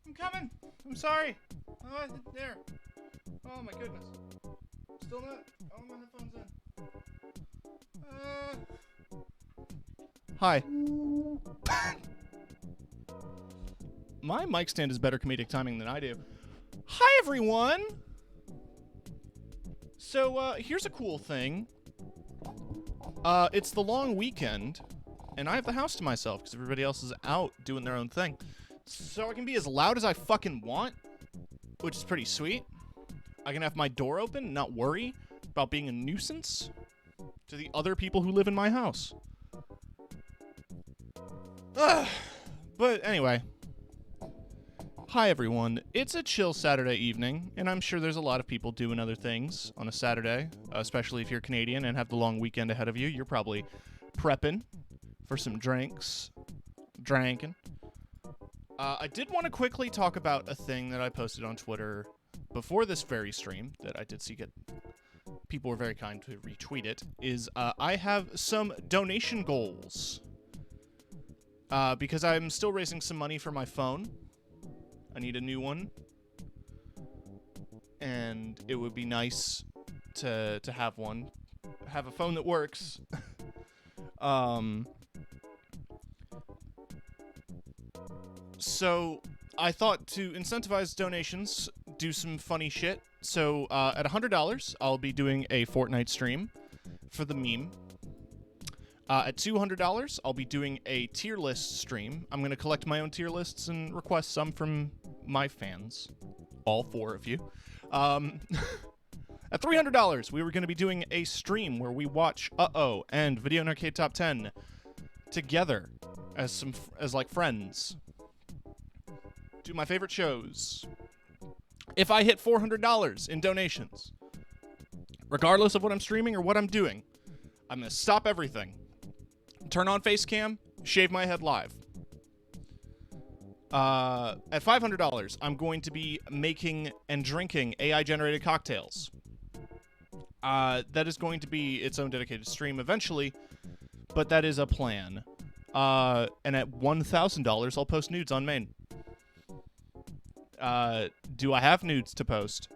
I'm coming. I'm sorry. Oh, there. Oh my goodness. Still not. Oh, my headphones in. Hi. My mic stand is better comedic timing than I do. Hi, everyone. So, here's a cool thing. It's the long weekend, and I have the house to myself because everybody else is out doing their own thing. So I can be as loud as I fucking want, which is pretty sweet. I can have my door open and not worry about being a nuisance to the other people who live in my house. But anyway. Hi everyone, it's a chill Saturday evening, and I'm sure there's a lot of people doing other things on a Saturday, especially if you're Canadian and have the long weekend ahead of you. You're probably prepping for some drinks, drinking. I did want to quickly talk about a thing that I posted on Twitter before this very stream that I did see people were very kind to retweet it, is I have some donation goals. Because I'm still raising some money for my phone. I need a new one. and it would be nice to have one, have a phone that works. So I thought to incentivize donations, do some funny shit. So at $100, I'll be doing a Fortnite stream for the meme. At $200, I'll be doing a tier list stream. I'm going to collect my own tier lists and request some from my fans. All 4 of you. At $300, we were going to be doing a stream where we watch Uh-Oh and Video and Arcade Top 10 together as like friends. Do my favorite shows. If I hit $400 in donations, regardless of what I'm streaming or what I'm doing, I'm going to stop everything. Turn on Facecam, shave my head live. At $500, I'm going to be making and drinking AI-generated cocktails. That is going to be its own dedicated stream eventually, but that is a plan. And at $1,000, I'll post nudes on main. Do I have nudes to post?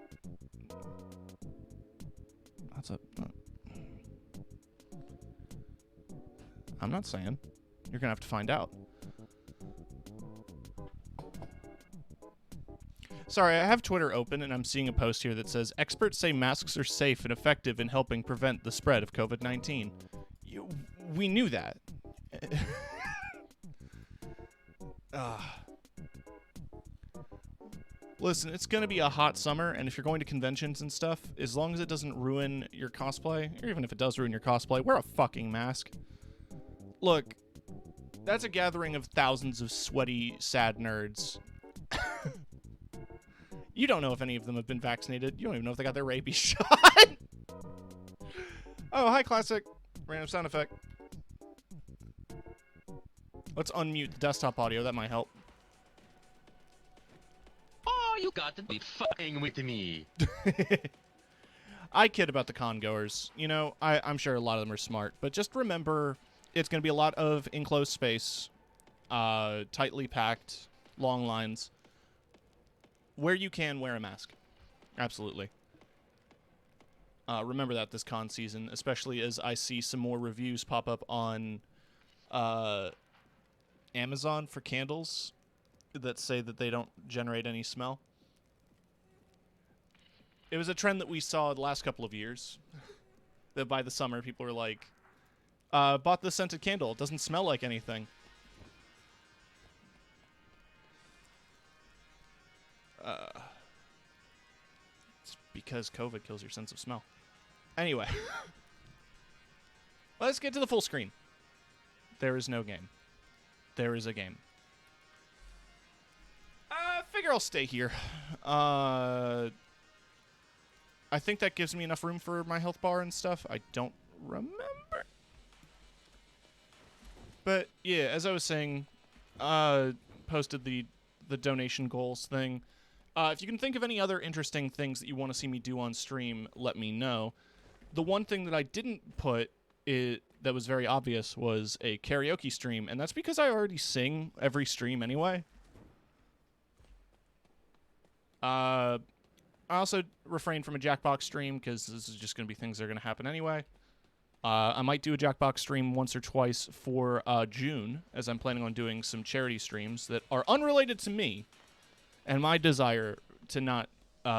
I'm not saying. You're gonna have to find out. Sorry, I have Twitter open and I'm seeing a post here that says, experts say masks are safe and effective in helping prevent the spread of COVID-19. We knew that. Listen, it's going to be a hot summer, and if you're going to conventions and stuff, as long as it doesn't ruin your cosplay, or even if it does ruin your cosplay, wear a fucking mask. Look, that's a gathering of thousands of sweaty, sad nerds. You don't know if any of them have been vaccinated. You don't even know if they got their rabies shot. Oh, hi, Classic. Random sound effect. Let's unmute the desktop audio. That might help. Oh, you got to be fucking with me. I kid about the con goers. You know, I'm sure a lot of them are smart, but just remember, it's going to be a lot of enclosed space, tightly packed, long lines. Where you can, wear a mask. Absolutely. Remember that this con season, especially as I see some more reviews pop up on Amazon for candles that say that they don't generate any smell. It was a trend that we saw the last couple of years. That by the summer, people were like, bought the scented candle. It doesn't smell like anything. It's because COVID kills your sense of smell. Anyway. Let's get to the full screen. There is no game. There is a game. I figure I'll stay here. I think that gives me enough room for my health bar and stuff. I don't remember. But, yeah, as I was saying, posted the donation goals thing. If you can think of any other interesting things that you want to see me do on stream, let me know. The one thing that I didn't put that was very obvious was a karaoke stream, and that's because I already sing every stream anyway. I also refrained from a Jackbox stream because this is just going to be things that are going to happen anyway. I might do a Jackbox stream once or twice for June, as I'm planning on doing some charity streams that are unrelated to me and my desire to not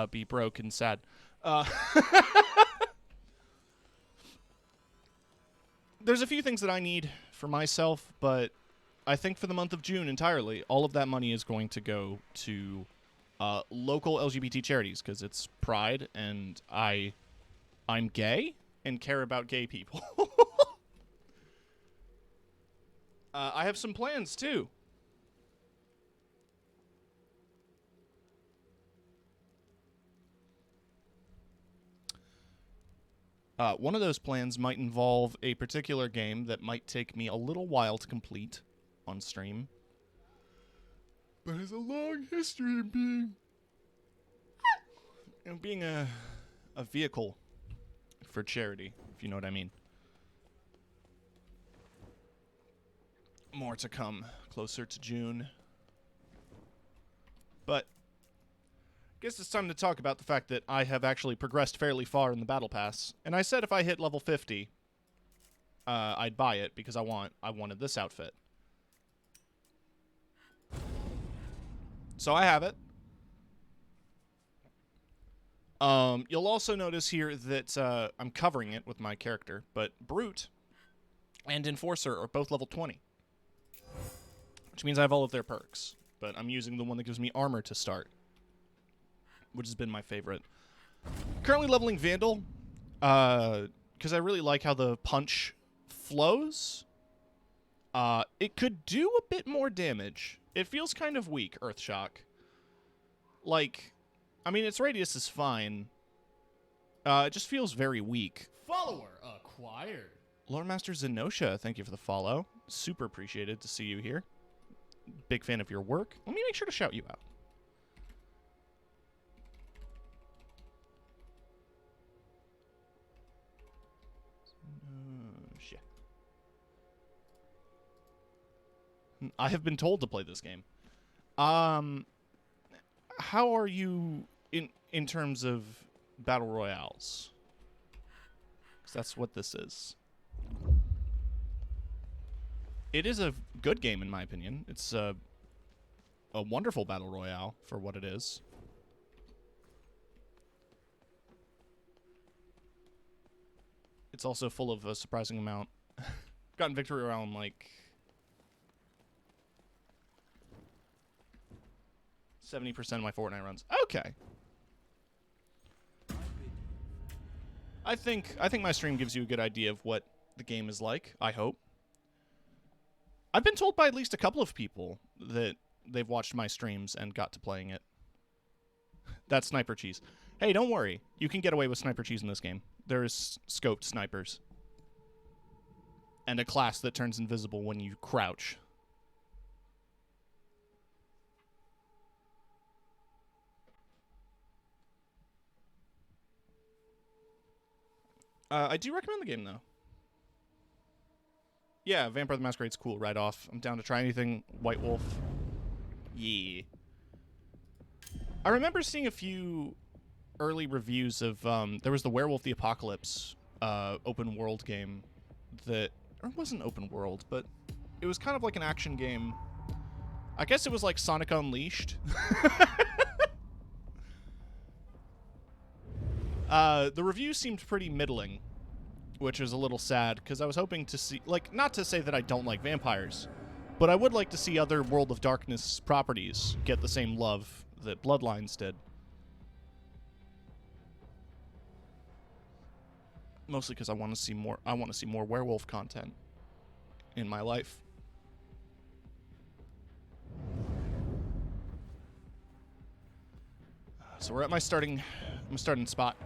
be broke and sad. There's a few things that I need for myself, but I think for the month of June entirely, all of that money is going to go to local LGBT charities because it's Pride, and I'm gay and care about gay people. I have some plans too. One of those plans might involve a particular game that might take me a little while to complete on stream, but has a long history of being a vehicle for charity, if you know what I mean. More to come closer to June. But Guess it's time to talk about the fact that I have actually progressed fairly far in the battle pass. And I said if I hit level 50, I'd buy it because I wanted this outfit. So I have it. You'll also notice here that I'm covering it with my character, but Brute and Enforcer are both level 20. Which means I have all of their perks. But I'm using the one that gives me armor to start, which has been my favorite. Currently leveling Vandal, because I really like how the punch flows. It could do a bit more damage. It feels kind of weak, Earthshock. Like, I mean, its radius is fine. It just feels very weak. Follower acquired. Lord Master Zenosha, thank you for the follow. Super appreciated to see you here. Big fan of your work. Let me make sure to shout you out. Shit. I have been told to play this game. How are you in terms of battle royales? 'Cause that's what this is. It is a good game, in my opinion. It's a wonderful battle royale for what it is. It's also full of a surprising amount. Gotten victory around like 70% of my Fortnite runs. Okay. I think my stream gives you a good idea of what the game is like, I hope. I've been told by at least a couple of people that they've watched my streams and got to playing it. That's Sniper Cheese. Hey, don't worry. You can get away with Sniper Cheese in this game. There's scoped snipers. And a class that turns invisible when you crouch. I do recommend the game, though. Yeah, Vampire the Masquerade's cool right off. I'm down to try anything White Wolf. Yeah. I remember seeing a few early reviews of, there was the Werewolf the Apocalypse open world game that, or it wasn't open world, but it was kind of like an action game. I guess it was like Sonic Unleashed. The review seemed pretty middling, which was a little sad, because I was hoping to see, like, not to say that I don't like vampires, but I would like to see other World of Darkness properties get the same love that Bloodlines did. Mostly because I want to see more werewolf content in my life. So we're at my starting spot.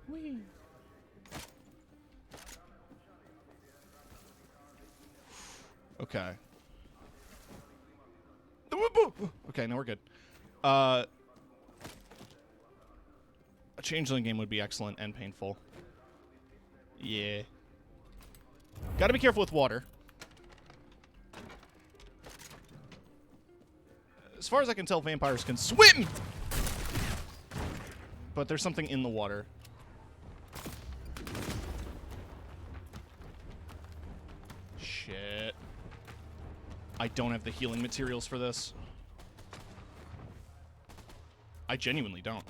Whee. Okay. Okay, now we're good. A changeling game would be excellent and painful. Yeah. Gotta be careful with water. As far as I can tell, vampires can swim! But there's something in the water. Shit. I don't have the healing materials for this. I genuinely don't.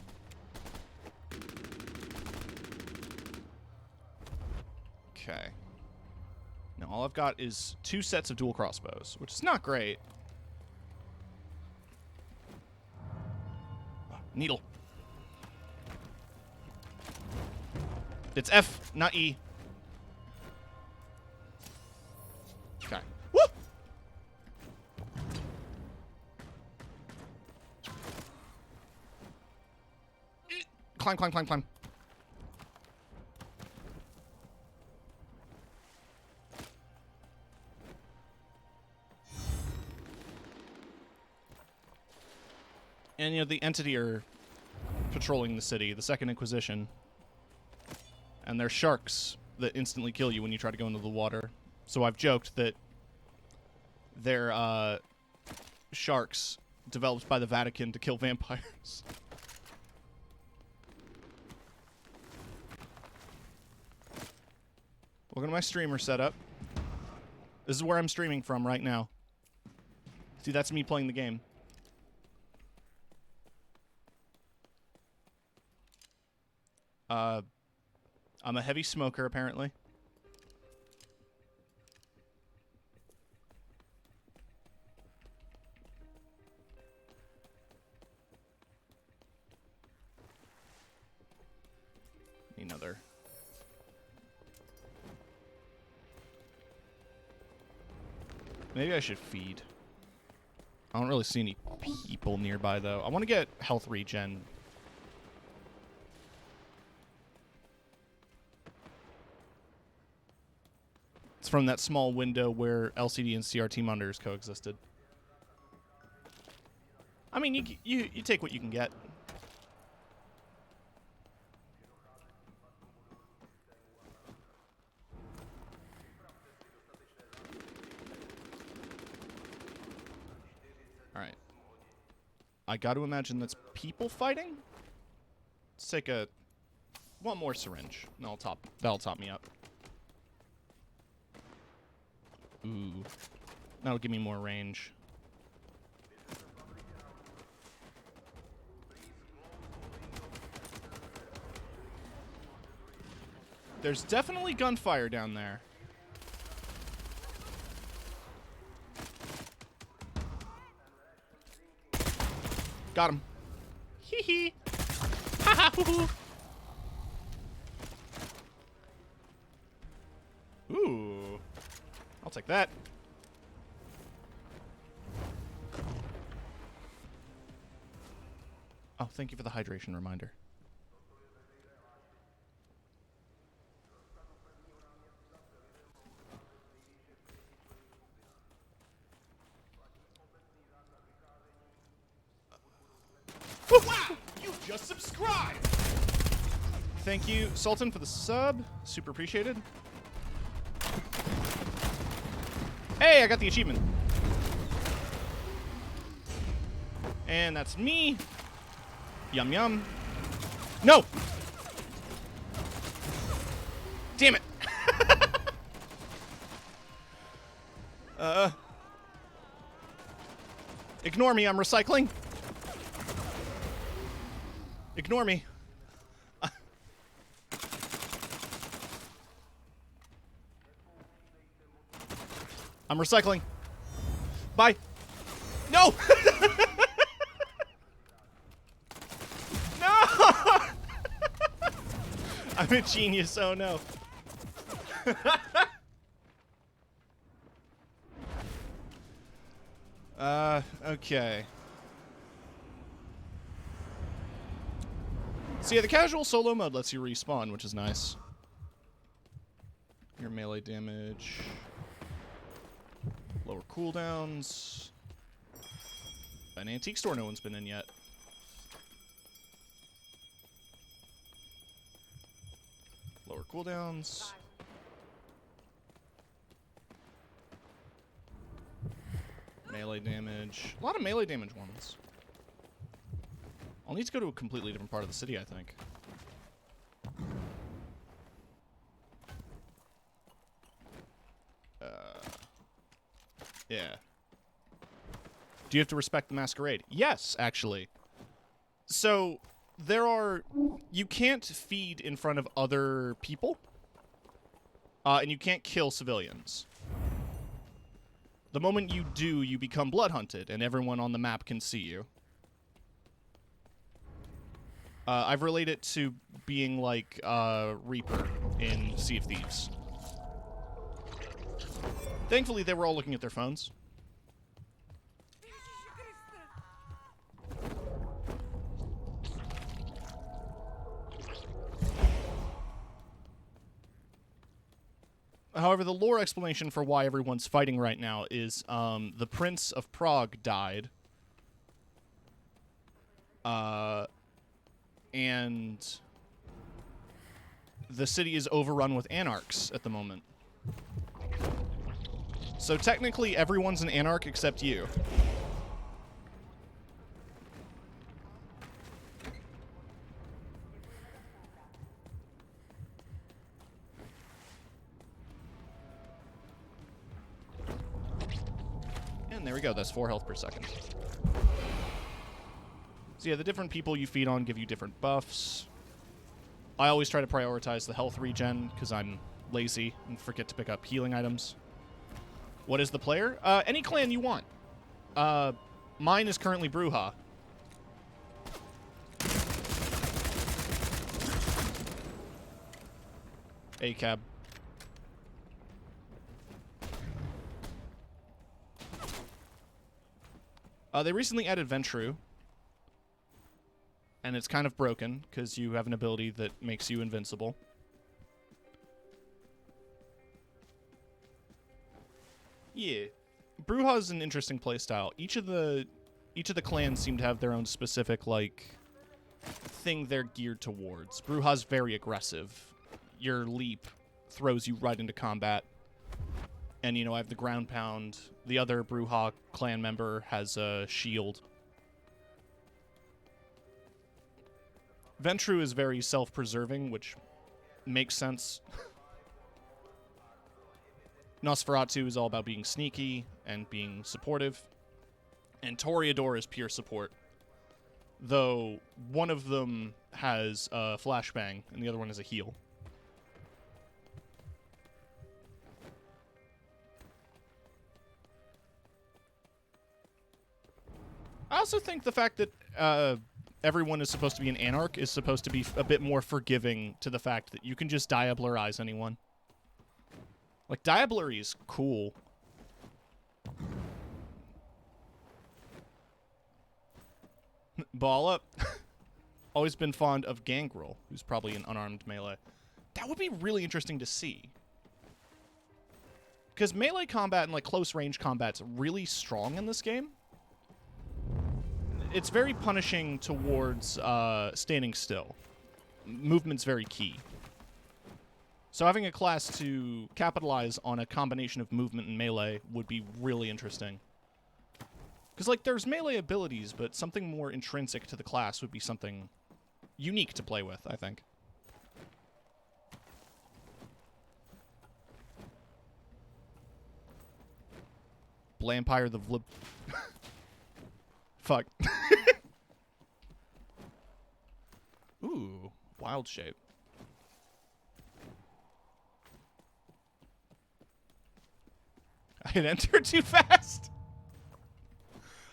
Okay. Now all I've got is 2 sets of dual crossbows, which is not great. Needle. It's F, not E. Okay. Woo! Climb, climb, climb, climb. And, you know, the entity are patrolling the city, the Second Inquisition. And they're sharks that instantly kill you when you try to go into the water. So I've joked that they're sharks developed by the Vatican to kill vampires. Welcome to my streamer setup. This is where I'm streaming from right now. See, that's me playing the game. I'm a heavy smoker, apparently. Another. Maybe I should feed. I don't really see any people nearby, though. I want to get health regen. It's from that small window where LCD and CRT monitors coexisted. I mean, you take what you can get. Alright. I got to imagine that's people fighting? Let's take one more syringe. And that'll top me up. Ooh. That'll give me more range. There's definitely gunfire down there. Got him. Hee hee. Ha ha hoo hoo. Ooh. I'll take that. Oh, thank you for the hydration reminder. Wow! You just subscribed! Thank you, Sultan, for the sub. Super appreciated. Hey, I got the achievement. And that's me. Yum yum. No! Damn it! Ignore me, I'm recycling. Ignore me. I'm recycling. Bye. No! No! I'm a genius, oh no. Okay. So yeah, the casual solo mode lets you respawn, which is nice. Your melee damage. Lower cooldowns. An antique store no one's been in yet. Lower cooldowns. Melee damage. A lot of melee damage ones. I'll need to go to a completely different part of the city, I think. Yeah. Do you have to respect the masquerade? Yes, actually. So, you can't feed in front of other people. And you can't kill civilians. The moment you do, you become bloodhunted, and everyone on the map can see you. I've related it to being like Reaper in Sea of Thieves. Thankfully, they were all looking at their phones. However, the lore explanation for why everyone's fighting right now is the Prince of Prague died. And the city is overrun with anarchs at the moment. So technically, everyone's an anarch except you. And there we go. That's 4 health per second. So yeah, the different people you feed on give you different buffs. I always try to prioritize the health regen because I'm lazy and forget to pick up healing items. What is the player? Any clan you want. Mine is currently Bruja. ACAB. They recently added Ventru. And it's kind of broken, because you have an ability that makes you invincible. Yeah. Bruja is an interesting playstyle. Each of the clans seem to have their own specific, like, thing they're geared towards. Bruja's very aggressive. Your leap throws you right into combat. And, you know, I have the ground pound. The other Bruja clan member has a shield. Ventru is very self-preserving, which makes sense. Nosferatu is all about being sneaky and being supportive. And Toreador is pure support. Though one of them has a flashbang and the other one has a heal. I also think the fact that everyone is supposed to be an anarch is supposed to be a bit more forgiving to the fact that you can just diablerize anyone. Like, diablery is cool. Ball up. Always been fond of Gangrel, who's probably an unarmed melee. That would be really interesting to see. Because melee combat and, like, close range combat's really strong in this game. It's very punishing towards standing still. Movement's very key. So having a class to capitalize on a combination of movement and melee would be really interesting. Because, like, there's melee abilities, but something more intrinsic to the class would be something unique to play with, I think. Blampire the Vlib... Fuck. Ooh, wild shape. I hit enter too fast.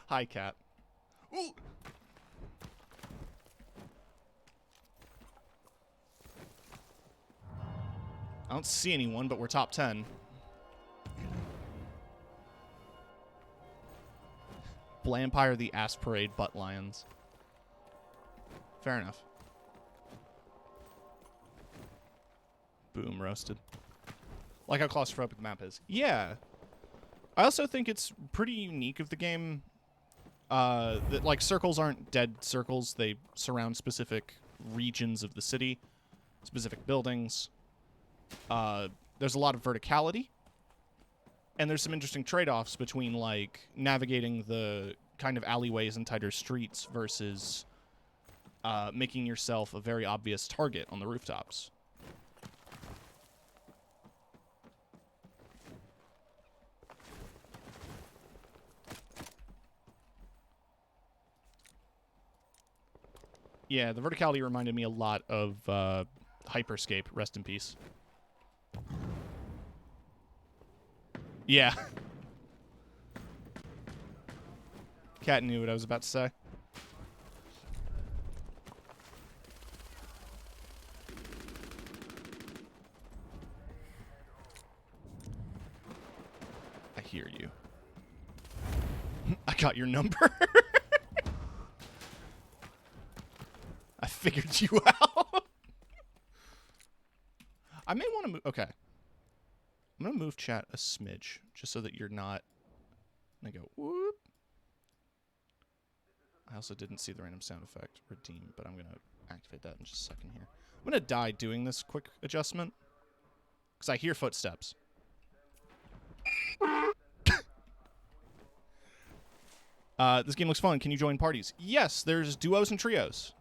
Hi, cat. Ooh. I don't see anyone, but we're top 10. Blampire the Ass Parade Butt Lions. Fair enough. Boom, roasted. Like how claustrophobic the map is. Yeah. I also think it's pretty unique of the game that, like, circles aren't dead circles. They surround specific regions of the city, specific buildings. There's a lot of verticality. And there's some interesting trade-offs between, like, navigating the kind of alleyways and tighter streets versus making yourself a very obvious target on the rooftops. Yeah, the verticality reminded me a lot of Hyperscape. Rest in peace. Yeah. Cat knew what I was about to say. I hear you. I got your number. I figured you out. I may want to move. Okay. I'm going to move chat a smidge, just so that you're not... I'm going to go, whoop. I also didn't see the random sound effect, redeem, but I'm going to activate that in just a second here. I'm going to die doing this quick adjustment, because I hear footsteps. This game looks fun. Can you join parties? Yes, there's duos and trios.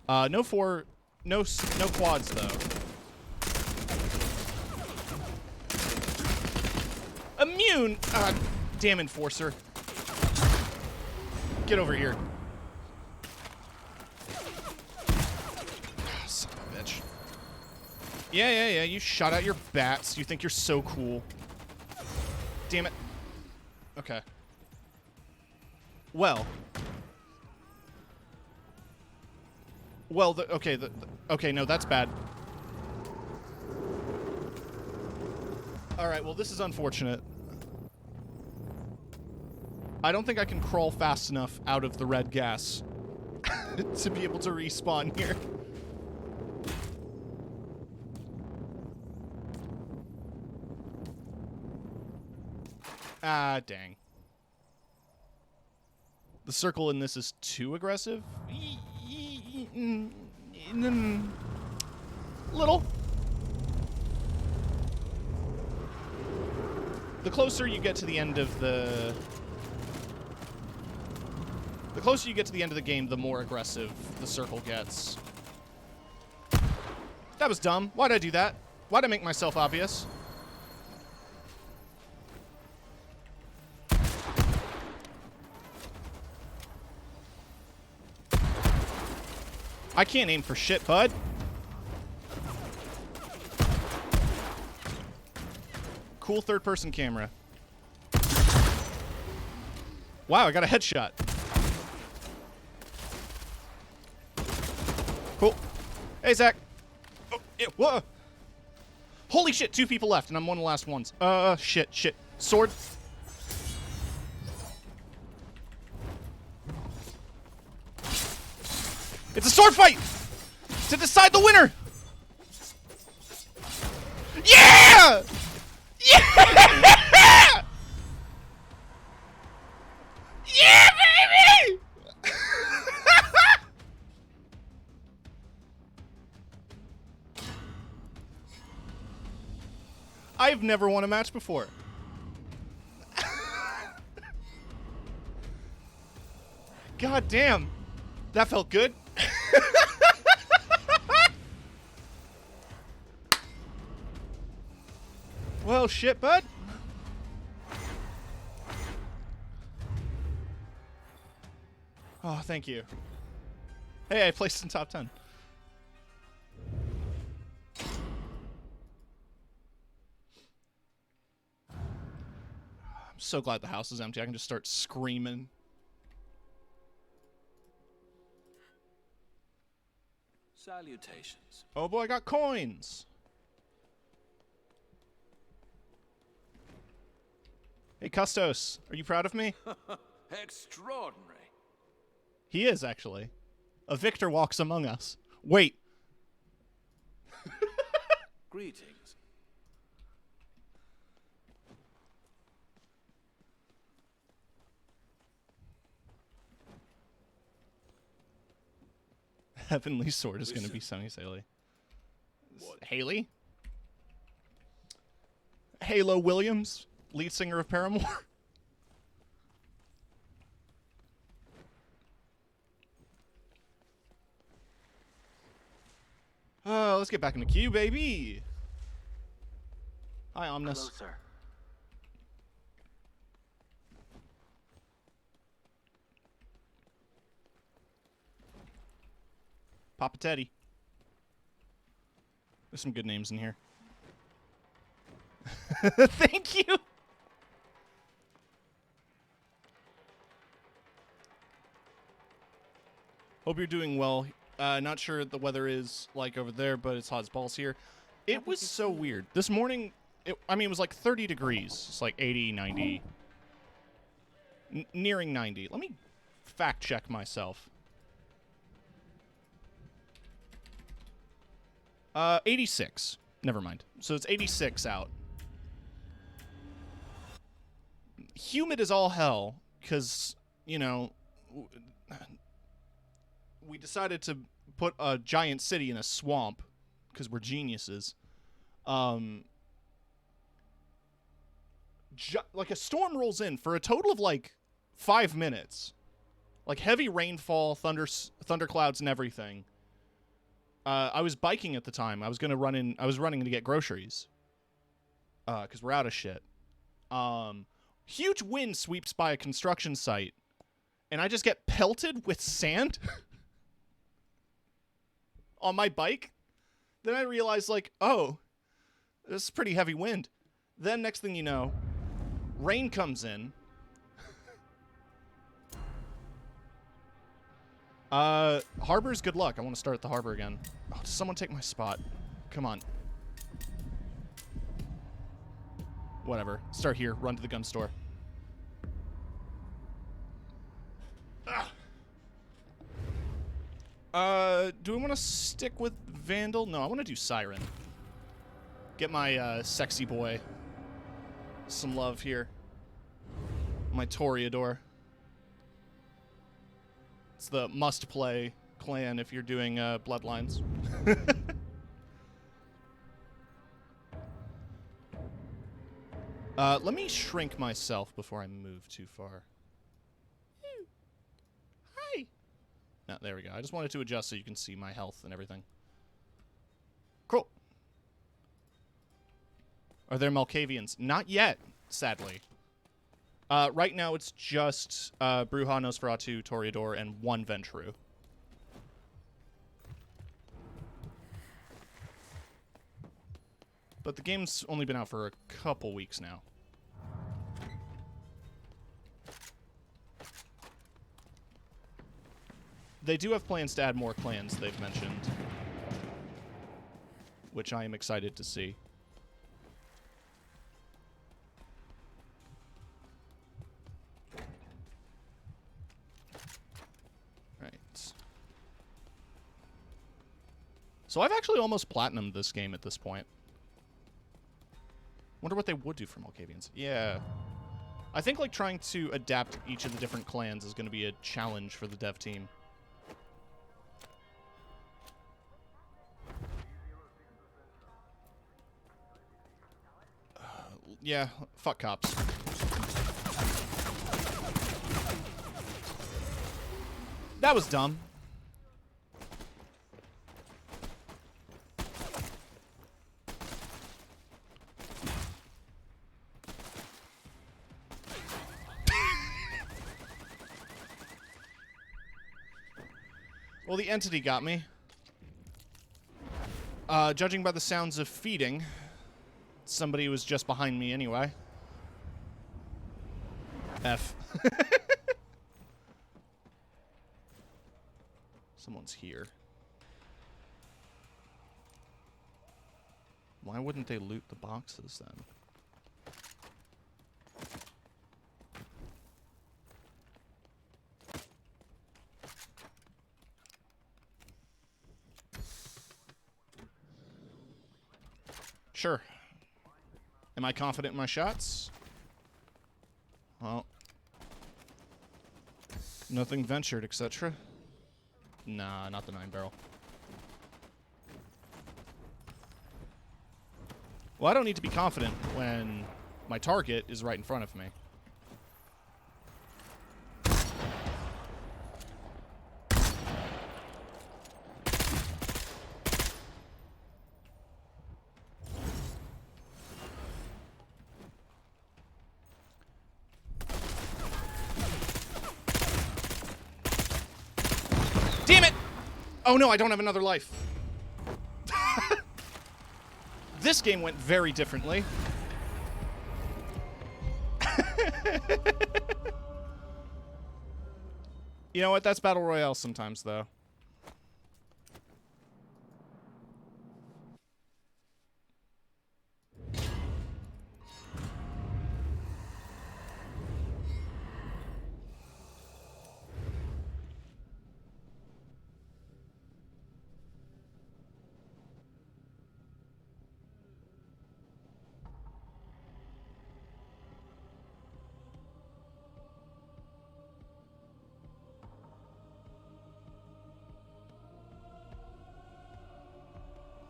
No quads, though. Immune! Damn Enforcer. Get over here. Son of a bitch. Yeah. You shot out your bats. You think you're so cool. Damn it. Okay. Well. Okay, no, that's bad. Alright, well, this is unfortunate. I don't think I can crawl fast enough out of the red gas to be able to respawn here. Ah, dang. The circle in this is too aggressive? Little. The closer you get to the end of the... The closer you get to the end of the game, the more aggressive the circle gets. That was dumb. Why'd I do that? Why'd I make myself obvious? I can't aim for shit, bud. Cool third-person camera. Wow, I got a headshot. Cool. Hey, Zach. Oh, whoa. Holy shit, 2 people left, and I'm one of the last ones. Shit. Sword. It's a sword fight! To decide the winner! Yeah! Yeah! Yeah, baby! I've never won a match before. God damn. That felt good. Well, shit, bud. Oh, thank you. Hey, I placed in top 10. I'm so glad the house is empty. I can just start screaming. Salutations. Oh boy, I got coins. Hey, Custos, are you proud of me? Extraordinary. He is, actually. A victor walks among us. Wait. Greetings. Heavenly Sword is going to be Sunny Saley. Haley? Halo Williams, lead singer of Paramore. Oh, let's get back in the queue, baby. Hi, Omnis. Hello, sir. Papa Teddy. There's some good names in here. Thank you. Hope you're doing well. Not sure what the weather is like over there, but it's hot as balls here. It was so weird. This morning, it was like 30 degrees. It's like 80, 90. Nearing 90. Let me fact check myself. 86. Never mind. So it's 86 out. Humid as all hell, because, you know, we decided to put a giant city in a swamp, because we're geniuses. Like, a storm rolls in for a total of, like, 5 minutes. Like, heavy rainfall, thunderclouds, and everything. I was biking at the time. I was running to get groceries. Because we're out of shit. Huge wind sweeps by a construction site, and I just get pelted with sand on my bike. Then I realize, like, oh, this is pretty heavy wind. Then next thing you know, rain comes in. Harbor's good luck. I want to start at the harbor again. Oh, does someone take my spot? Come on. Whatever. Start here. Run to the gun store. Do we want to stick with Vandal? No, I want to do Siren. Get my, sexy boy some love here. My Toreador. It's the must-play clan if you're doing, Bloodlines. Let me shrink myself before I move too far. Hi! No, there we go. I just wanted to adjust so you can see my health and everything. Cool. Are there Malkavians? Not yet, sadly. Right now it's just Brujah, Nosferatu, Toreador, and one Ventru. But the game's only been out for a couple weeks now. They do have plans to add more clans, they've mentioned. Which I am excited to see. Right. So I've actually almost platinumed this game at this point. Wonder what they would do for Malkavians. Yeah. I think, like, trying to adapt each of the different clans is going to be a challenge for the dev team. Yeah, fuck cops. That was dumb. Well, the entity got me. Judging by the sounds of feeding, somebody was just behind me anyway. F. Someone's here. Why wouldn't they loot the boxes then? Sure. Am I confident in my shots? Well, nothing ventured, etc. Nah, not the 9-barrel. Well, I don't need to be confident when my target is right in front of me. Damn it! Oh no, I don't have another life. This game went very differently. You know what? That's Battle Royale sometimes, though.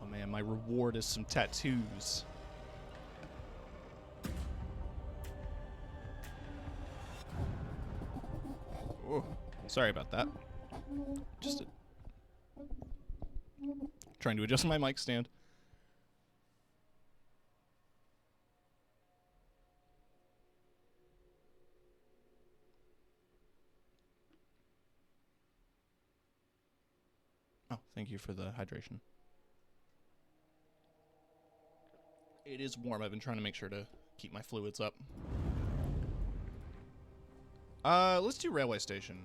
Man, my reward is some tattoos. Oh, sorry about that. Just trying to adjust my mic stand. Thank you for the hydration. It is warm. I've been trying to make sure to keep my fluids up. Let's do railway station.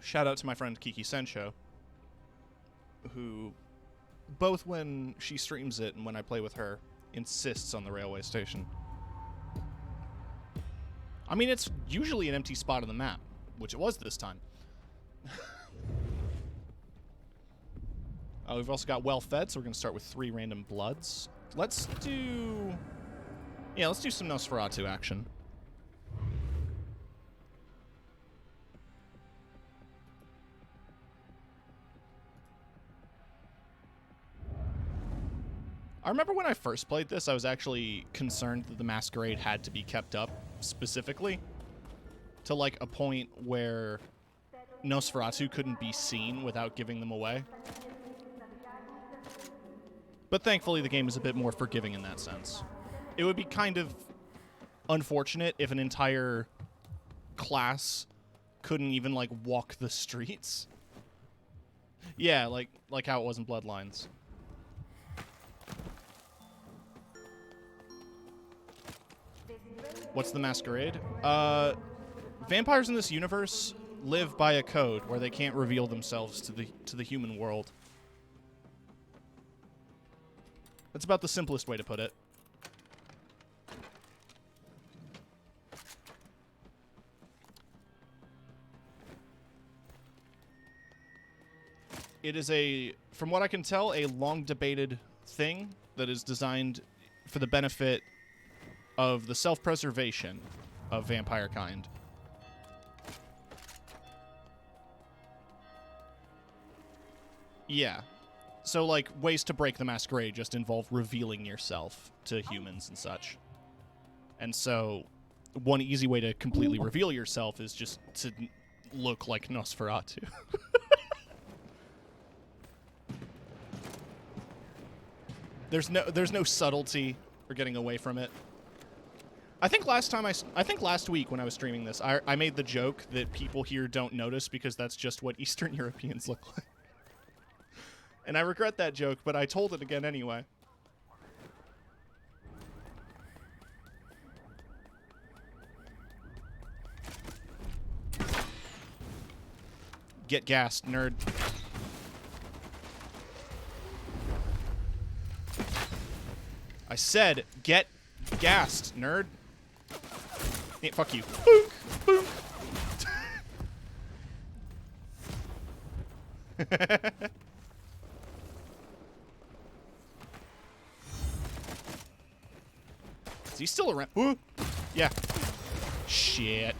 Shout out to my friend Kiki Sensho, who, both when she streams it and when I play with her, insists on the railway station. I mean, it's usually an empty spot on the map, which it was this time. We've also got well fed, so we're going to start with 3 random bloods. Let's do some Nosferatu action. I remember when I first played this, I was actually concerned that the Masquerade had to be kept up specifically to like a point where Nosferatu couldn't be seen without giving them away. But thankfully, the game is a bit more forgiving in that sense. It would be kind of unfortunate if an entire class couldn't even, like, walk the streets. Yeah, like how it was in Bloodlines. What's the Masquerade? Vampires in this universe live by a code where they can't reveal themselves to the human world. That's about the simplest way to put it. It is from what I can tell, a long debated thing that is designed for the benefit of the self-preservation of vampire kind. Yeah. So, like, ways to break the Masquerade just involve revealing yourself to humans and such. And so, one easy way to completely reveal yourself is just to look like Nosferatu. There's no subtlety or getting away from it. I think last week when I was streaming this, I made the joke that people here don't notice because that's just what Eastern Europeans look like. And I regret that joke, but I told it again anyway. Get gassed, nerd. I said, get gassed, nerd. Yeah, fuck you. Boonk, boonk. Is he still around? Ooh. Yeah. Shit.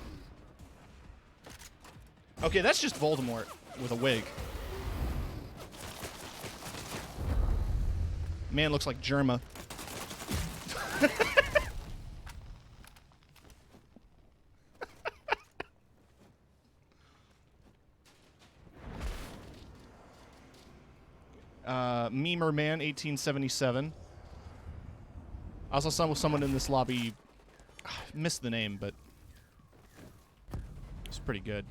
Okay, that's just Voldemort with a wig. Man looks like Germa. Memer Man 1877. I also saw someone in this lobby. I missed the name, but it's pretty good.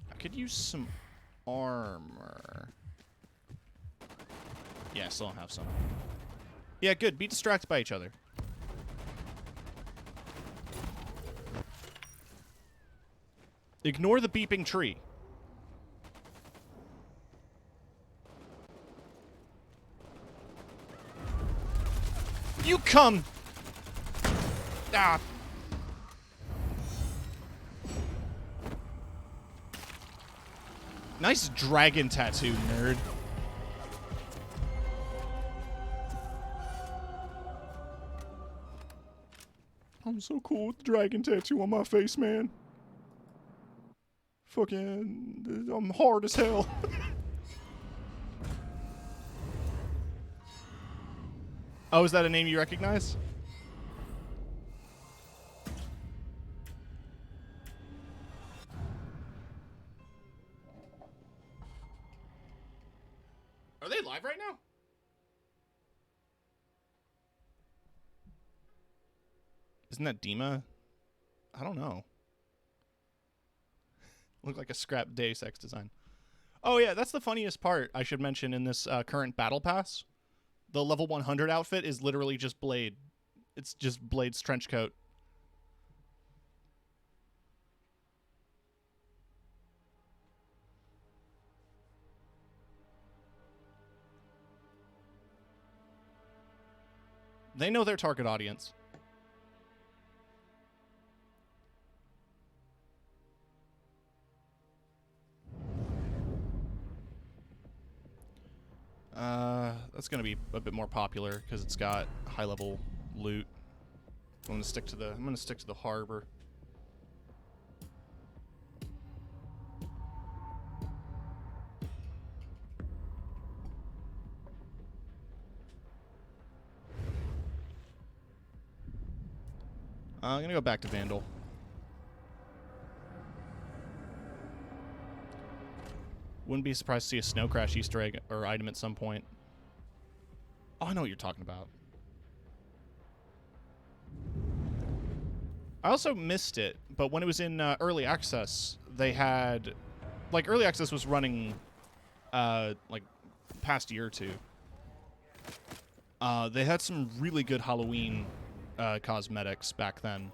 I could use some armor. Yeah, I still don't have some. Yeah, good. Be distracted by each other. Ignore the beeping tree. You come! Ah! Nice dragon tattoo, nerd. I'm so cool with the dragon tattoo on my face, man. Fucking, I'm hard as hell. Oh, is that a name you recognize? Are they live right now? Isn't that Dima? I don't know. Look like a scrap Deus Ex design. Oh yeah, that's the funniest part I should mention in this current battle pass. The level 100 outfit is literally just Blade. It's just Blade's trench coat. They know their target audience. That's gonna be a bit more popular because it's got high-level loot. I'm gonna stick to the harbor. I'm gonna go back to Vandal. Wouldn't be surprised to see a Snow Crash Easter egg or item at some point. Oh, I know what you're talking about. I also missed it, but when it was in early access, they had, like, early access was running, like, past year or two. They had some really good Halloween cosmetics back then,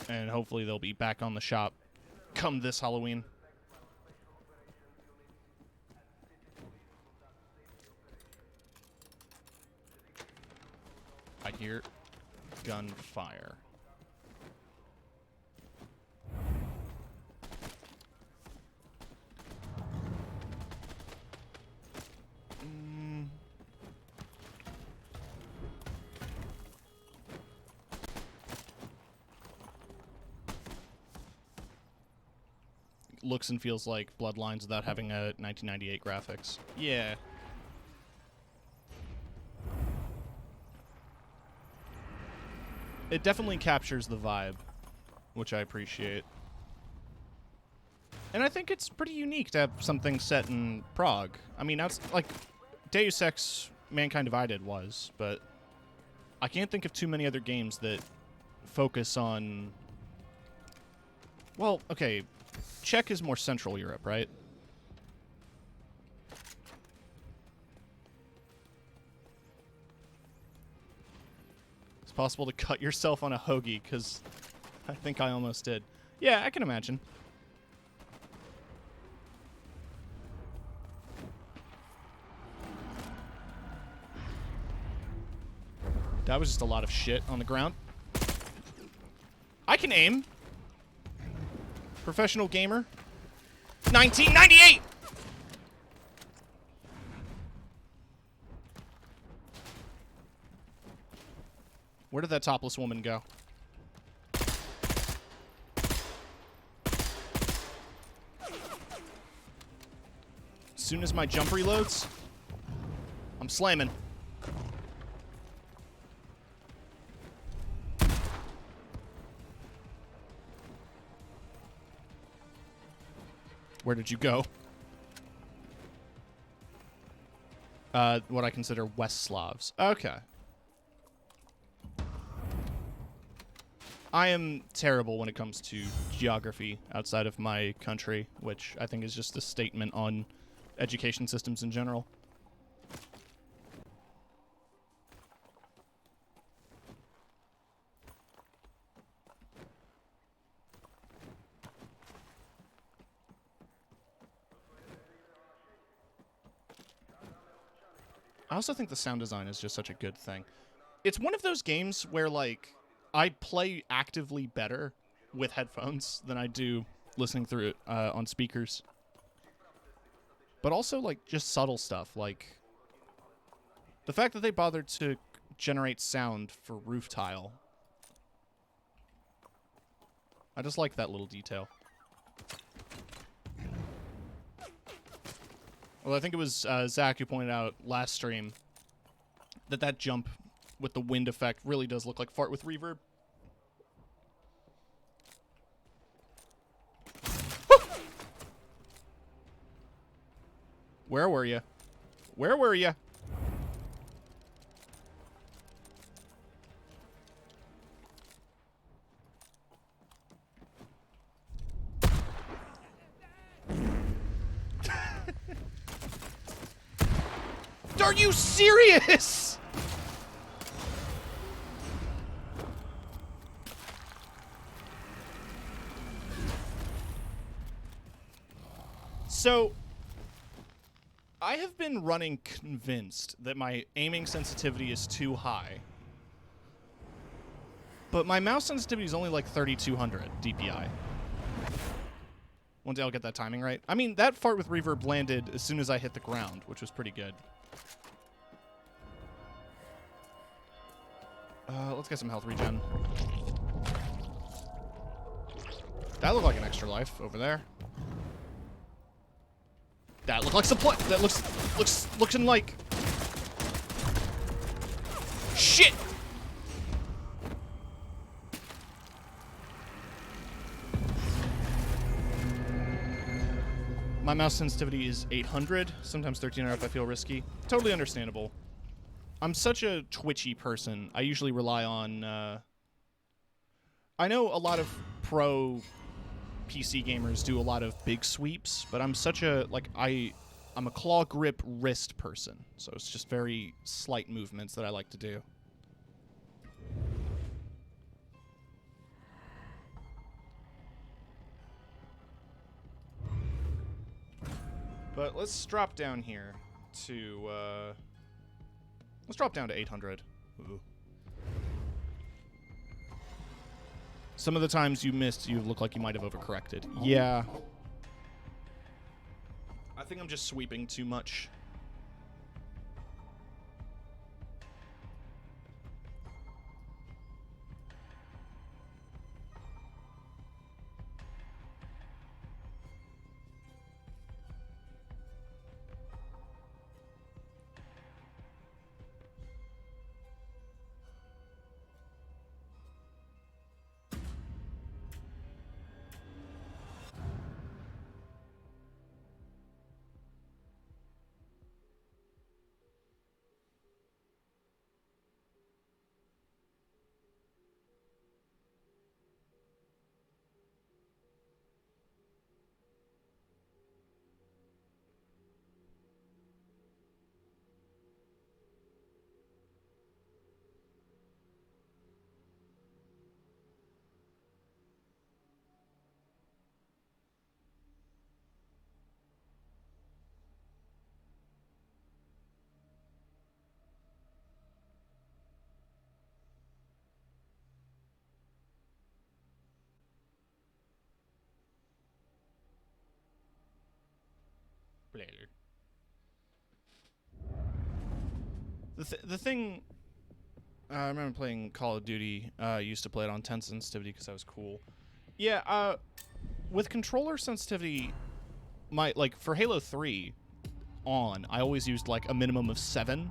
and hopefully they'll be back on the shop come this Halloween. I hear gunfire. Looks and feels like Bloodlines without having a 1998 graphics. Yeah. It definitely captures the vibe, which I appreciate. And I think it's pretty unique to have something set in Prague. I mean, that's like Deus Ex Mankind Divided was, but I can't think of too many other games that focus on... Well, okay, Czech is more Central Europe, right? It's possible to cut yourself on a hoagie, because I think I almost did. Yeah, I can imagine. That was just a lot of shit on the ground. I can aim. Professional gamer. 1998! Where did that topless woman go? As soon as my jump reloads, I'm slamming. Where did you go? What I consider West Slavs. Okay. I am terrible when it comes to geography outside of my country, which I think is just a statement on education systems in general. I also think the sound design is just such a good thing. It's one of those games where, like, I play actively better with headphones than I do listening through it on speakers. But also, like, just subtle stuff, like the fact that they bothered to generate sound for roof tile. I just like that little detail. Well, I think it was Zach who pointed out last stream that jump with the wind effect really does look like fart with reverb. Where were you? Where were you? Are you serious? So, I have been running convinced that my aiming sensitivity is too high. But my mouse sensitivity is only like 3200 DPI. One day I'll get that timing right. I mean, that fart with reverb landed as soon as I hit the ground, which was pretty good. Let's get some health regen. That looked like an extra life over there. That looked like supply. That looking like shit. My mouse sensitivity is 800, sometimes 1300 if I feel risky. Totally understandable. I'm such a twitchy person. I usually rely on. I know a lot of pro PC gamers do a lot of big sweeps, but I'm such a I'm a claw grip wrist person, so it's just very slight movements that I like to do. But let's drop down here to let's drop down to 800. Ooh. Some of the times you missed, you look like you might have overcorrected. Yeah. I think I'm just sweeping too much. The thing, I remember playing Call of Duty. I used to play it on 10 sensitivity because I was cool. Yeah, with controller sensitivity, for Halo 3 I always used like a minimum of 7.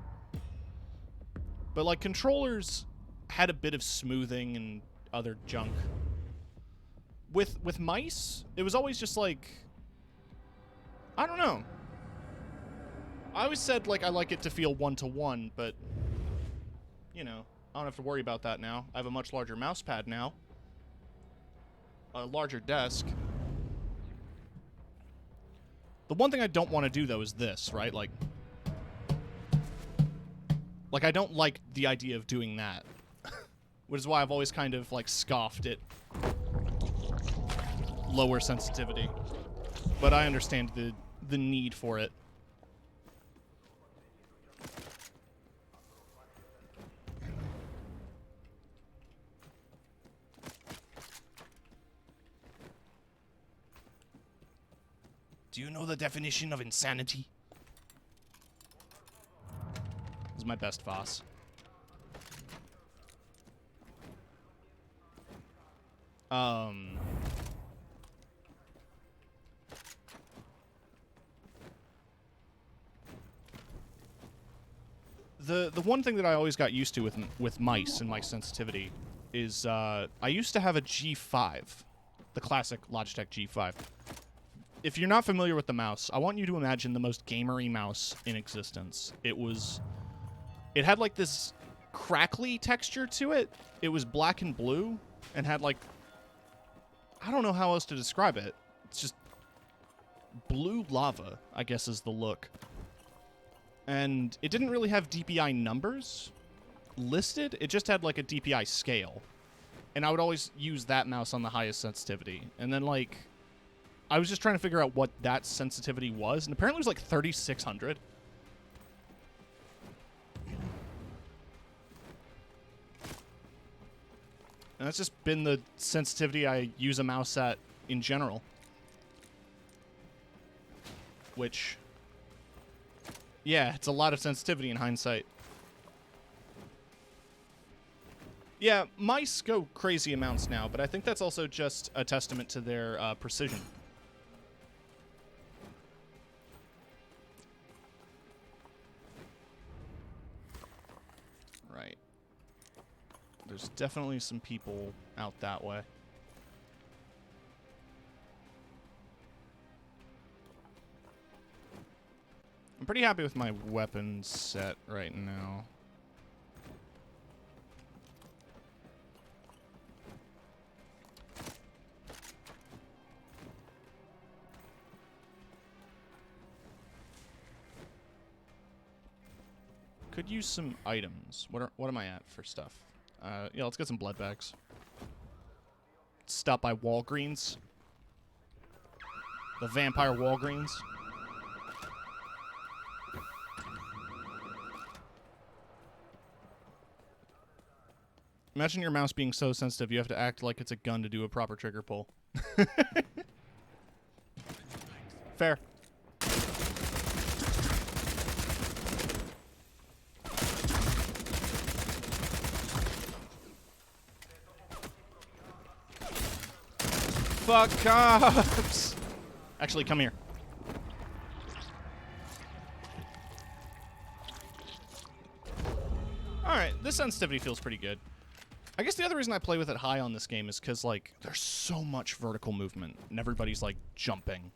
But like controllers had a bit of smoothing and other junk. With mice, it was always just like, I don't know. I always said, like, I like it to feel one-to-one, but, you know, I don't have to worry about that now. I have a much larger mouse pad now. A larger desk. The one thing I don't want to do, though, is this, right? Like, I don't like the idea of doing that. Which is why I've always kind of, like, scoffed at lower sensitivity. But I understand the need for it. Do you know the definition of insanity? This is my best boss. The one thing that I always got used to with mice and mice sensitivity is I used to have a G5, the classic Logitech G5. If you're not familiar with the mouse, I want you to imagine the most gamery mouse in existence. It had like this crackly texture to it. It was black and blue and had like, I don't know how else to describe it. It's just blue lava, I guess is the look. And it didn't really have DPI numbers listed. It just had like a DPI scale. And I would always use that mouse on the highest sensitivity. And then like, I was just trying to figure out what that sensitivity was. And apparently it was like 3600. And that's just been the sensitivity I use a mouse at in general. Which, yeah, it's a lot of sensitivity in hindsight. Yeah, mice go crazy amounts now, but I think that's also just a testament to their precision. Right. There's definitely some people out that way. I'm pretty happy with my weapon set right now. Could use some items. What am I at for stuff? Yeah, let's get some blood bags. Stop by Walgreens. The vampire Walgreens. Imagine your mouse being so sensitive you have to act like it's a gun to do a proper trigger pull. Fair. Fuck cops! Actually, come here. Alright, this sensitivity feels pretty good. I guess the other reason I play with it high on this game is because, like, there's so much vertical movement, and everybody's, like, jumping.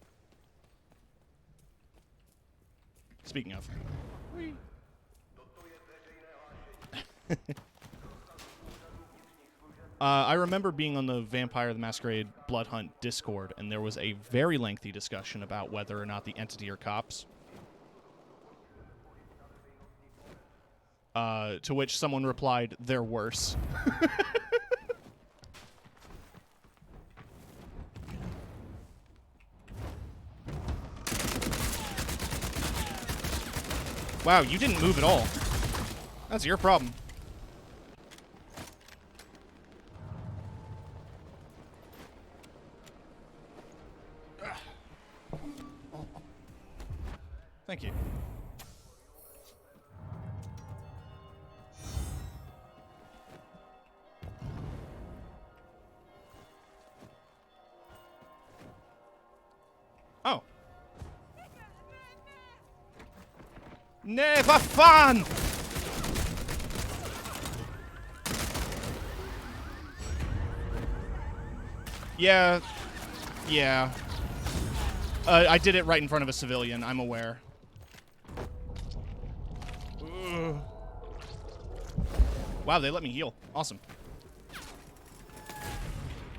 Speaking of. I remember being on the Vampire the Masquerade Bloodhunt Discord, and there was a very lengthy discussion about whether or not the entity are cops. To which someone replied, "They're worse." Wow, you didn't move at all. That's your problem. Thank you. Oh. Never fun! Yeah. Yeah. I did it right in front of a civilian, I'm aware. Ugh. Wow, they let me heal. Awesome.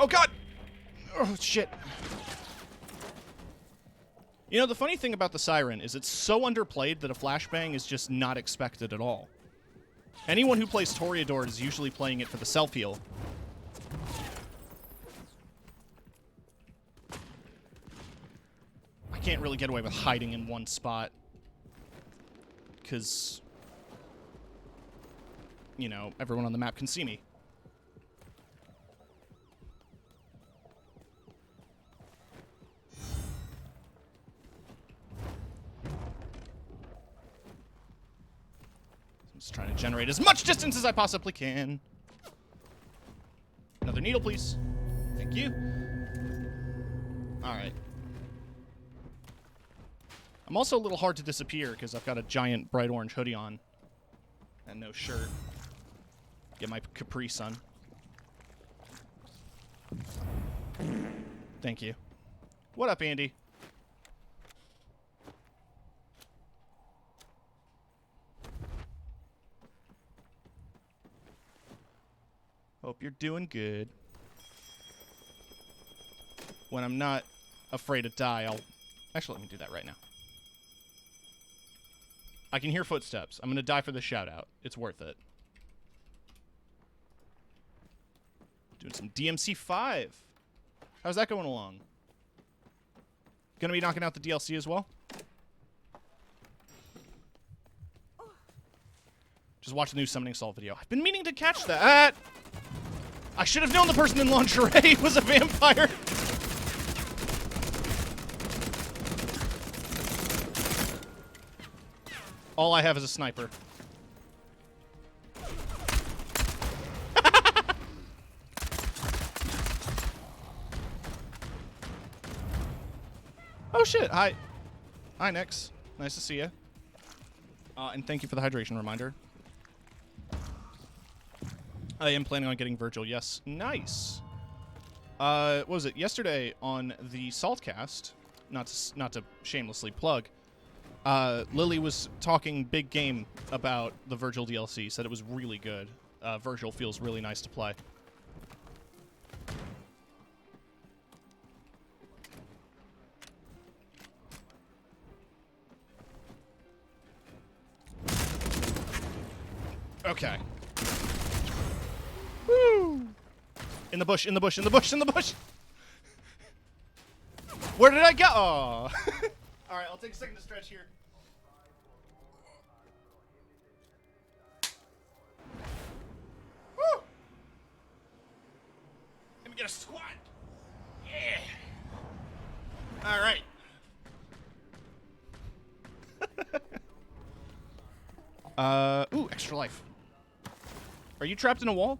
Oh, God! Oh, shit. You know, the funny thing about the Siren is it's so underplayed that a flashbang is just not expected at all. Anyone who plays Toreador is usually playing it for the self-heal. I can't really get away with hiding in one spot. Because, you know, everyone on the map can see me. I'm just trying to generate as much distance as I possibly can. Another needle, please. Thank you. Alright. I'm also a little hard to disappear because I've got a giant bright orange hoodie on. And no shirt. Get my Capri Sun. Thank you. What up, Andy? Hope you're doing good. When I'm not afraid to die, I'll... Actually, let me do that right now. I can hear footsteps. I'm gonna die for the shout out. It's worth it. Doing some DMC 5. How's that going along? Gonna be knocking out the DLC as well? Just watch the new Summoning Salt video. I've been meaning to catch that. I should have known the person in lingerie was a vampire. All I have is a sniper. Oh shit, hi. Hi, Nix. Nice to see you. And thank you for the hydration reminder. I am planning on getting Virgil, yes. Nice. What was it? Yesterday on the Saltcast, not to shamelessly plug, Lily was talking big game about the Virgil DLC, said it was really good. Virgil feels really nice to play. Okay. Woo! In the bush, in the bush, in the bush, in the bush! Where did I go? Oh. Alright, I'll take a second to stretch here. Woo! Let me get a squat. Yeah. Alright. Ooh, extra life. Are you trapped in a wall?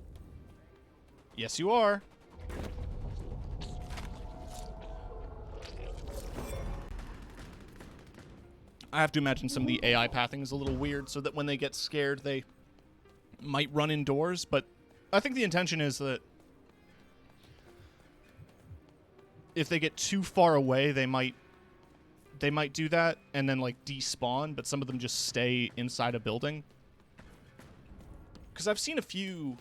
Yes, you are. I have to imagine some of the AI pathing is a little weird, so that when they get scared, they might run indoors, but I think the intention is that if they get too far away, they might do that and then, like, despawn, but some of them just stay inside a building. Because I've seen a few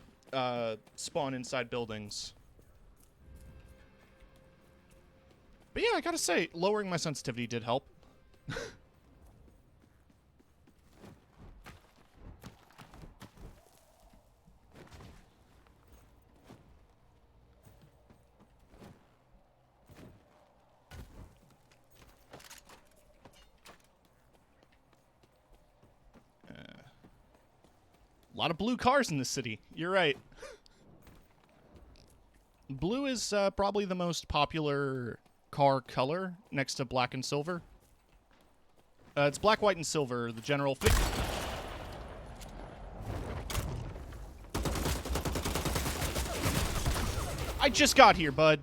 spawn inside buildings. But yeah, I gotta say, lowering my sensitivity did help. A lot of blue cars in this city. You're right. Blue is probably the most popular car color next to black and silver. It's black, white, and silver, the general fit. I just got here, bud.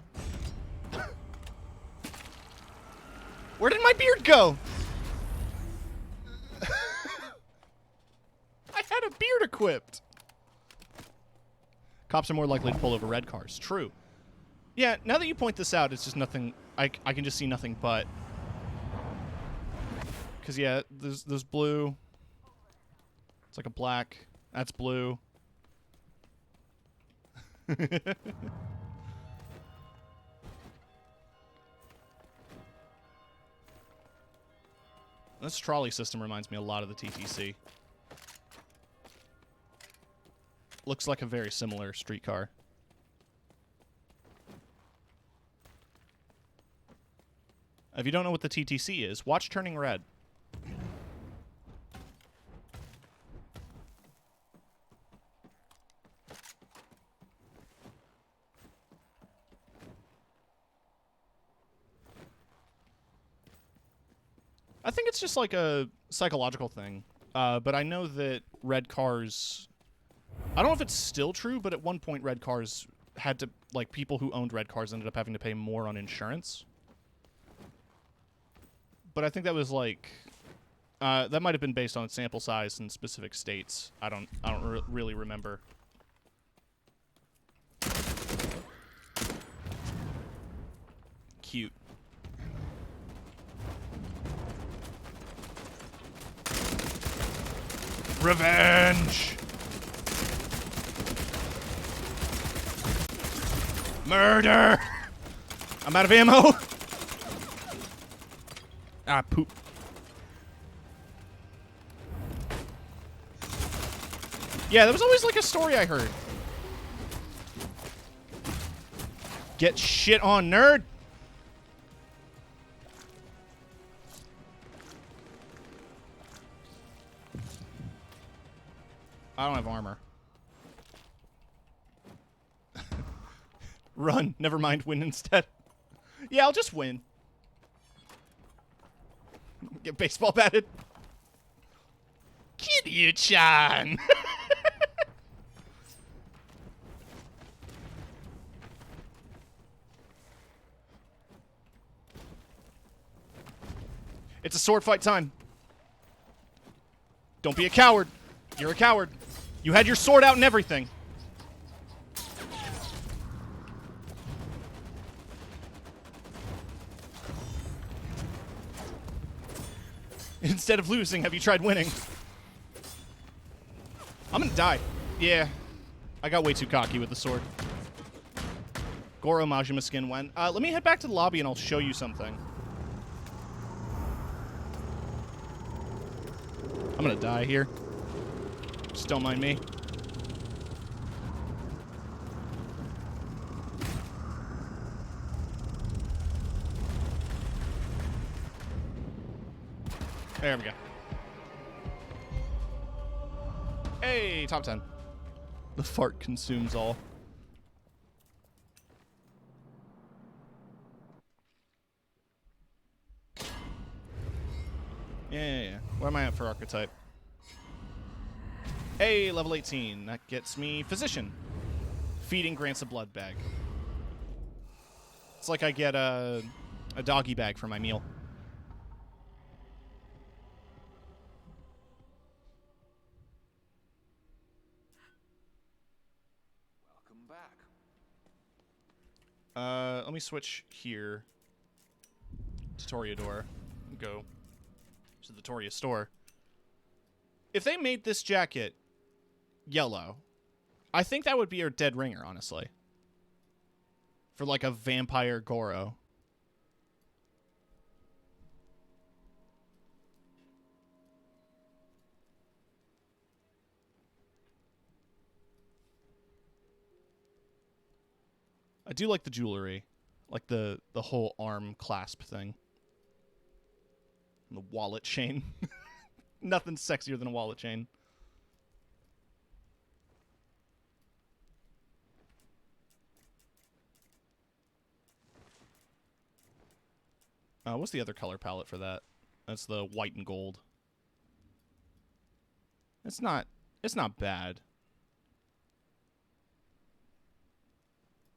Where did my beard go? I had a beard equipped. Cops are more likely to pull over red cars. True. Yeah, now that you point this out, it's just nothing. I can just see nothing but. Because, yeah, there's blue. It's like a black. That's blue. This trolley system reminds me a lot of the TTC. Looks like a very similar streetcar. If you don't know what the TTC is, watch Turning Red. I think it's just like a psychological thing. But I know that red cars... I don't know if it's still true, but at one point red cars had to... Like, people who owned red cars ended up having to pay more on insurance. But I think that was like... that might have been based on sample size in specific states. I don't really remember. Cute. Revenge! Murder! I'm out of ammo! Ah, poop. Yeah, there was always like a story I heard. Get shit on, nerd. I don't have armor. Run. Never mind. Win instead. Yeah, I'll just win. Get baseball batted. Kiryu-chan. It's a sword fight time. Don't be a coward. You're a coward. You had your sword out and everything. Instead of losing, have you tried winning? I'm gonna die. Yeah. I got way too cocky with the sword. Goro Majima skin went. Let me head back to the lobby and I'll show you something. I'm gonna die here. Just don't mind me. There we go. Hey, top 10. The fart consumes all. Yeah. What am I at for archetype? Hey, level 18. That gets me Physician. Feeding grants a blood bag. It's like I get a doggy bag for my meal. Welcome back. Let me switch here to Toreador and go to the Toria store. If they made this jacket yellow, I think that would be a dead ringer, honestly. For like a vampire Goro. I do like the jewelry. Like the whole arm clasp thing. And the wallet chain. Nothing's sexier than a wallet chain. What's the other color palette for that? That's the white and gold. It's not bad.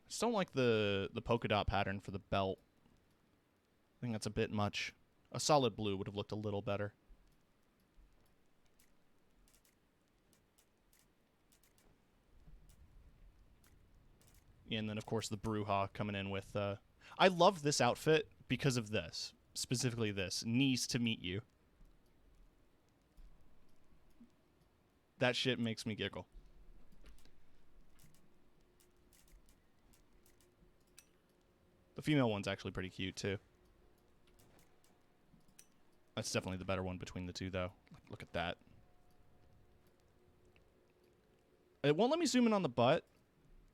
I just don't like the polka dot pattern for the belt. I think that's a bit much. A solid blue would have looked a little better. Yeah, and then, of course, the Bruja coming in with... I love this outfit because of this. Specifically this. Knees to meet you. That shit makes me giggle. The female one's actually pretty cute, too. That's definitely the better one between the two, though. Look at that. It won't let me zoom in on the butt.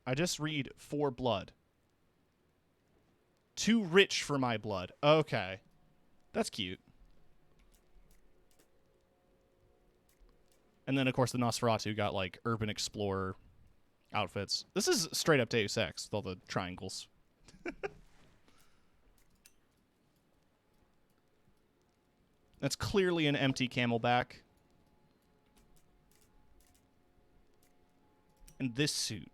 I just read for blood. Too rich for my blood. Okay. That's cute. And then, of course, the Nosferatu got, like, urban explorer outfits. This is straight up Deus Ex with all the triangles. That's clearly an empty camelback. And this suit.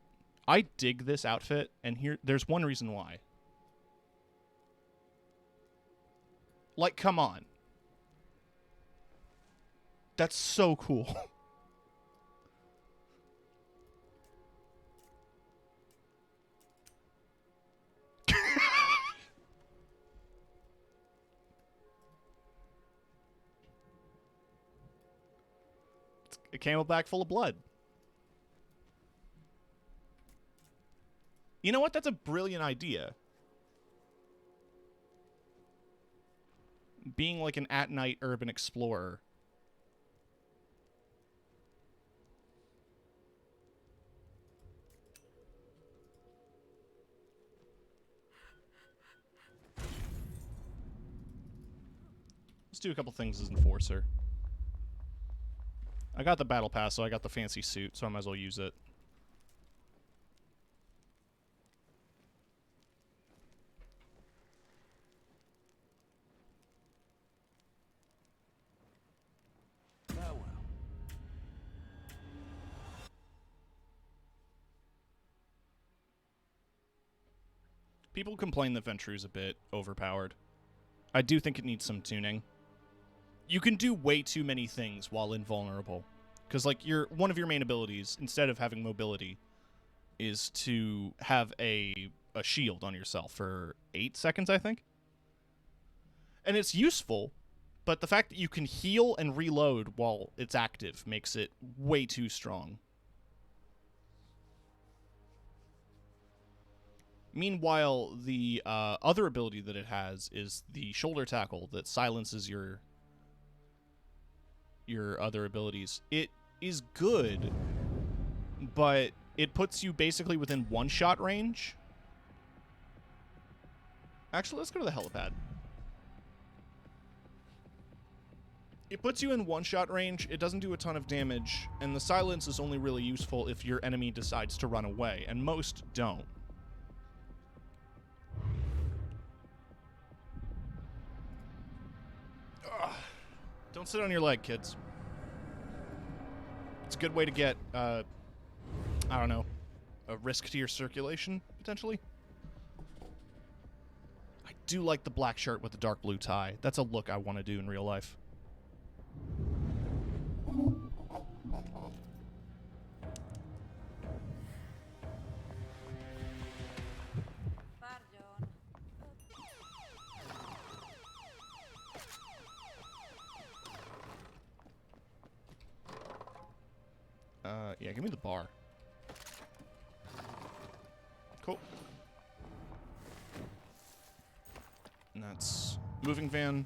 I dig this outfit, and there's one reason why. Like, come on. That's so cool. It's a camelback full of blood. You know what? That's a brilliant idea. Being like an at-night urban explorer. Let's do a couple things as Enforcer. I got the Battle Pass, so I got the fancy suit, so I might as well use it. Farewell. People complain that Ventru's a bit overpowered. I do think it needs some tuning. You can do way too many things while invulnerable. Because, like, one of your main abilities, instead of having mobility, is to have a shield on yourself for 8 seconds, I think. And it's useful, but the fact that you can heal and reload while it's active makes it way too strong. Meanwhile, the other ability that it has is the shoulder tackle that silences your other abilities. It is good, but it puts you basically within one-shot range. Actually, let's go to the helipad. It puts you in one-shot range, it doesn't do a ton of damage, and the silence is only really useful if your enemy decides to run away, and most don't. Ugh. Don't sit on your leg, kids. It's a good way to get, I don't know, a risk to your circulation, potentially. I do like the black shirt with the dark blue tie. That's a look I want to do in real life. Yeah, give me the bar. Cool. And that's moving van.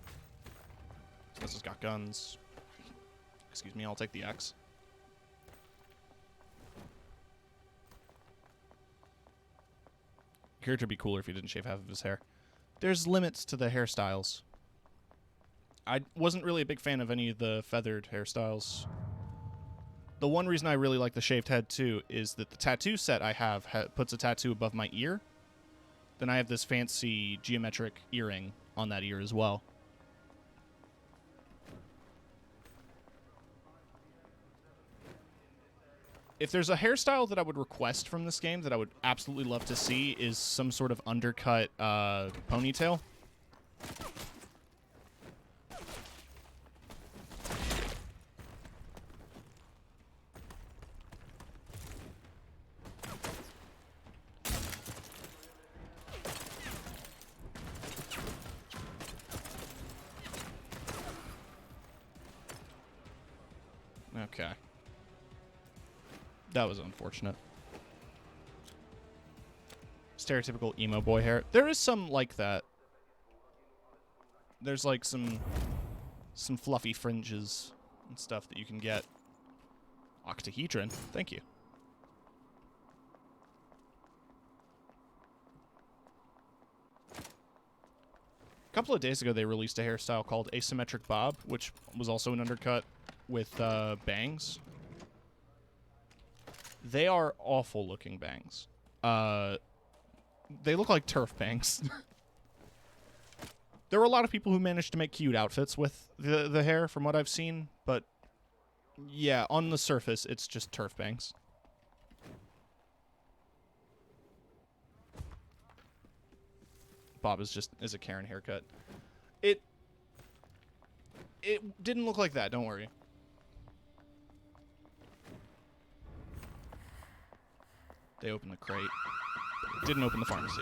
This has got guns. Excuse me, I'll take the X. Character would be cooler if he didn't shave half of his hair. There's limits to the hairstyles. I wasn't really a big fan of any of the feathered hairstyles. The one reason I really like the shaved head, too, is that the tattoo set I have puts a tattoo above my ear. Then I have this fancy geometric earring on that ear as well. If there's a hairstyle that I would request from this game that I would absolutely love to see is some sort of undercut ponytail. Okay. That was unfortunate. Stereotypical emo boy hair. There is some like that. There's like some fluffy fringes and stuff that you can get. Octahedron. Thank you. A couple of days ago, they released a hairstyle called Asymmetric Bob, which was also an undercut with bangs. They are awful looking bangs. They look like turf bangs. There are a lot of people who managed to make cute outfits with the hair from what I've seen, but yeah, on the surface, it's just turf bangs. Bob is a Karen haircut. It didn't look like that, don't worry. They opened the crate. Didn't open the pharmacy.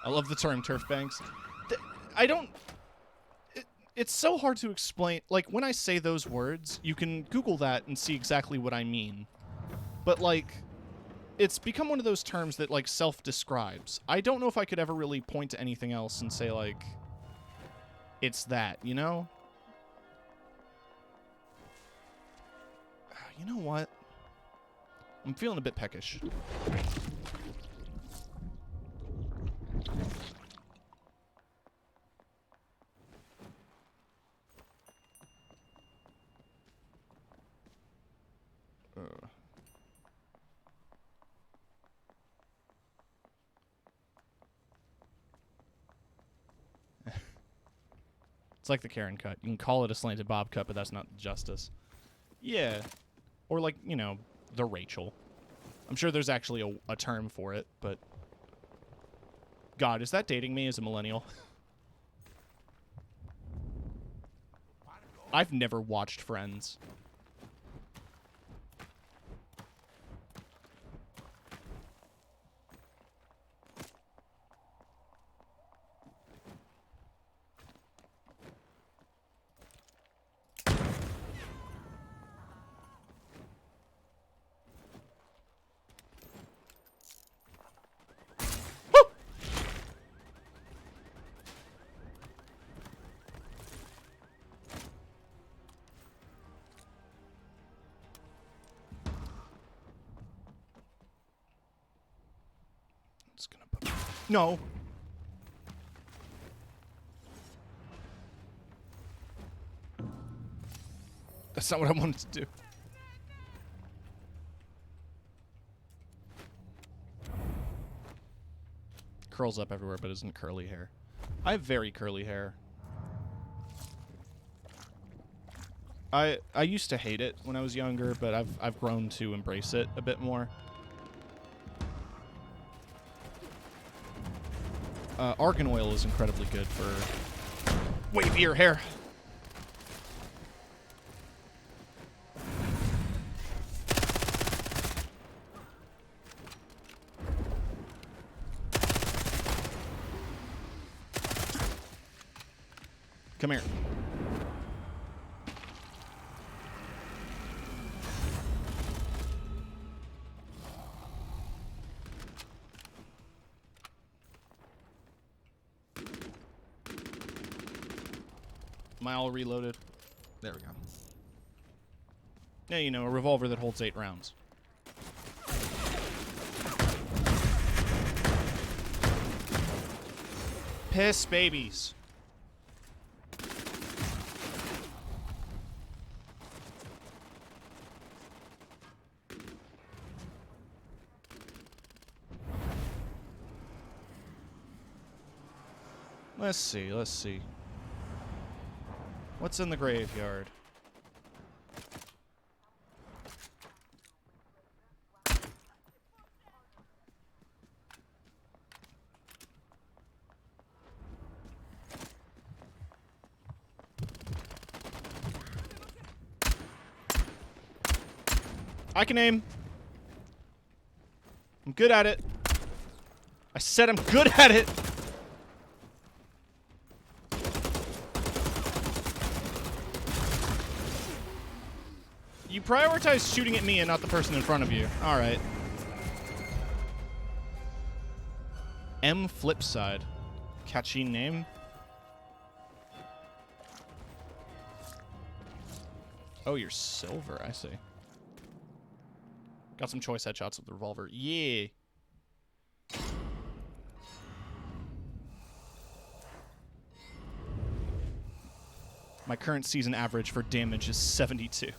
I love the term turf bangs. I don't... It's so hard to explain. Like, when I say those words, you can Google that and see exactly what I mean. But, like, it's become one of those terms that, like, self-describes. I don't know if I could ever really point to anything else and say, like, it's that, you know? You know what? I'm feeling a bit peckish. It's like the Karen cut. You can call it a slanted bob cut, but that's not justice. Yeah. Or like, you know, the Rachel. I'm sure there's actually a term for it, but... God, is that dating me as a millennial? I've never watched Friends. Just gonna put... No! That's not what I wanted to do. Curls up everywhere, but isn't curly hair. I have very curly hair. I used to hate it when I was younger, but I've grown to embrace it a bit more. Argan oil is incredibly good for wavier hair. Come here. Am I all reloaded? There we go. Yeah, you know, a revolver that holds 8 rounds. Piss babies. Let's see, let's see. What's in the graveyard? I can aim. I'm good at it. I said I'm good at it. You prioritize shooting at me and not the person in front of you. All right. M Flipside. Catchy name. Oh, you're silver. I see. Got some choice headshots with the revolver. Yeah. My current season average for damage is 72.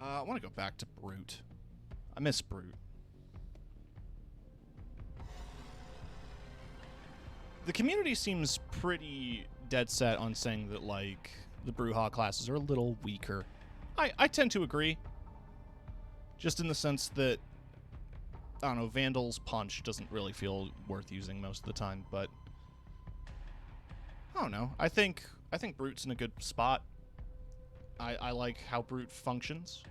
I want to go back to Brute. I miss Brute. The community seems pretty dead set on saying that, like, the Brujah classes are a little weaker. I tend to agree. Just in the sense that, I don't know, Vandal's Punch doesn't really feel worth using most of the time, but I don't know. I think Brute's in a good spot. I like how Brute functions.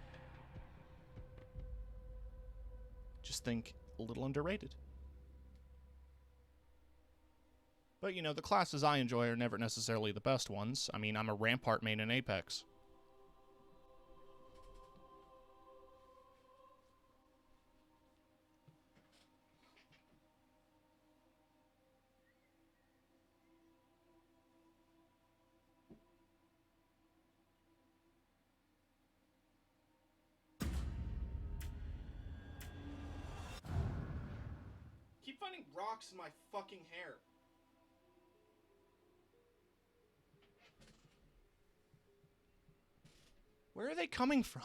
Just think a little underrated. But, you know, the classes I enjoy are never necessarily the best ones. I mean, I'm a Rampart main in Apex. Keep finding rocks in my fucking hair. Where are they coming from?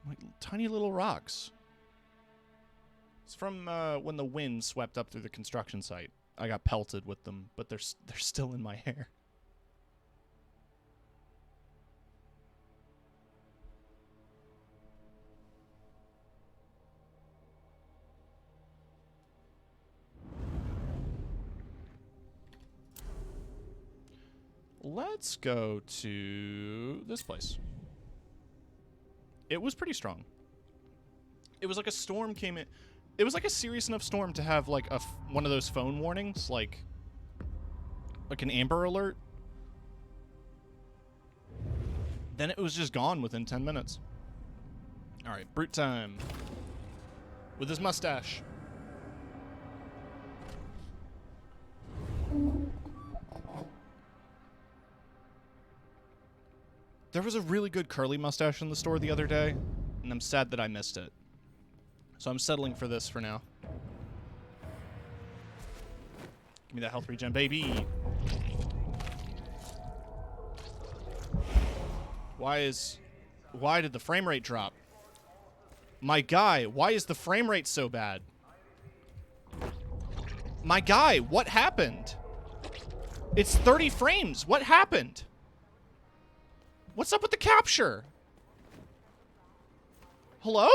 Like tiny little rocks. It's from when the wind swept up through the construction site. I got pelted with them, but they're still in my hair. Let's go to this place. It was pretty strong. It was like a storm came in. It was like a serious enough storm to have like one of those phone warnings, like an Amber Alert. Then it was just gone within 10 minutes. All right, brute time. With his mustache. There was a really good curly mustache in the store the other day, and I'm sad that I missed it. So I'm settling for this for now. Give me that health regen, baby. Why did the frame rate drop? My guy, why is the frame rate so bad? My guy, what happened? It's 30 frames. What happened? What's up with the capture? Hello?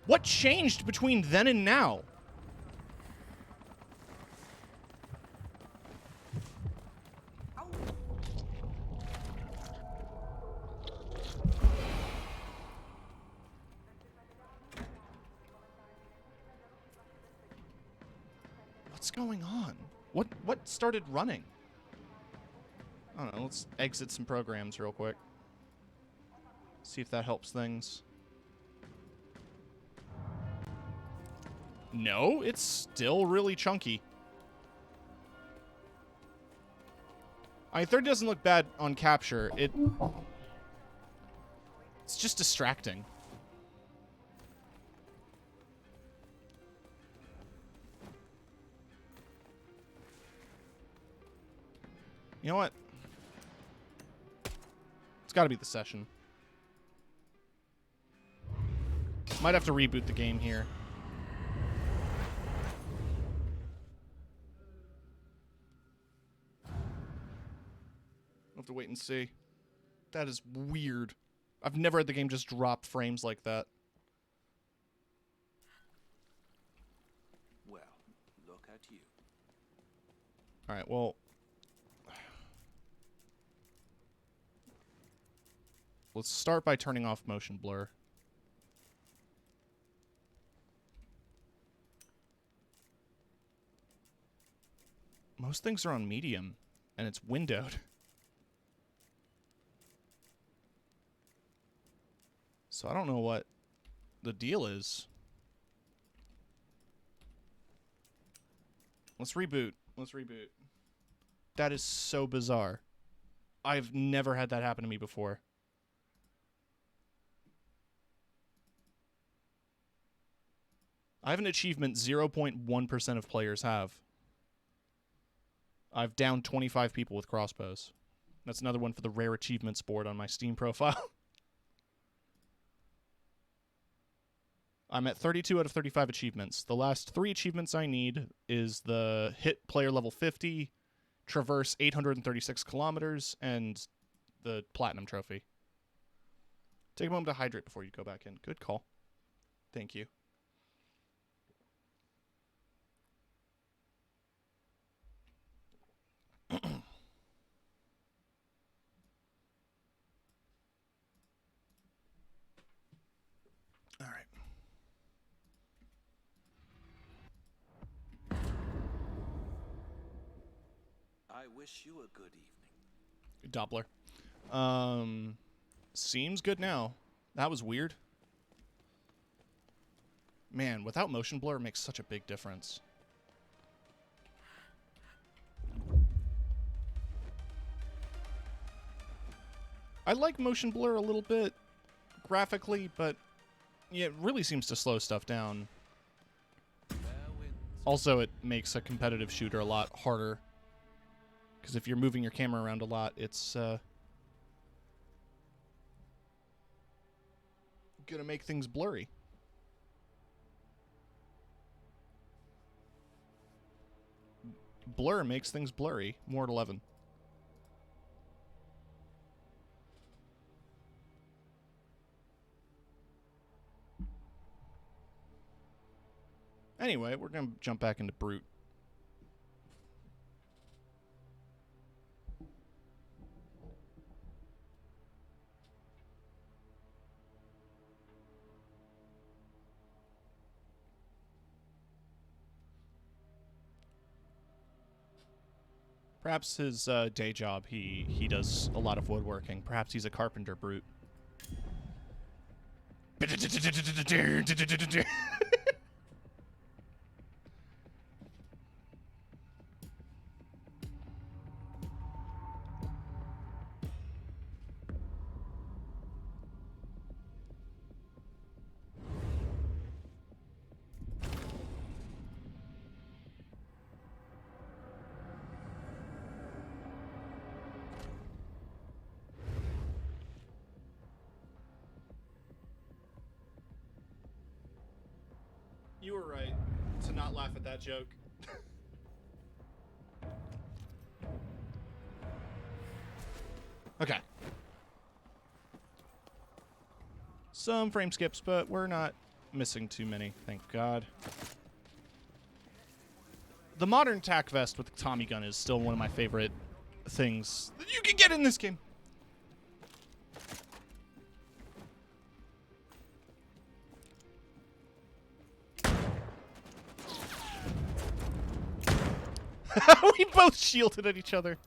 What changed between then and now? What's going on? What started running? I don't know, let's exit some programs real quick. See if that helps things. No, it's still really chunky. I mean, 30 doesn't look bad on capture. It's just distracting. You know what? It's got to be the session. Might have to reboot the game here. I'll have to wait and see. That is weird. I've never had the game just drop frames like that. Well, look at you. All right, well, let's start by turning off motion blur. Most things are on medium, and it's windowed. So I don't know what the deal is. Let's reboot. Let's reboot. That is so bizarre. I've never had that happen to me before. I have an achievement 0.1% of players have. I've downed 25 people with crossbows. That's another one for the rare achievements board on my Steam profile. I'm at 32 out of 35 achievements. The last 3 achievements I need is the hit player level 50, traverse 836 kilometers, and the platinum trophy. Take a moment to hydrate before you go back in. Good call. Thank you. All right. I wish you a good evening. Doppler. Seems good now. That was weird. Man, without motion blur, it makes such a big difference. I like motion blur a little bit graphically, but yeah, it really seems to slow stuff down. Also, it makes a competitive shooter a lot harder. Because if you're moving your camera around a lot, it's gonna make things blurry. Blur makes things blurry. More at 11. Anyway, we're going to jump back into Brute. Perhaps his day job, he does a lot of woodworking. Perhaps he's a carpenter Brute. You were right to not laugh at that joke. Okay. Some frame skips, but we're not missing too many, thank God. The modern tac vest with the Tommy gun is still one of my favorite things that you can get in this game. We both shielded at each other.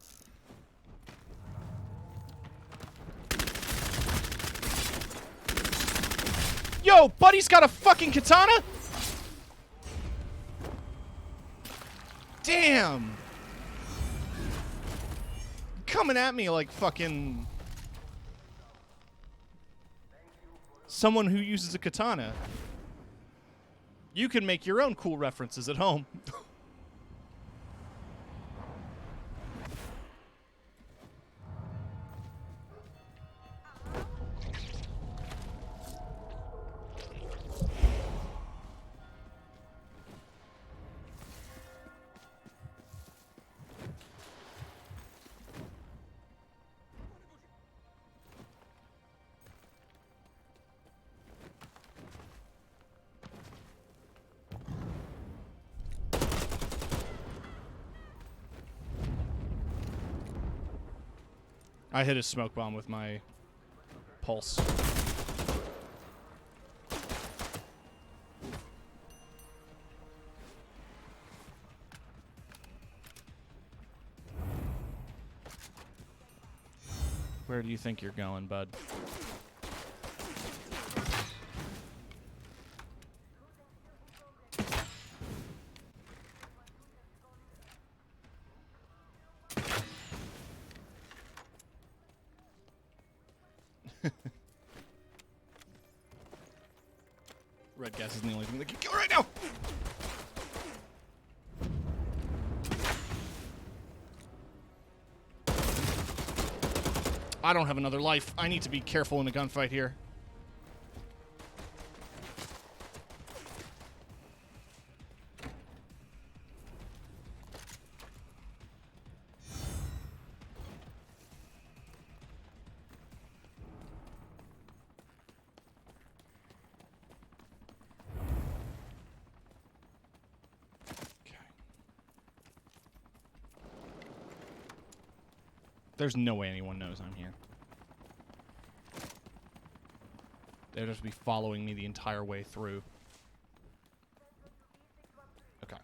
Yo, buddy's got a fucking katana? Damn. Coming at me like fucking someone who uses a katana. You can make your own cool references at home. I hit a smoke bomb with my pulse. Where do you think you're going, bud? Red gas isn't the only thing that can kill right now! I don't have another life. I need to be careful in a gunfight here. There's no way anyone knows I'm here. They'll just be following me the entire way through. Okay.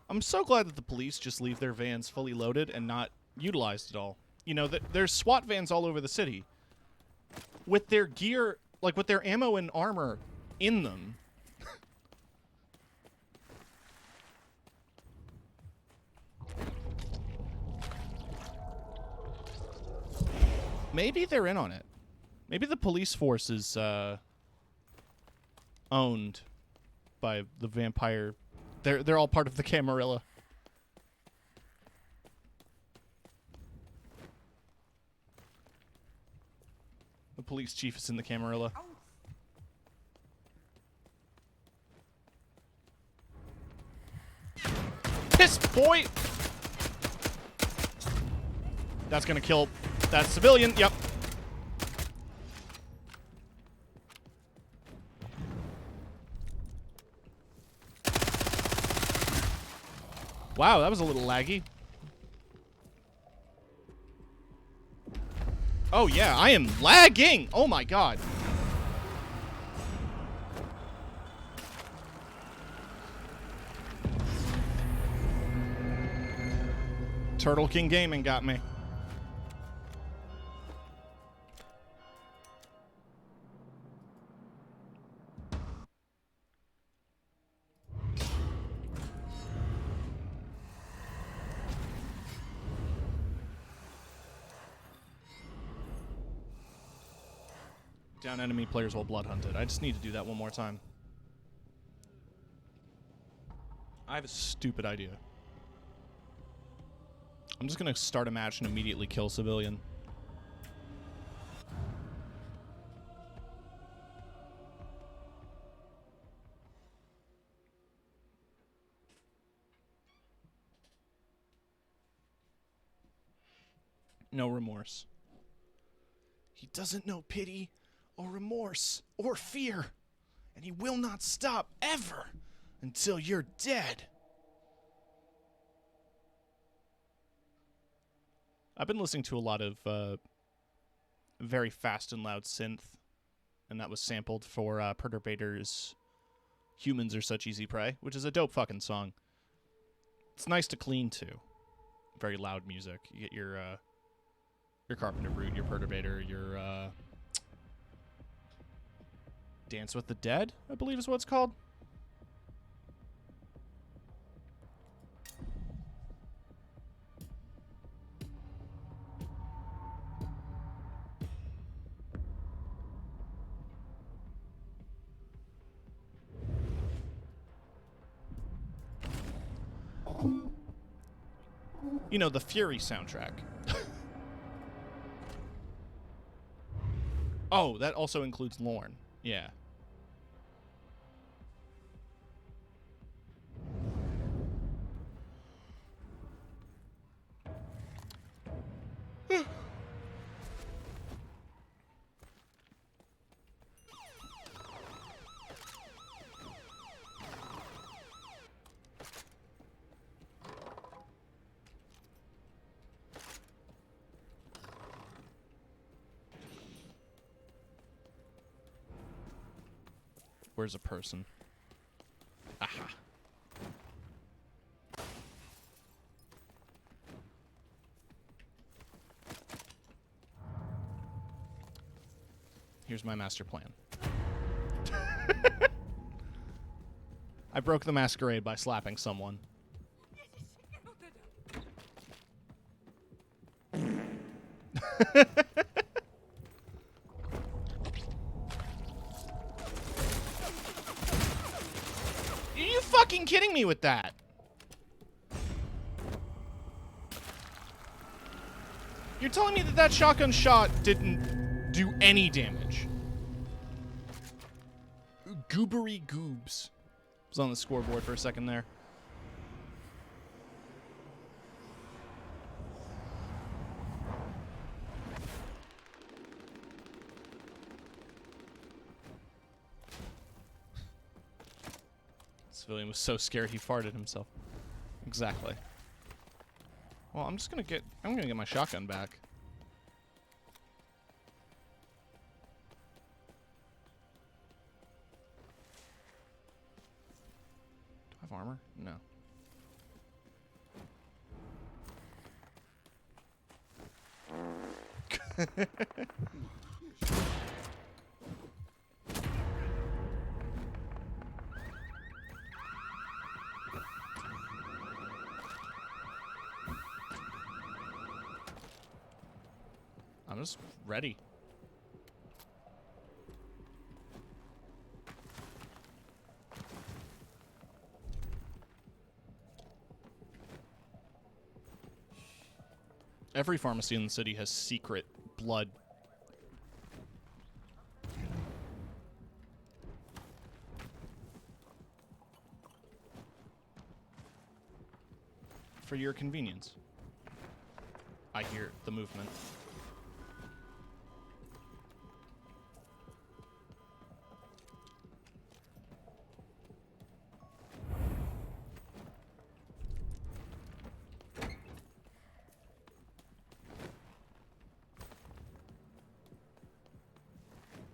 I'm so glad that the police just leave their vans fully loaded and not utilized at all. You know, there's SWAT vans all over the city with their gear, like with their ammo and armor in them. Maybe they're in on it. Maybe the police force is owned by the vampire. They're all part of the Camarilla. The police chief is in the Camarilla. Piss boy! That's gonna kill that civilian. Yep. Wow, that was a little laggy. Oh yeah, I am lagging! Oh my god. Turtle King Gaming got me. Down enemy players while Bloodhunted. I just need to do that one more time. I have a stupid idea. I'm just gonna start a match and immediately kill civilian. No remorse. He doesn't know pity or remorse or fear, and he will not stop ever until you're dead. I've been listening to a lot of very fast and loud synth, and that was sampled for Perturbator's Humans Are Such Easy Prey, which is a dope fucking song. It's nice to clean to. Very loud music. You get your Carpenter Brute, your Perturbator, your Dance with the Dead, I believe is what it's called. You know, the Fury soundtrack. Oh, that also includes Lorne. Yeah. Where's a person? Aha. Here's my master plan. I broke the masquerade by slapping someone. Are you fucking kidding me with that? You're telling me that that shotgun shot didn't do any damage? Goobery Goobs was on the scoreboard for a second there. Civilian was so scared he farted himself. Exactly. Well, I'm gonna get my shotgun back. Do I have armor? No. I'm just Ready. Every pharmacy in the city has secret blood. For your convenience. I hear the movement.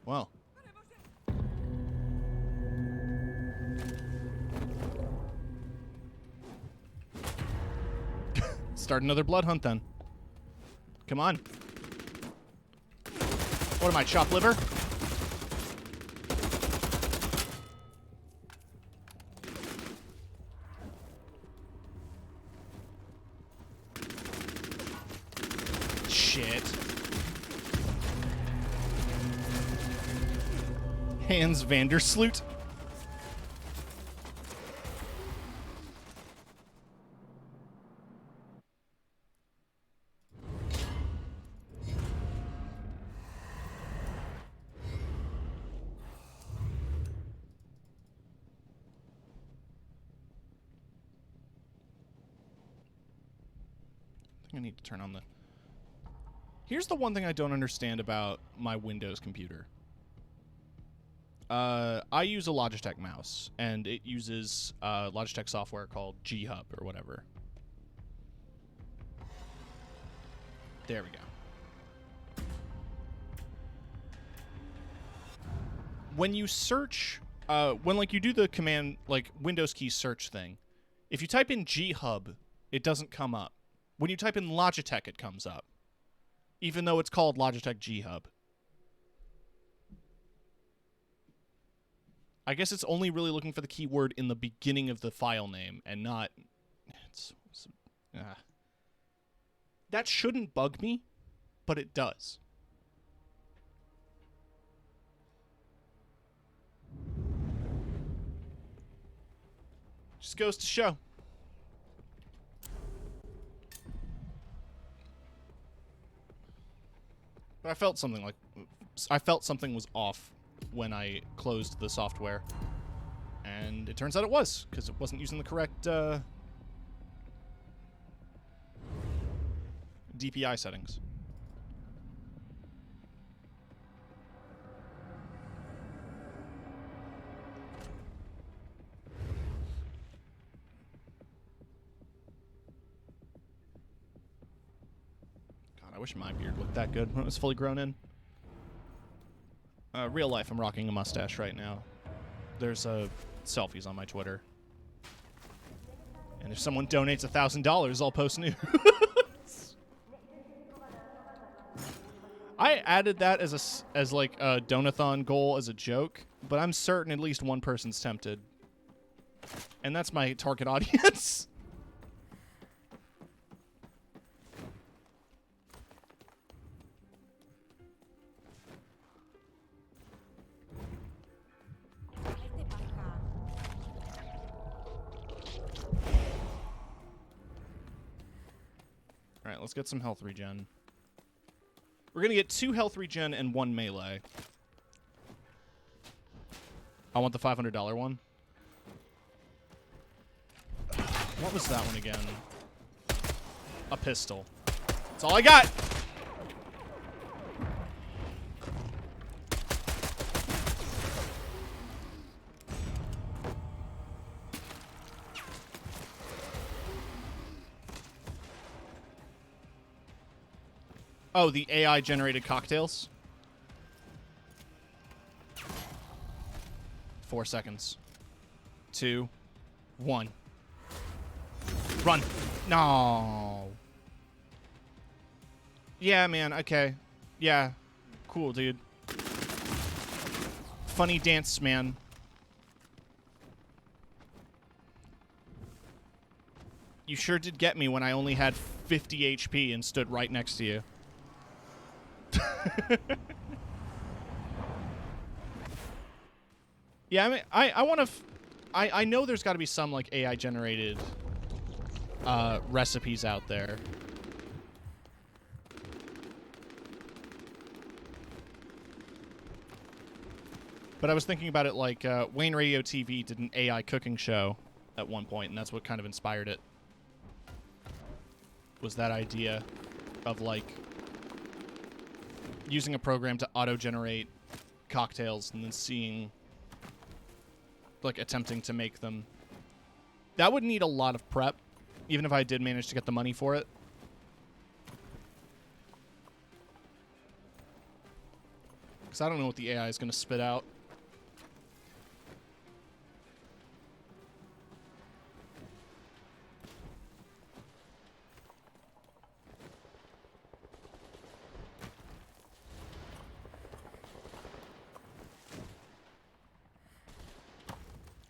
Well. Start another blood hunt then. Come on. What am I, chopped liver? Shit. Hans Vandersloot. I need to turn on the... Here's the one thing I don't understand about my Windows computer. I use a Logitech mouse, and it uses Logitech software called G-Hub or whatever. There we go. When you search, when like you do the command, like Windows key search thing, if you type in G-Hub, it doesn't come up. When you type in Logitech, it comes up. Even though it's called Logitech G-Hub. I guess it's only really looking for the keyword in the beginning of the file name and not... That shouldn't bug me, but it does. Just goes to show. But I felt something was off when I closed the software. And it turns out it was, because it wasn't using the correct DPI settings. God, I wish my beard looked that good when it was fully grown in. Real life, I'm rocking a mustache right now. There's selfies on my Twitter. And if someone donates $1,000, I'll post news. I added that as like a donathon goal as a joke, but I'm certain at least one person's tempted. And that's my target audience. Alright, let's get some health regen. We're gonna get 2 health regen and 1 melee. I want the $500 one. What was that one again? A pistol. That's all I got! Oh, the AI-generated cocktails? 4 seconds. 2, 1. Run. No. Yeah, man, okay. Yeah. Cool, dude. Funny dance, man. You sure did get me when I only had 50 HP and stood right next to you. Yeah, I mean, I want to. I know there's got to be some like AI generated recipes out there. But I was thinking about it like Wayne Radio TV did an AI cooking show at one point, and that's what kind of inspired it. Was that idea of like using a program to auto-generate cocktails and then seeing, like, attempting to make them. That would need a lot of prep, even if I did manage to get the money for it. Because I don't know what the AI is going to spit out.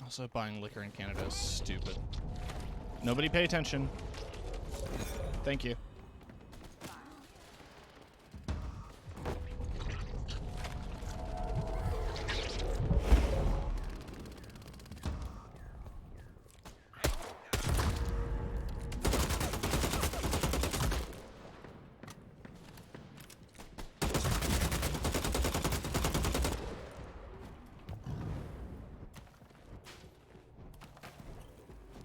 Also, buying liquor in Canada is stupid. Nobody pay attention. Thank you.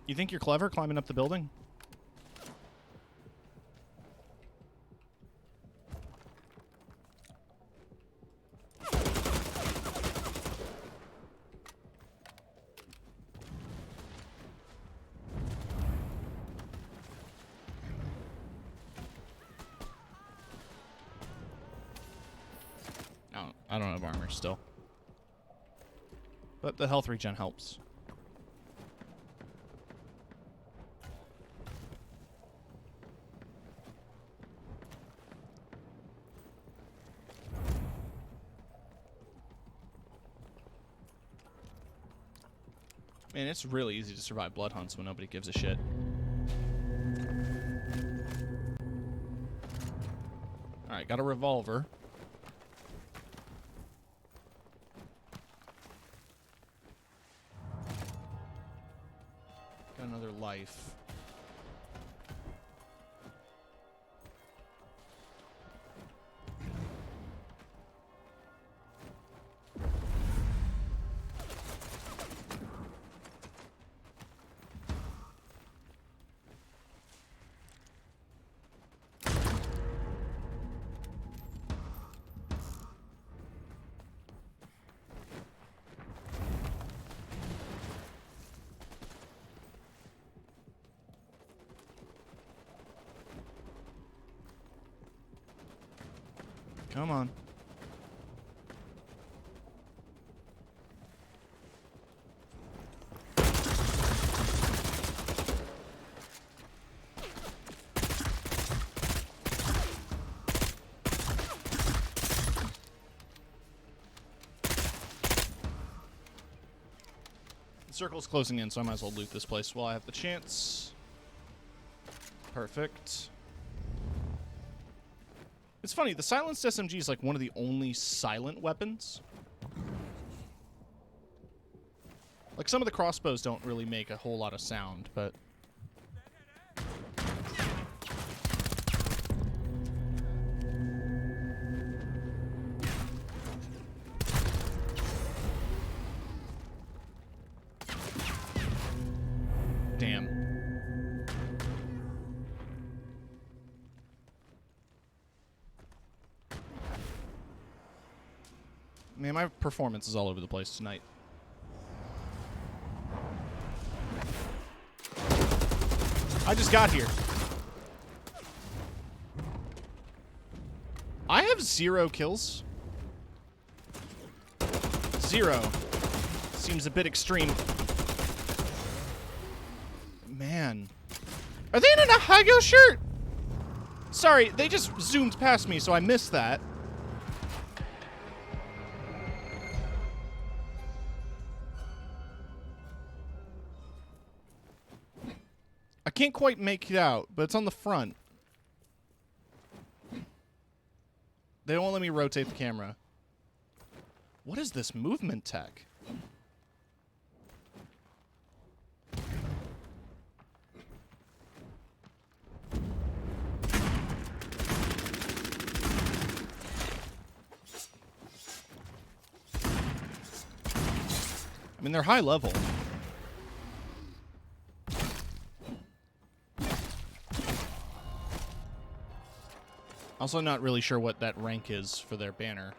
You think you're clever climbing up the building? I don't have armor still. But the health regen helps. Man, it's really easy to survive blood hunts when nobody gives a shit. Alright, got a revolver. Got another life. Come on. The circle's closing in, so I might as well loot this place while I have the chance. Perfect. It's funny, the silenced SMG is like one of the only silent weapons. Like, some of the crossbows don't really make a whole lot of sound, but... Damn. Man, my performance is all over the place tonight. I just got here. I have 0 kills. 0. Seems a bit extreme. Man. Are they in a Hago shirt? Sorry, they just zoomed past me, so I missed that. I can't quite make it out, but it's on the front. They won't let me rotate the camera. What is this movement tech? I mean, they're high level. Also not really sure what that rank is for their banner.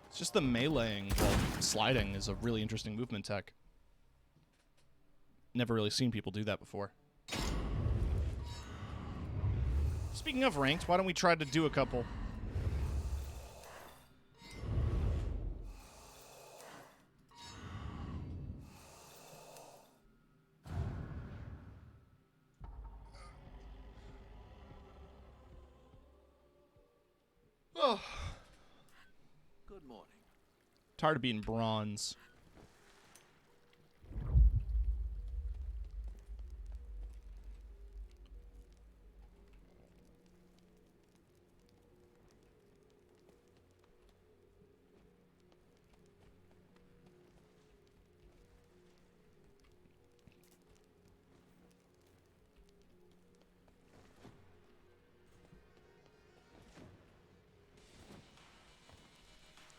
It's just the meleeing while sliding is a really interesting movement tech. Never really seen people do that before. Speaking of ranked, why don't we try to do a couple? Oh. Good morning. Tired of being bronze.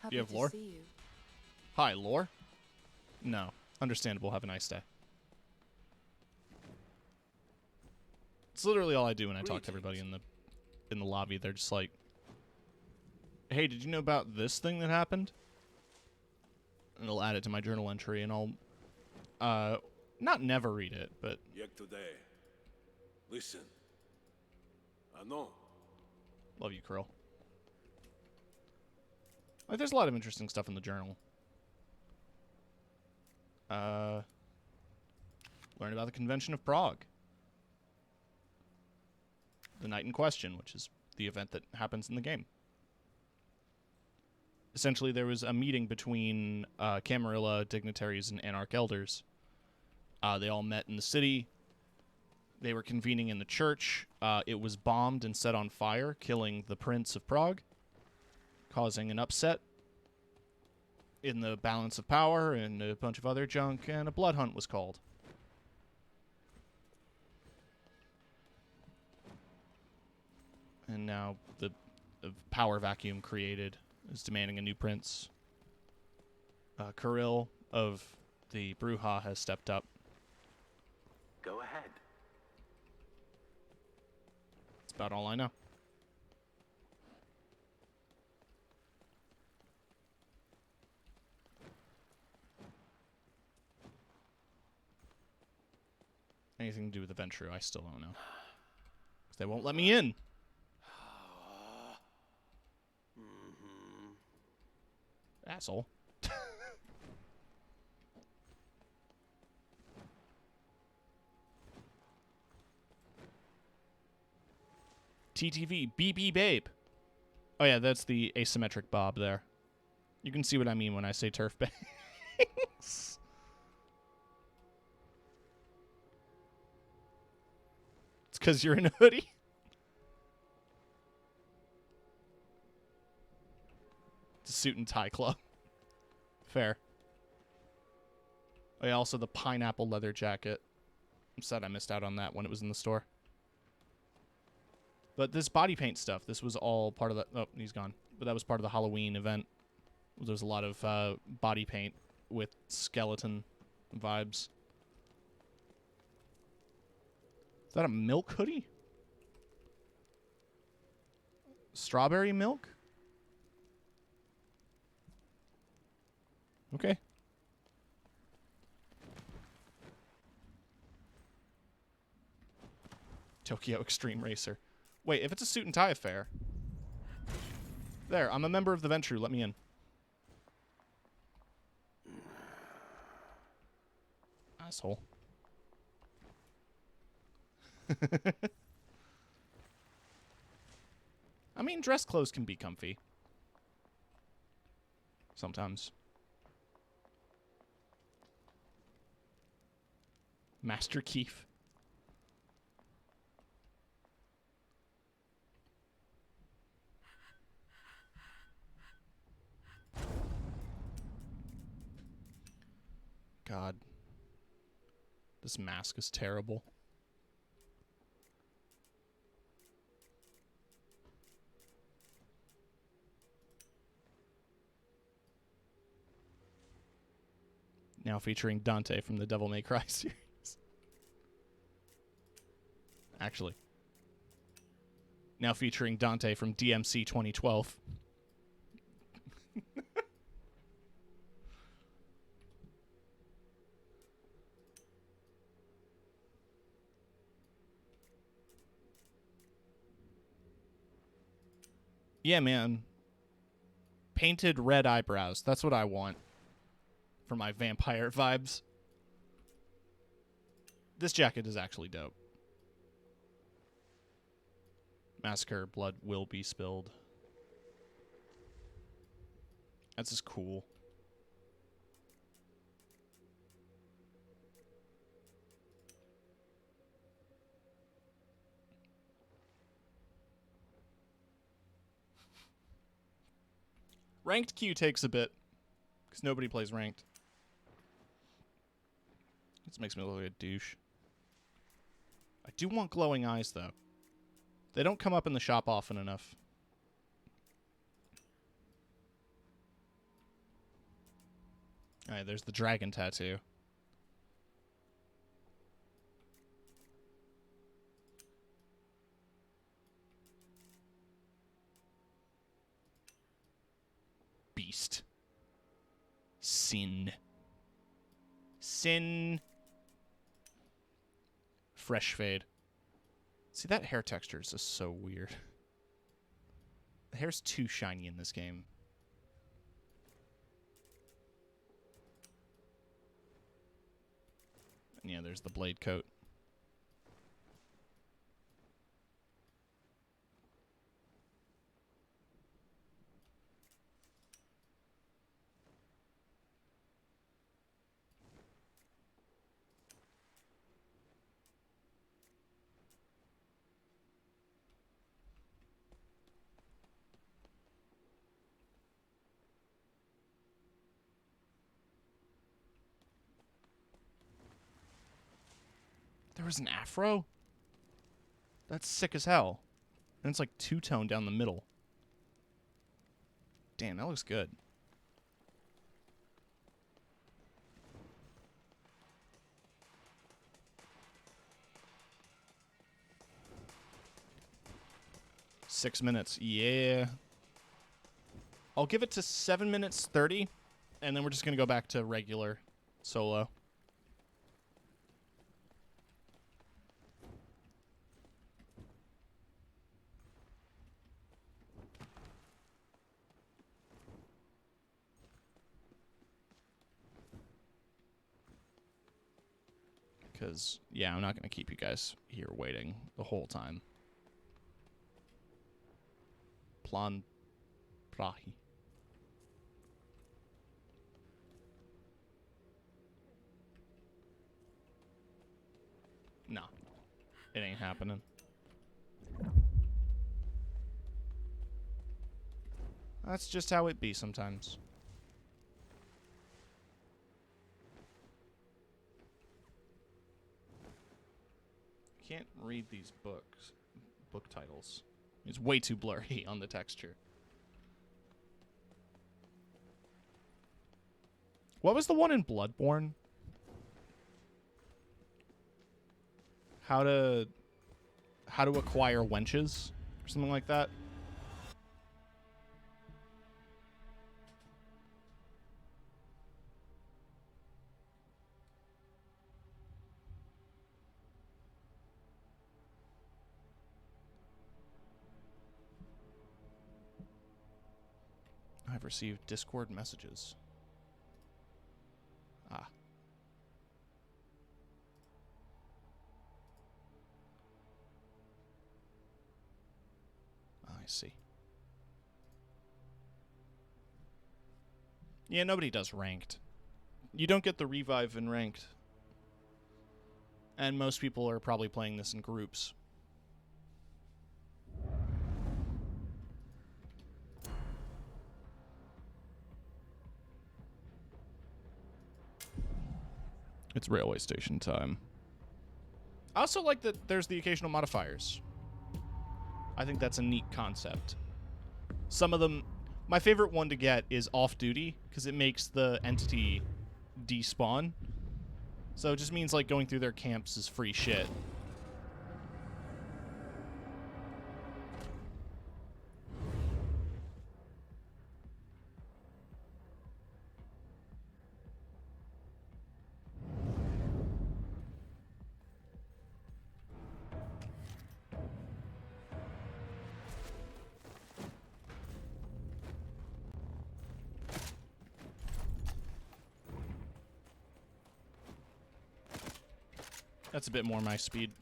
Happy Do you have to lore? see you. Hi, lore? No. Understandable. Have a nice day. It's literally all I do when I talk to everybody in the lobby. They're just like, "Hey, did you know about this thing that happened?" And it'll add it to my journal entry, and I'll not never read it, but Yet today. Listen. I know. love you, Krill. Like, there's a lot of interesting stuff in the journal. Learn about the Convention of Prague. The night in question, which is the event that happens in the game. Essentially, there was a meeting between Camarilla dignitaries and Anarch elders. They all met in the city. They were convening in the church. It was bombed and set on fire, killing the Prince of Prague, causing an upset in the balance of power and a bunch of other junk, and a bloodhunt was called. And now the power vacuum created is demanding a new prince. Kirill of the Bruja has stepped up. Go ahead. That's about all I know. Anything to do with the Ventru, I still don't know. 'Cause they won't let me in. Asshole. TTV, BB Babe. Oh yeah, that's the asymmetric bob there. You can see what I mean when I say turf bangs. It's because you're in a hoodie. It's a suit and tie club. Fair. Oh yeah, also the pineapple leather jacket. I'm sad I missed out on that when it was in the store. But this body paint stuff, this was all part of the... Oh, he's gone. But that was part of the Halloween event. There was a lot of body paint with skeleton vibes. Is that a milk hoodie? Strawberry milk? Okay. Tokyo Extreme Racer. Wait, if it's a suit and tie affair... There, I'm a member of the Ventru. Let me in. Asshole. I mean, dress clothes can be comfy. Sometimes. Master Keef. God. This mask is terrible. Now featuring Dante from the Devil May Cry series. Actually. Now featuring Dante from DMC 2012. Yeah, man. Painted red eyebrows. That's what I want for my vampire vibes. This jacket is actually dope. Massacre, blood will be spilled. That's just cool. Ranked queue takes a bit, because nobody plays ranked. This makes me look like a douche. I do want glowing eyes, though. They don't come up in the shop often enough. Alright, there's the dragon tattoo. Beast. Sin. Sin. Fresh fade. See, that hair texture is just so weird. The hair's too shiny in this game. And yeah, there's the blade coat. There was an afro? That's sick as hell. And it's like two-tone down the middle. Damn, that looks good. Six minutes. Yeah. I'll give it to 7 minutes 30, and then we're just going to go back to regular solo. Because, yeah, I'm not going to keep you guys here waiting the whole time. Plan Prahi. No. It ain't happening. That's just how it be sometimes. Can't read these book titles. It's way too blurry on the texture. What was the one in Bloodborne? How to acquire wenches or something like that? I've received Discord messages. Ah. I see. Yeah, nobody does ranked. You don't get the revive in ranked. And most people are probably playing this in groups. It's railway station time. I also like that there's the occasional modifiers. I think that's a neat concept. Some of them... My favorite one to get is off-duty, because it makes the entity despawn. So it just means, like, going through their camps is free shit. That's a bit more my speed.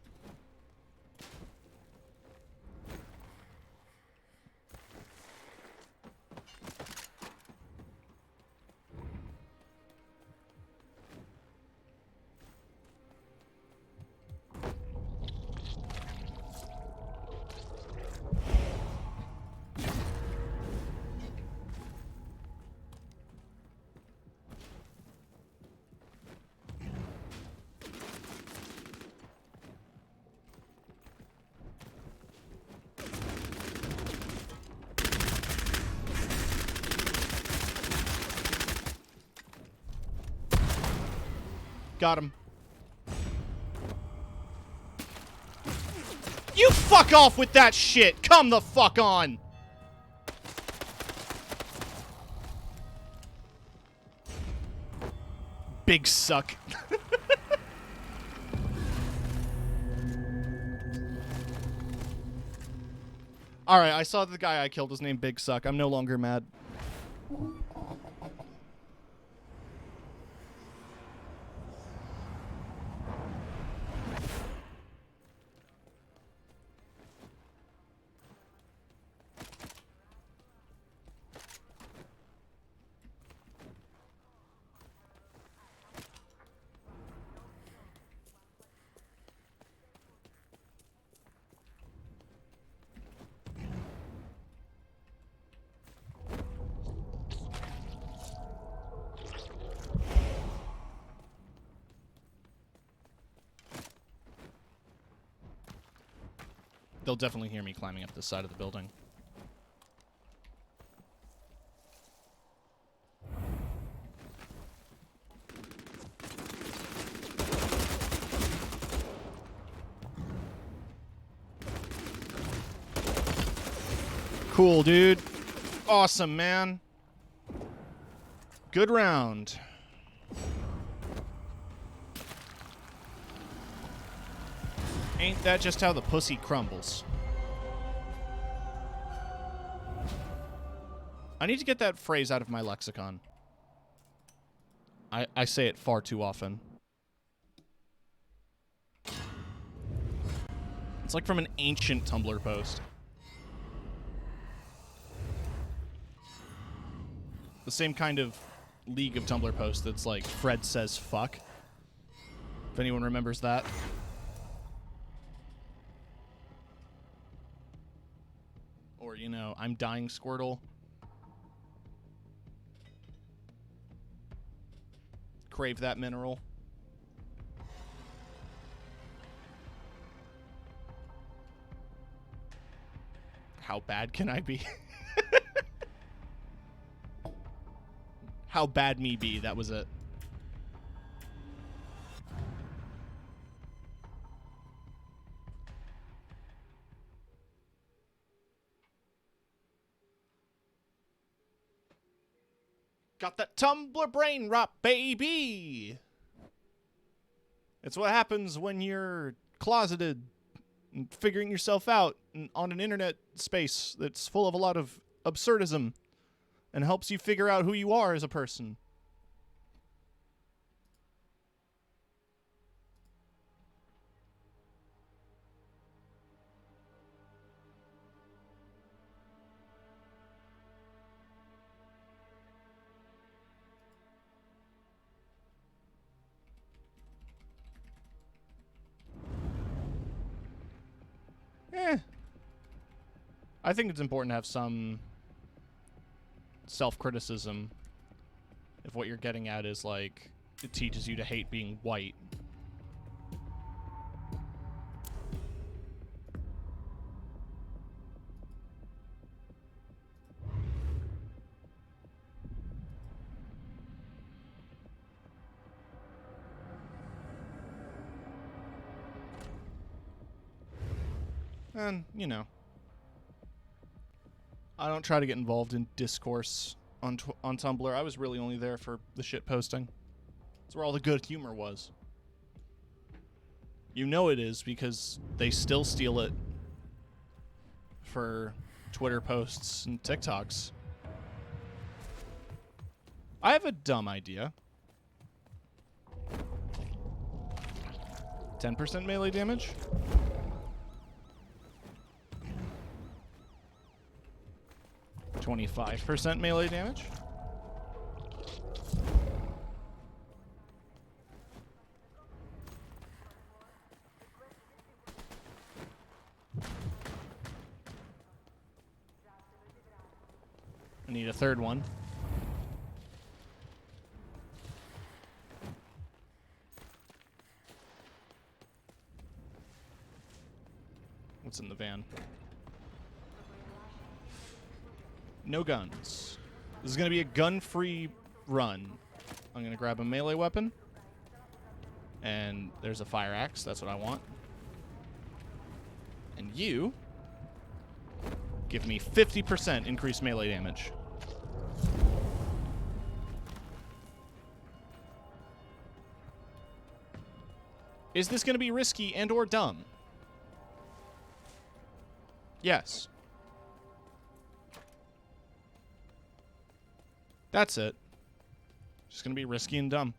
Got him. You fuck off with that shit! Come the fuck on! Big suck. Alright, I saw the guy I killed was named Big Suck. I'm no longer mad. They'll definitely hear me climbing up this side of the building. Cool, dude. Awesome, man. Good round. Ain't that just how the pussy crumbles? I need to get that phrase out of my lexicon. I say it far too often. It's like from an ancient Tumblr post. The same kind of League of Tumblr post that's like, Fred says fuck. If anyone remembers that. Or, you know, I'm dying Squirtle. Crave that mineral. How bad can I be? How bad me be, that was it. Got that Tumblr brain rot, baby! It's what happens when you're closeted and figuring yourself out on an internet space that's full of a lot of absurdism and helps you figure out who you are as a person. I think it's important to have some self-criticism if what you're getting at is, like, it teaches you to hate being white. And, you know, I don't try to get involved in discourse on Tumblr. I was really only there for the shit posting. It's where all the good humor was. You know it is because they still steal it for Twitter posts and TikToks. I have a dumb idea. 10% melee damage? %25 melee damage. I need a third one. What's in the van? No guns. This is going to be a gun-free run. I'm going to grab a melee weapon. And there's a fire axe. That's what I want. And you give me 50% increased melee damage. Is this going to be risky and or dumb? Yes. That's it. Just gonna be risky and dumb.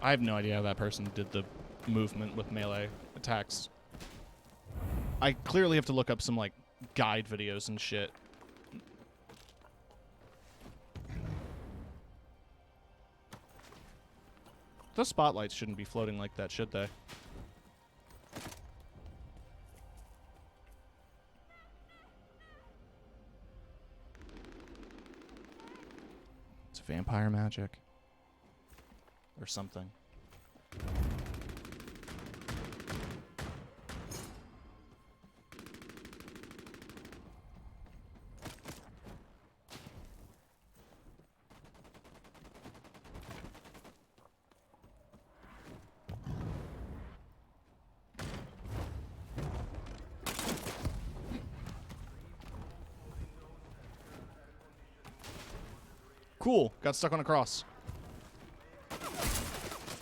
I have no idea how that person did the movement with melee attacks. I clearly have to look up some, like, guide videos and shit. Those spotlights shouldn't be floating like that, should they? It's vampire magic. Or something. Cool. Got stuck on a cross.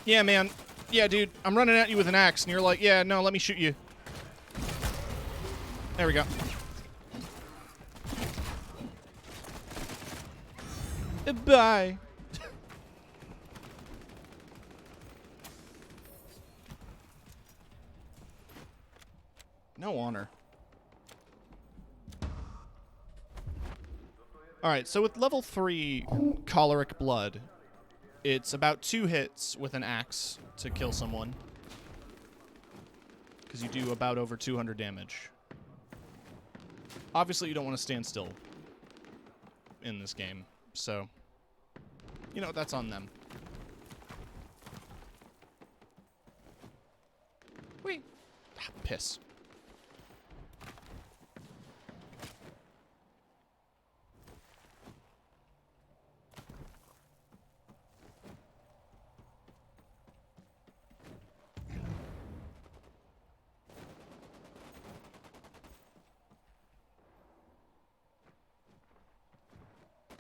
Yeah, man. Yeah, dude. I'm running at you with an axe, and you're like, yeah, no, let me shoot you. There we go. Bye. No honor. Alright, so with level 3 Choleric Blood, it's about 2 hits with an axe to kill someone. Because you do about over 200 damage. Obviously, you don't want to stand still in this game. So, you know, that's on them. Wait. Ah, piss.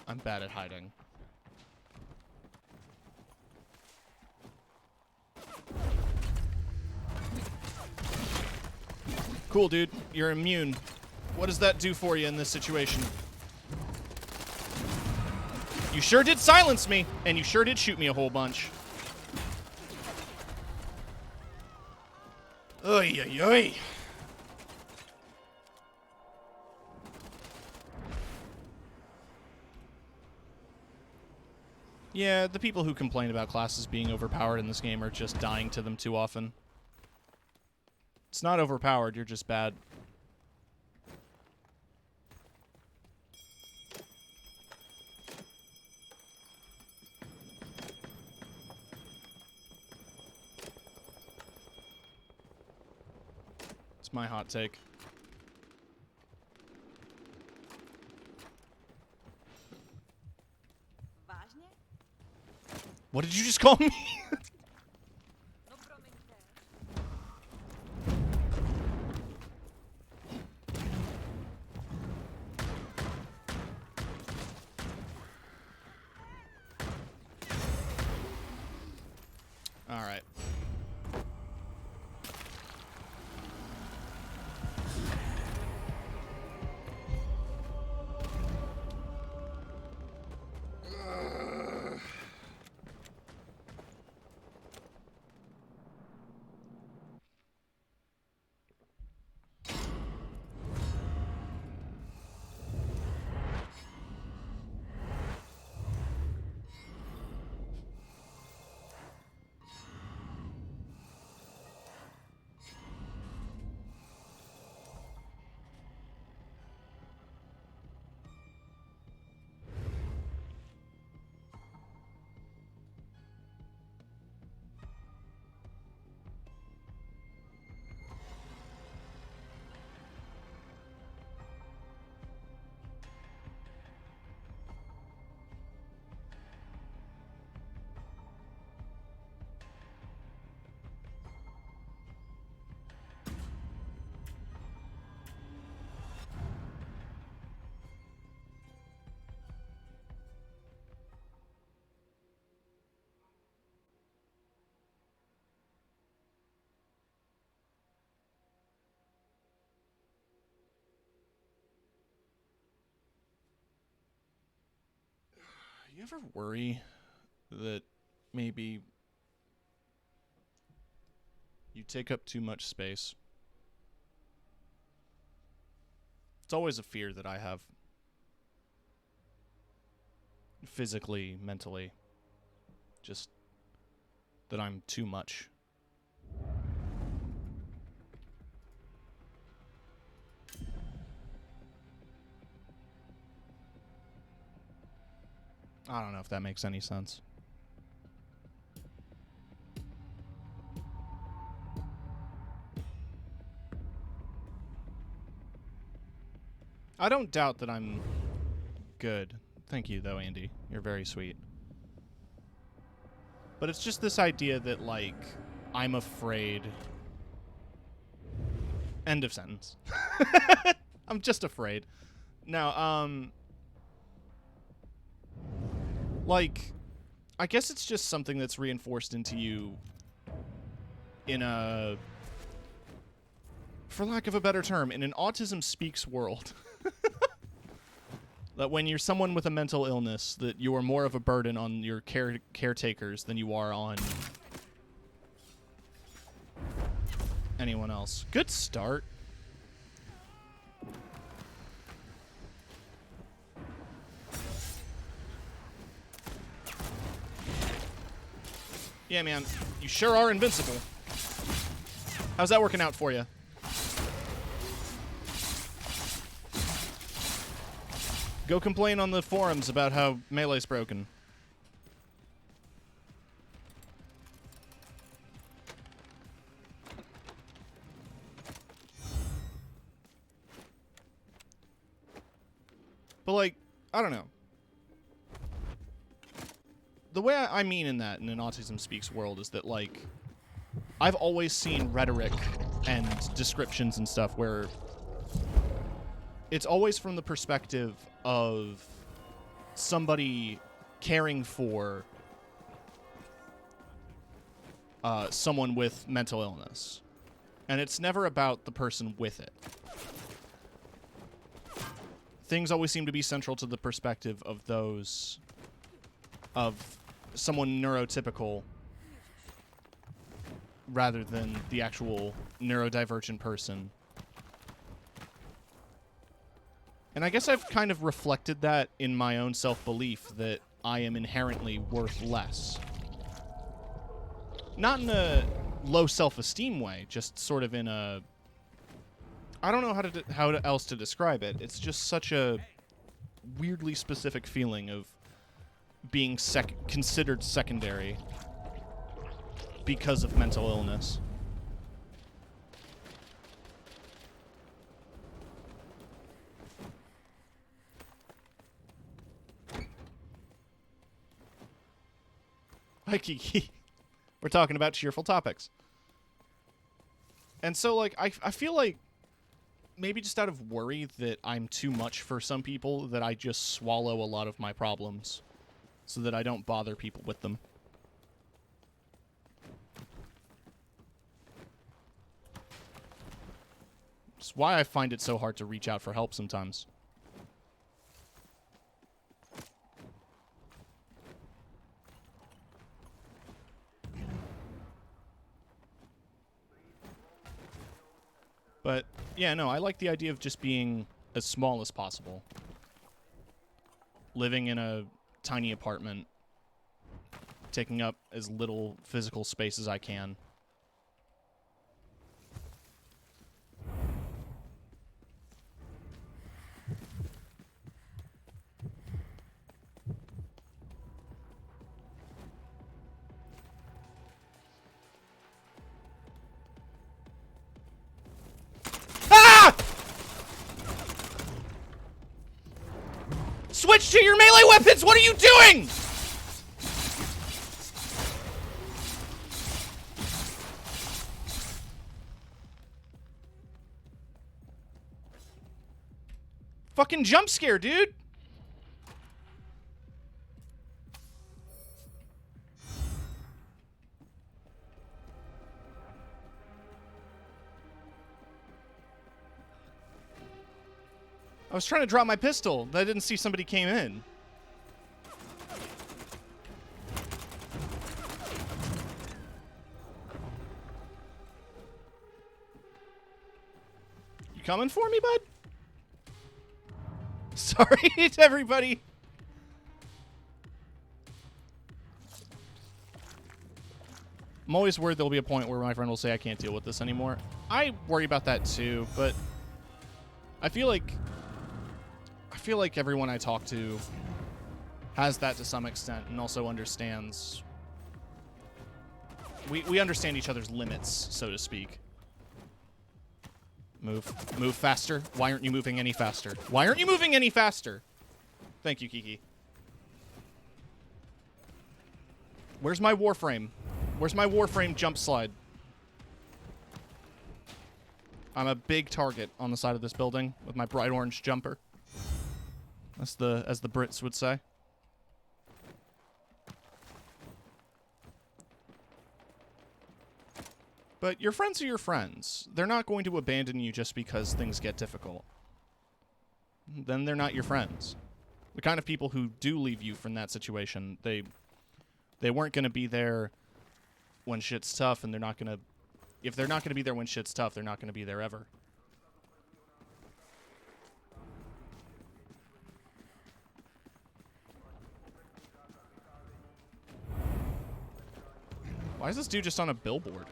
I'm bad at hiding. Cool, dude. You're immune. What does that do for you in this situation? You sure did silence me, and you sure did shoot me a whole bunch. Oy, oy, oy. Yeah, the people who complain about classes being overpowered in this game are just dying to them too often. It's not overpowered, you're just bad. It's my hot take. Vážně? What did you just call me? No promiňte. All right. You ever worry that maybe you take up too much space? It's always a fear that I have. Physically, mentally. Just that I'm too much. I don't know if that makes any sense. I don't doubt that I'm good. Thank you, though, Andy. You're very sweet. But it's just this idea that, like, I'm afraid. End of sentence. I'm just afraid. Now, like, I guess it's just something that's reinforced into you in a, for lack of a better term, in an autism speaks world. That when you're someone with a mental illness, that you are more of a burden on your caretakers than you are on anyone else. Good start. Yeah, man, you sure are invincible. How's that working out for you? Go complain on the forums about how Melee's broken. But, like, I don't know. The way I mean in that, in an Autism Speaks world, is that, like, I've always seen rhetoric and descriptions and stuff where it's always from the perspective of somebody caring for someone with mental illness. And it's never about the person with it. Things always seem to be central to the perspective of those, of someone neurotypical rather than the actual neurodivergent person. And I guess I've kind of reflected that in my own self-belief that I am inherently worth less. Not in a low self-esteem way, just sort of in a... I don't know how else to describe it. It's just such a weirdly specific feeling of being considered secondary because of mental illness. Hi, Kiki. We're talking about cheerful topics. And so, like, I feel like maybe just out of worry that I'm too much for some people, that I just swallow a lot of my problems so that I don't bother people with them. It's why I find it so hard to reach out for help sometimes. But, yeah, no, I like the idea of just being as small as possible. Living in a tiny apartment. Taking up as little physical space as I can. Switch to your melee weapons! What are you doing? Fucking jump scare, dude! I was trying to drop my pistol. I didn't see somebody came in. You coming for me, bud? Sorry to everybody. I'm always worried there'll be a point where my friend will say I can't deal with this anymore. I worry about that too, but I feel like everyone I talk to has that to some extent and also understands. We understand each other's limits, so to speak. Move faster. Why aren't you moving any faster? Why aren't you moving any faster? Thank you, Kiki. Where's my Warframe? Where's my Warframe jump slide? I'm a big target on the side of this building with my bright orange jumper. As the Brits would say. But your friends are your friends. They're not going to abandon you just because things get difficult. Then they're not your friends. The kind of people who do leave you from that situation, they weren't going to be there when shit's tough, and they're not going to... If they're not going to be there when shit's tough, they're not going to be there ever. Why is this dude just on a billboard?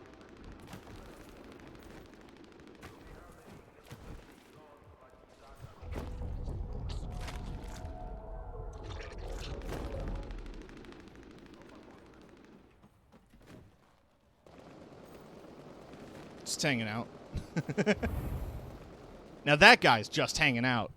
Just hanging out. Now that guy's just hanging out.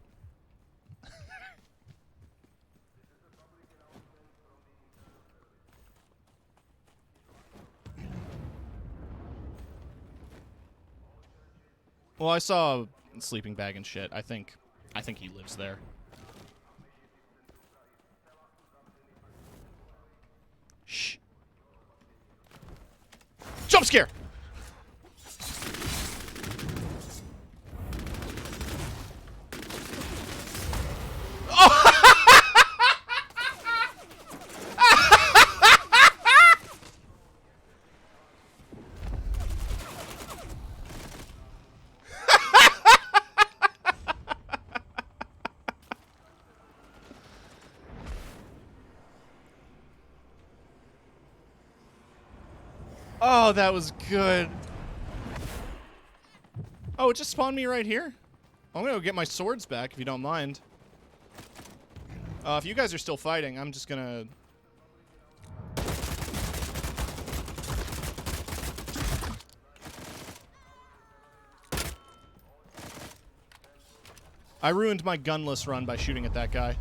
Well, I saw a sleeping bag and shit. I think he lives there. Shh. Jump scare! Oh, that was good. Oh, it just spawned me right here? I'm gonna go get my swords back, if you don't mind. If you guys are still fighting, I'm just gonna... I ruined my gunless run by shooting at that guy.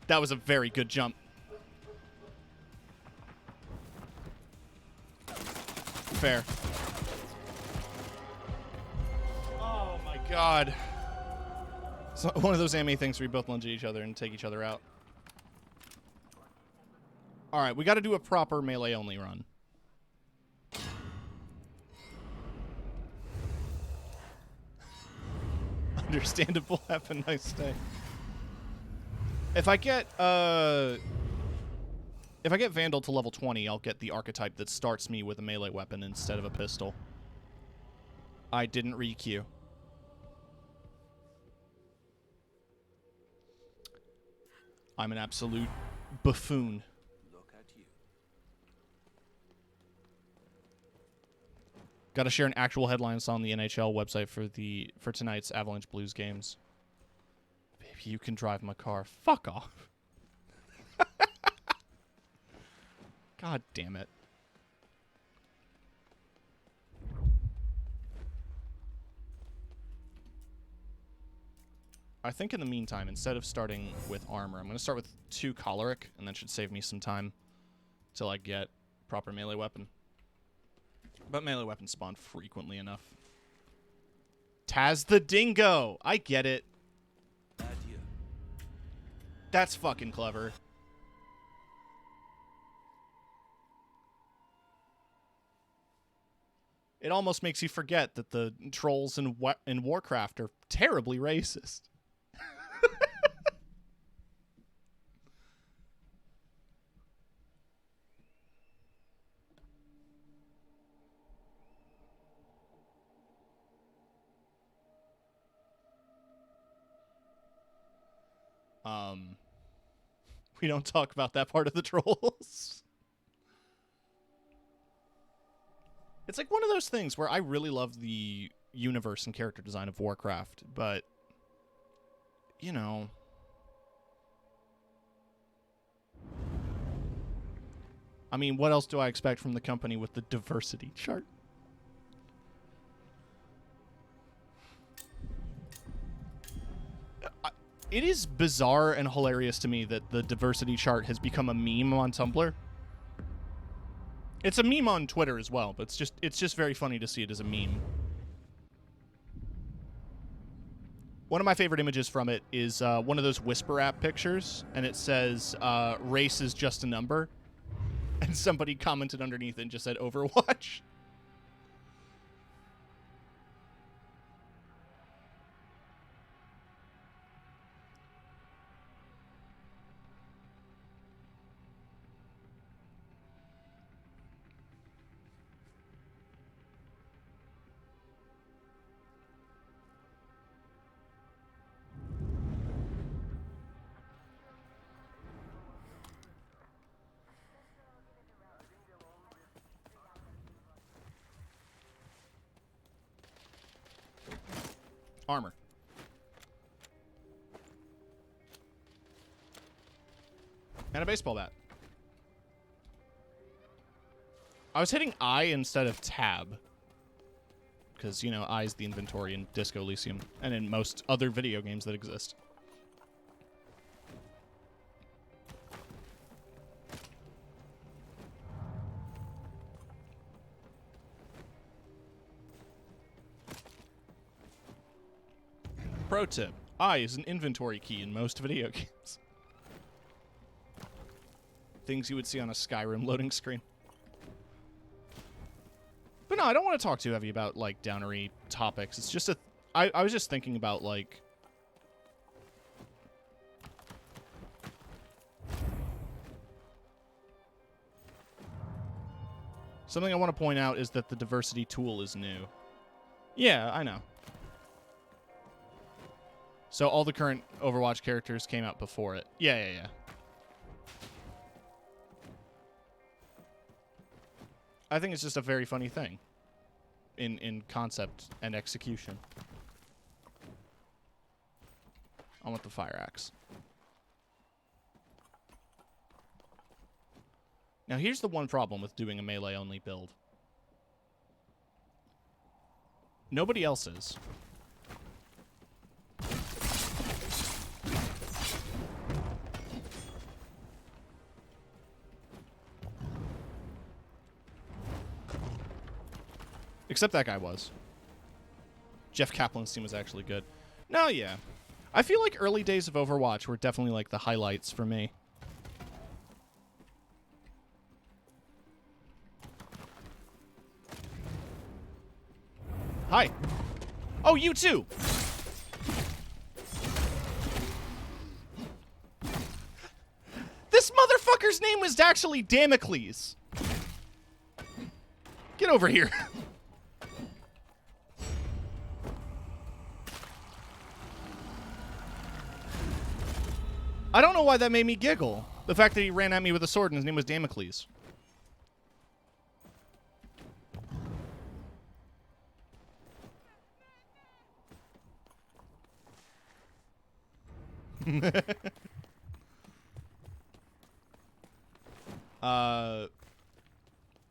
That was a very good jump. Fair. Oh my god. So one of those anime things where we both lunge at each other and take each other out. Alright, we gotta do a proper melee only run. Understandable. Have a nice day. If I get Vandal to level 20, I'll get the archetype that starts me with a melee weapon instead of a pistol. I didn't re-queue. I'm an absolute buffoon. Look at you. Got to share an actual headlines on the NHL website for tonight's Avalanche Blues games. Baby, you can drive my car. Fuck off. God damn it. I think in the meantime, instead of starting with armor, I'm going to start with 2 choleric, and that should save me some time till I get proper melee weapon. But melee weapons spawn frequently enough. Taz the Dingo! I get it. Adieu. That's fucking clever. It almost makes you forget that the trolls in Warcraft are terribly racist. We don't talk about that part of the trolls. It's like one of those things where I really love the universe and character design of Warcraft, but, you know... I mean, what else do I expect from the company with the diversity chart? It is bizarre and hilarious to me that the diversity chart has become a meme on Tumblr. It's a meme on Twitter as well, but it's just very funny to see it as a meme. One of my favorite images from it is one of those Whisper app pictures, and it says, race is just a number. And somebody commented underneath and just said Overwatch. Armor. And a baseball bat. I was hitting I instead of tab. Because, you know, I is the inventory in Disco Elysium. And in most other video games that exist. Pro tip. I is an inventory key in most video games. Things you would see on a Skyrim loading screen. But no, I don't want to talk too heavy about, like, downery topics. It's just I was just thinking about, like... Something I want to point out is that the diversity tool is new. Yeah, I know. So all the current Overwatch characters came out before it. Yeah. I think it's just a very funny thing in concept and execution. I want the fire axe. Now here's the one problem with doing a melee-only build. Nobody else is. Except that guy was. Jeff Kaplan's team was actually good. No, yeah. I feel like early days of Overwatch were definitely like the highlights for me. Hi. Oh, you too. This motherfucker's name was actually Damocles. Get over here. I don't know why that made me giggle. The fact that he ran at me with a sword and his name was Damocles.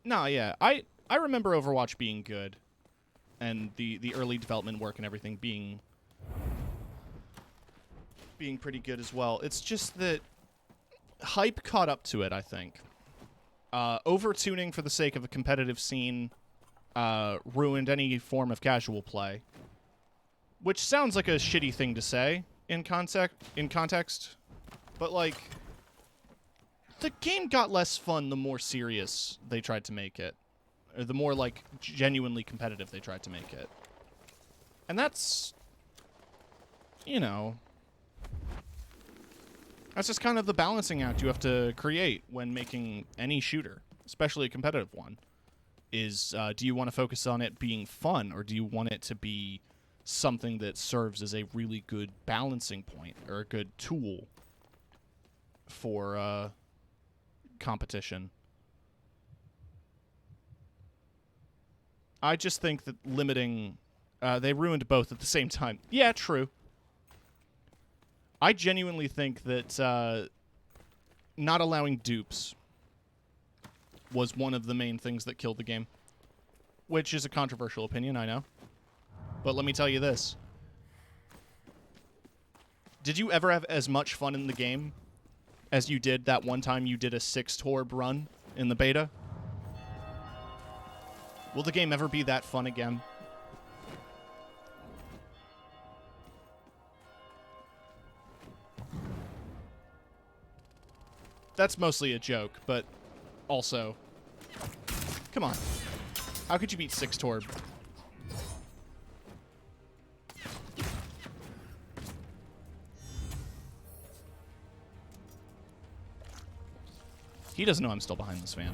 No, yeah. I remember Overwatch being good. And the early development work and everything being pretty good as well. It's just that hype caught up to it, I think. Over-tuning for the sake of a competitive scene ruined any form of casual play. Which sounds like a shitty thing to say in context. But, like, the game got less fun the more serious they tried to make it. Or the more, like, genuinely competitive they tried to make it. And that's, you know, that's just kind of the balancing act you have to create when making any shooter, especially a competitive one. Is, do you want to focus on it being fun, or do you want it to be something that serves as a really good balancing point, or a good tool for, competition? I just think that limiting... they ruined both at the same time. Yeah, true. I genuinely think that not allowing dupes was one of the main things that killed the game. Which is a controversial opinion, I know. But let me tell you this. Did you ever have as much fun in the game as you did that one time you did a 6-torb run in the beta? Will the game ever be that fun again? That's mostly a joke, but also... Come on. How could you beat 6-torb? He doesn't know I'm still behind this van.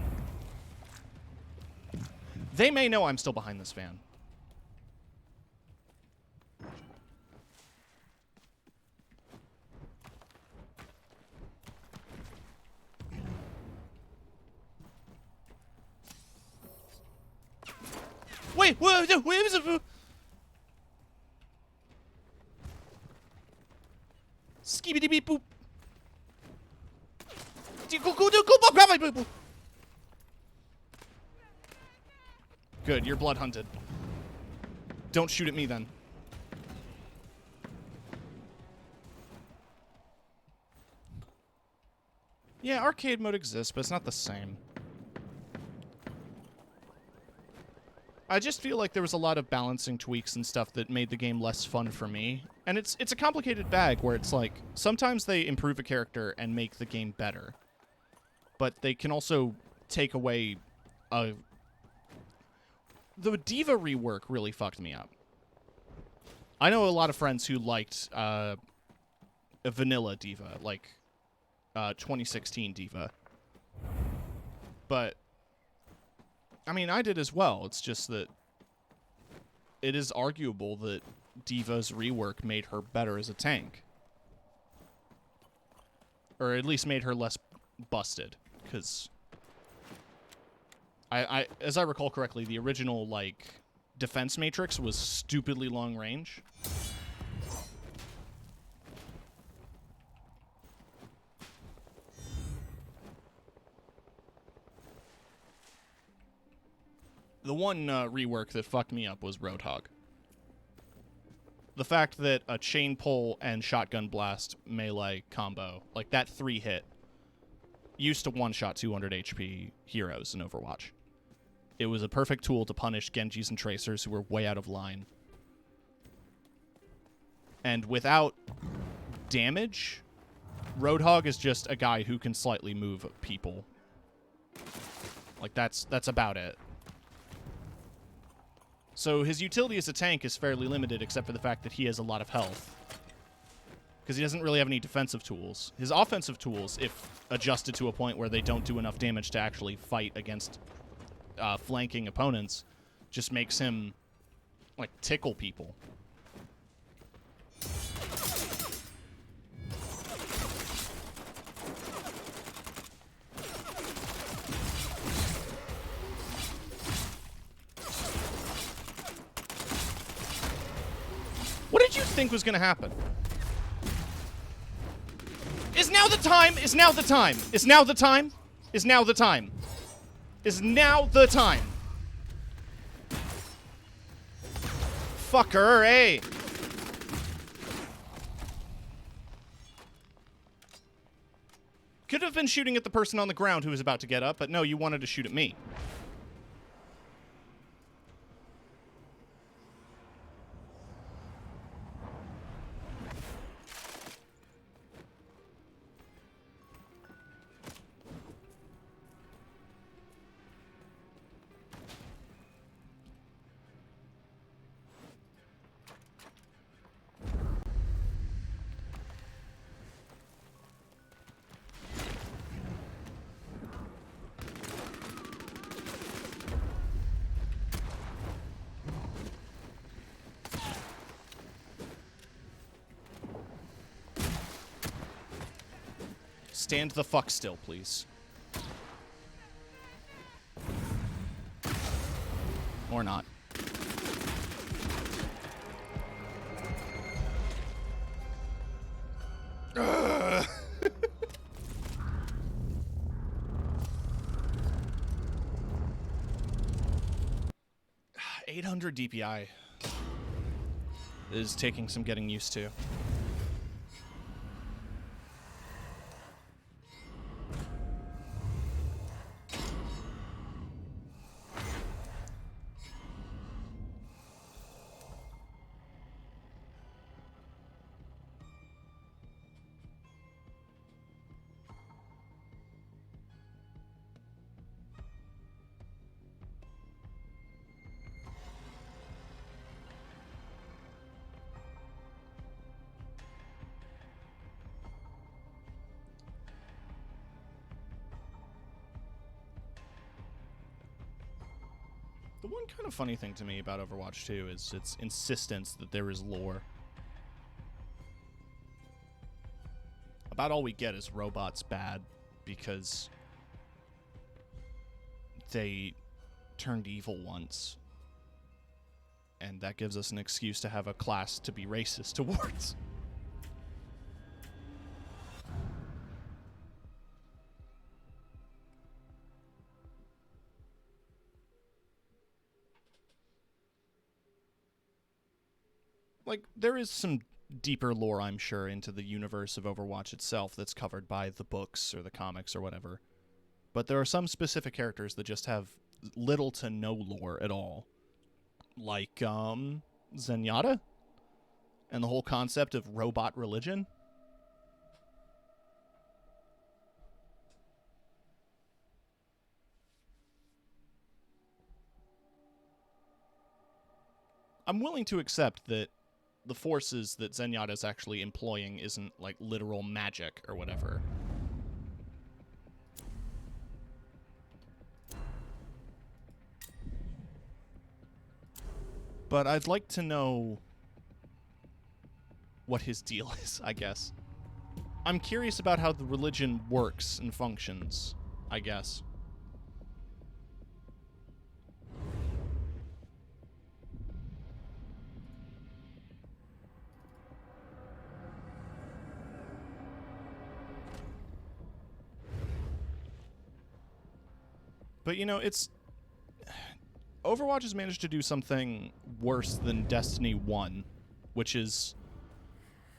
They may know I'm still behind this van. Wait, wait, skibidi beep boop. Go, grab my boo boo. Good, you're blood hunted. Don't shoot at me then. Yeah, arcade mode exists, but it's not the same. I just feel like there was a lot of balancing tweaks and stuff that made the game less fun for me. And it's a complicated bag where it's like, sometimes they improve a character and make the game better. But they can also take away a... The D.Va rework really fucked me up. I know a lot of friends who liked a vanilla D.Va, like 2016 D.Va. But, I mean, I did as well. It's just that it is arguable that Diva's rework made her better as a tank. Or at least made her less busted. Because as I recall correctly, the original, like, defense matrix was stupidly long range. The one rework that fucked me up was Roadhog. The fact that a chain pull and shotgun blast melee combo, like that 3-hit, used to one-shot 200 HP heroes in Overwatch. It was a perfect tool to punish Genjis and Tracers who were way out of line. And without damage, Roadhog is just a guy who can slightly move people. Like, that's about it. So his utility as a tank is fairly limited, except for the fact that he has a lot of health. Because he doesn't really have any defensive tools. His offensive tools, if adjusted to a point where they don't do enough damage to actually fight against flanking opponents, just makes him, like, tickle people. What did you think was going to happen? Is now the time? Is now the time? Is now the time? Is now the time? Is now the time? Fucker, eh? Could have been shooting at the person on the ground who was about to get up, but no, you wanted to shoot at me. Stand the fuck still, please. Or not. Ugh. 800 DPI is taking some getting used to. The one kind of funny thing to me about Overwatch 2 is its insistence that there is lore. About all we get is robots bad because they turned evil once. And that gives us an excuse to have a class to be racist towards. Like, there is some deeper lore, I'm sure, into the universe of Overwatch itself that's covered by the books or the comics or whatever. But there are some specific characters that just have little to no lore at all. Like, Zenyatta? And the whole concept of robot religion? I'm willing to accept that the forces that Zenyatta is actually employing isn't, like, literal magic or whatever. But I'd like to know what his deal is, I guess. I'm curious about how the religion works and functions, I guess. But, you know, it's... Overwatch has managed to do something worse than Destiny 1, which is...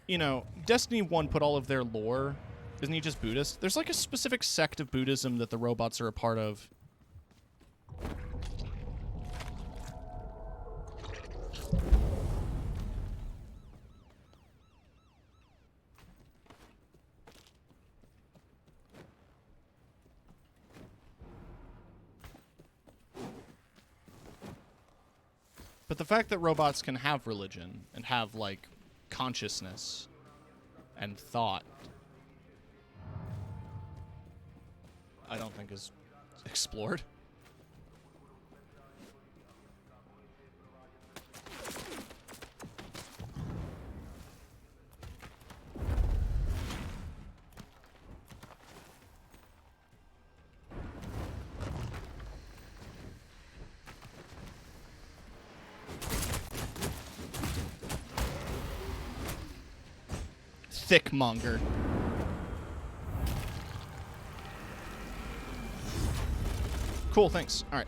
You know, Destiny 1 put all of their lore... Isn't he just Buddhist? There's like a specific sect of Buddhism that the robots are a part of. But the fact that robots can have religion and have, like, consciousness and thought, I don't think is explored. Thickmonger. Cool, thanks. All right.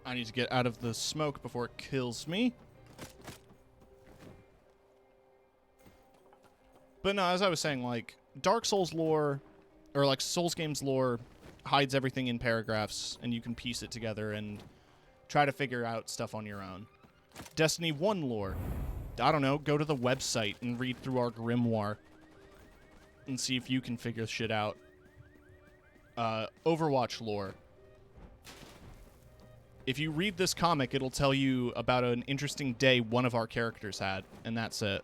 I need to get out of the smoke before it kills me. But no, as I was saying, like, Dark Souls lore, or like Souls games lore, hides everything in paragraphs, and you can piece it together and try to figure out stuff on your own. Destiny 1 lore, I don't know, go to the website and read through our grimoire and see if you can figure shit out. Overwatch lore. If you read this comic, it'll tell you about an interesting day one of our characters had, and that's it.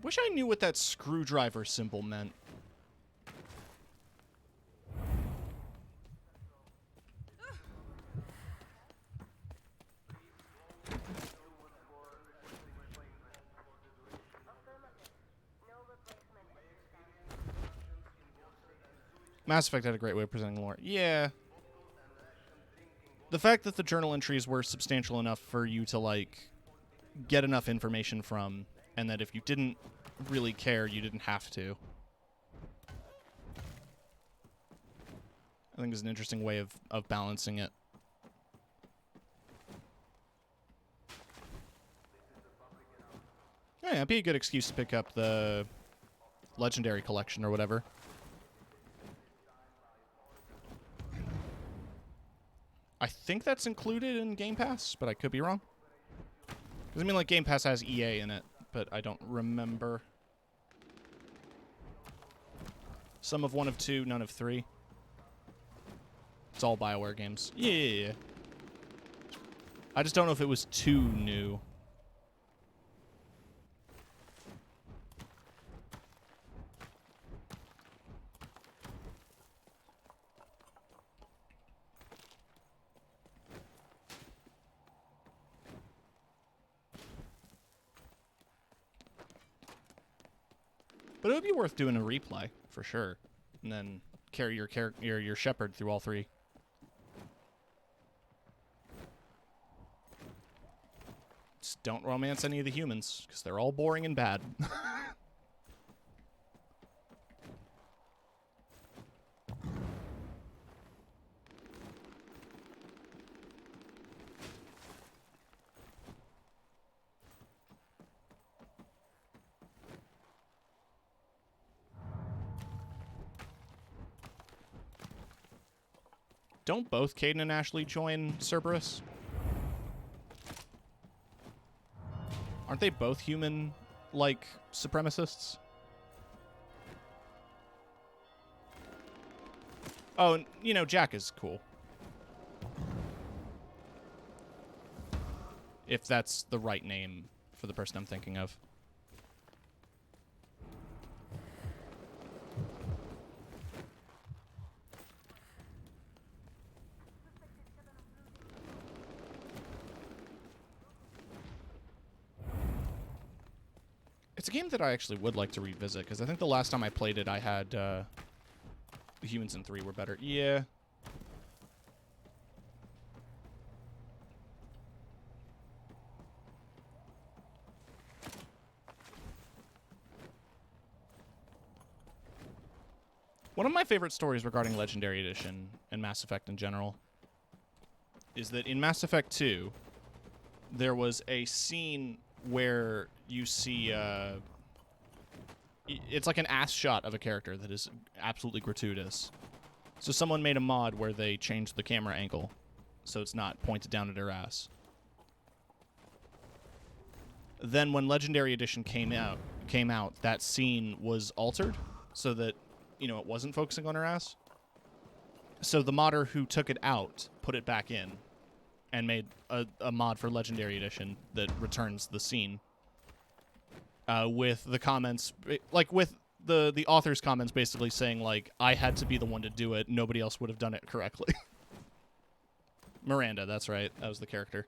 Wish I knew what that screwdriver symbol meant. Mass Effect had a great way of presenting lore. Yeah. The fact that the journal entries were substantial enough for you to, like, get enough information from, and that if you didn't really care, you didn't have to, I think is an interesting way of balancing it. Yeah, it'd be a good excuse to pick up the Legendary Collection or whatever. I think that's included in Game Pass, but I could be wrong. Doesn't mean like Game Pass has EA in it, but I don't remember. Some of 1 of 2, none of 3. It's all BioWare games. Yeah. I just don't know if it was too new. But it would be worth doing a replay, for sure. And then carry your shepherd through all 3. Just don't romance any of the humans, because they're all boring and bad. Don't both Caden and Ashley join Cerberus? Aren't they both human, like, supremacists? Oh, you know, Jack is cool. if that's the right name for the person I'm thinking of. It's a game that I actually would like to revisit, because I think the last time I played it, I had, the Humans in 3 were better. Yeah. One of my favorite stories regarding Legendary Edition and Mass Effect in general is that in Mass Effect 2, there was a scene where you see, it's like an ass shot of a character that is absolutely gratuitous. So someone made a mod where they changed the camera angle so it's not pointed down at her ass. Then when Legendary Edition came out, that scene was altered so that, you know, it wasn't focusing on her ass. So the modder who took it out put it back in and made a mod for Legendary Edition that returns the scene. With the comments, like with the author's comments basically saying, like, I had to be the one to do it. Nobody else would have done it correctly. Miranda, that's right. That was the character.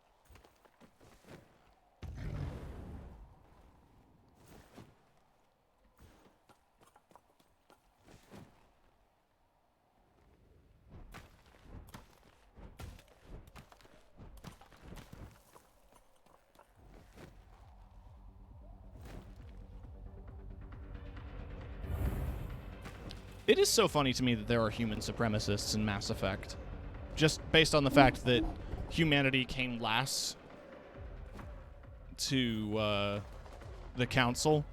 It is so funny to me that there are human supremacists in Mass Effect. Just based on the fact that humanity came last to the Council,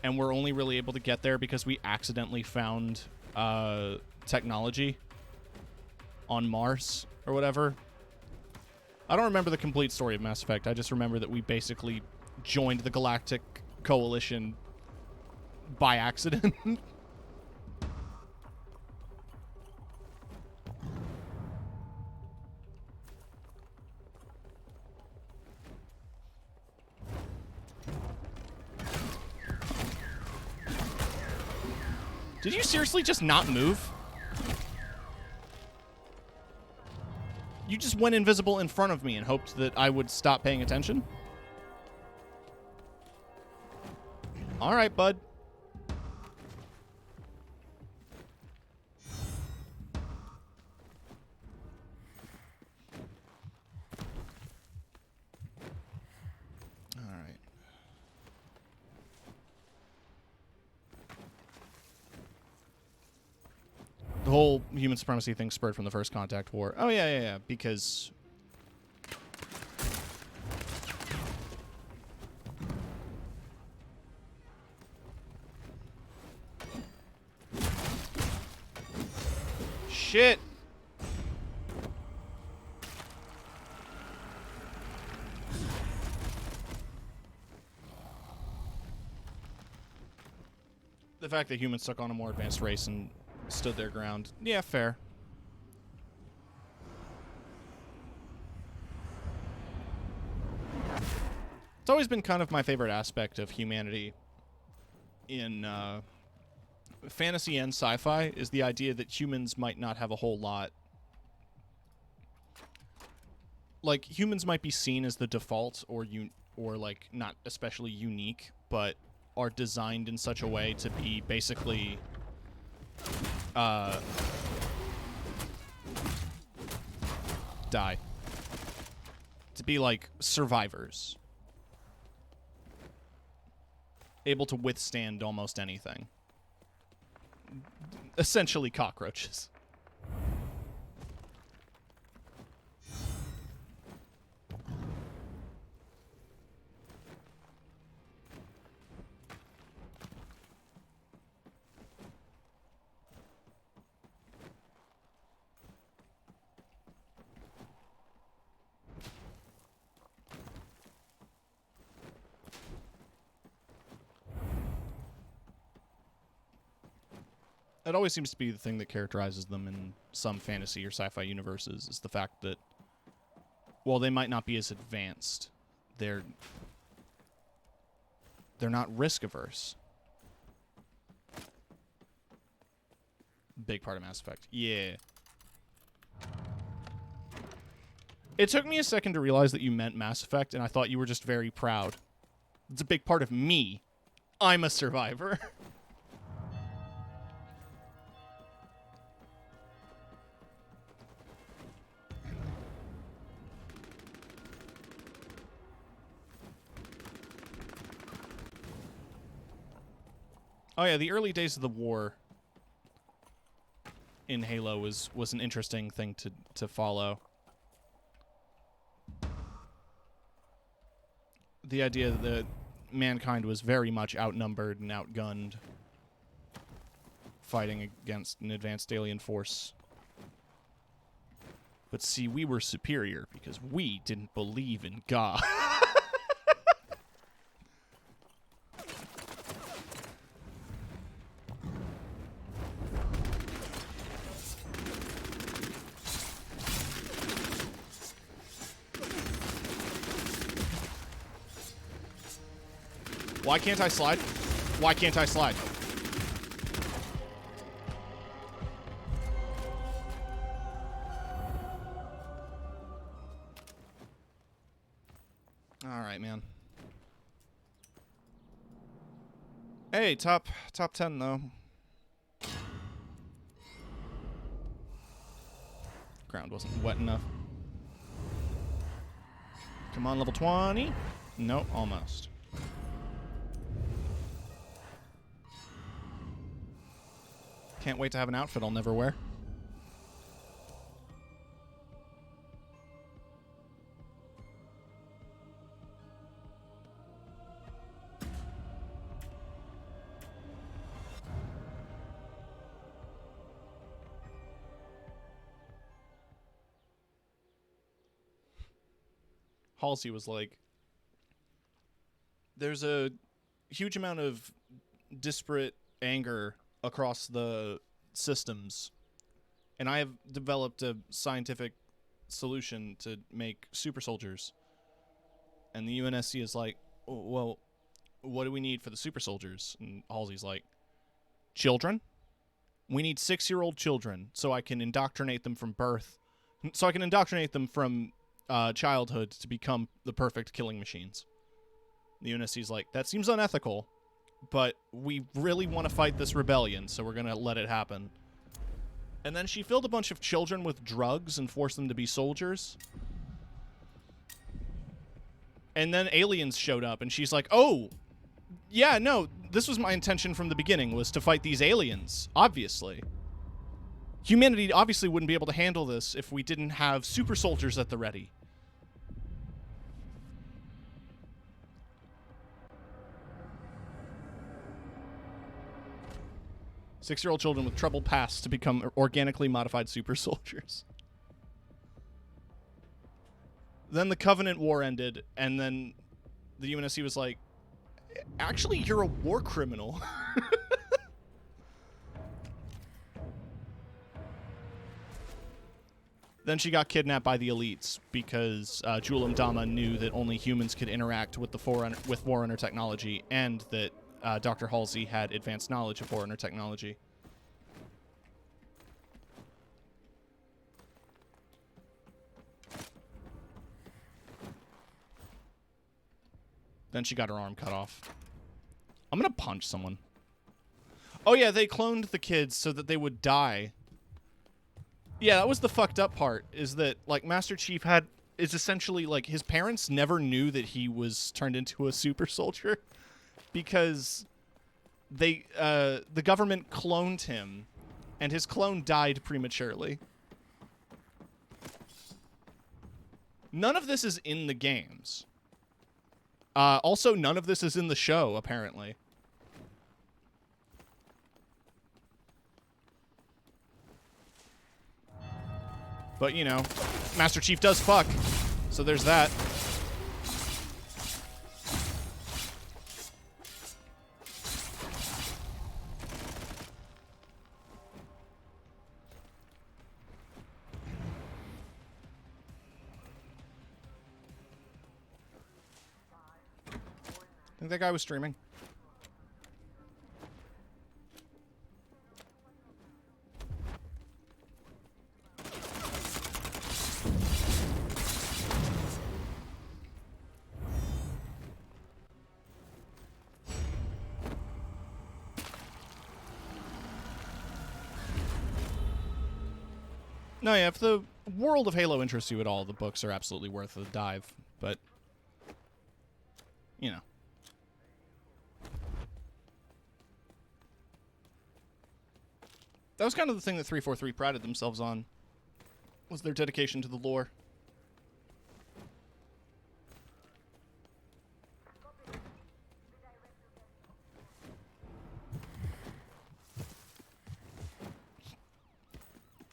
and we're only really able to get there because we accidentally found technology on Mars or whatever. I don't remember the complete story of Mass Effect. I just remember that we basically joined the Galactic Coalition by accident. Did you seriously just not move? You just went invisible in front of me and hoped that I would stop paying attention? All right, bud. All right. The whole human supremacy thing spurred from the First Contact War. Oh, yeah, because... Shit! The fact that humans took on a more advanced race and stood their ground. Yeah, fair. It's always been kind of my favorite aspect of humanity in fantasy and sci-fi is the idea that humans might not have a whole lot. Like, humans might be seen as the default or like not especially unique, but are designed in such a way to be basically to be like survivors, able to withstand almost anything, essentially cockroaches. It always seems to be the thing that characterizes them in some fantasy or sci-fi universes, is the fact that Well, they might not be as advanced. They're not risk averse. Big part of Mass Effect. Yeah. It took me a second to realize that you meant Mass Effect, and I thought you were just very proud. It's a big part of me. I'm a survivor. Oh yeah, the early days of the war in Halo was an interesting thing to follow. The idea that mankind was very much outnumbered and outgunned, fighting against an advanced alien force. But see, we were superior because we didn't believe in God. Why can't I slide? Why can't I slide? All right, man. Hey, top 10 though. Ground wasn't wet enough. Come on, level 20. Nope, almost. Can't wait to have an outfit I'll never wear. Halsey was like, there's a huge amount of disparate anger across the systems, and I have developed a scientific solution to make super soldiers. And the UNSC is like, well, what do we need for the super soldiers? And Halsey's like, children? We need 6-year-old children so I can indoctrinate them from birth. So I can indoctrinate them from childhood to become the perfect killing machines. The UNSC's like, that seems unethical, but we really want to fight this rebellion, so we're going to let it happen. And then she filled a bunch of children with drugs and forced them to be soldiers. And then aliens showed up, and she's like, oh, yeah, no, this was my intention from the beginning, was to fight these aliens, obviously. Humanity obviously wouldn't be able to handle this if we didn't have super soldiers at the ready. Six-year-old children with troubled pasts to become organically modified super soldiers. Then the Covenant War ended, and then the UNSC was like, actually, you're a war criminal. Then she got kidnapped by the elites because Julam Dama knew that only humans could interact with the Forerunner technology, and that Dr. Halsey had advanced knowledge of Forerunner technology. Then she got her arm cut off. I'm gonna punch someone. Oh yeah, they cloned the kids so that they would die. Yeah, that was the fucked up part, is that, like, Master Chief is essentially, like, his parents never knew that he was turned into a super soldier because the government cloned him, and his clone died prematurely. None of this is in the games. Also, none of this is in the show, apparently. But, you know, Master Chief does fuck, so there's that. think that guy was streaming. No, yeah, if the world of Halo interests you at all, the books are absolutely worth a dive. But, you know. That was kind of the thing that 343 prided themselves on, was their dedication to the lore.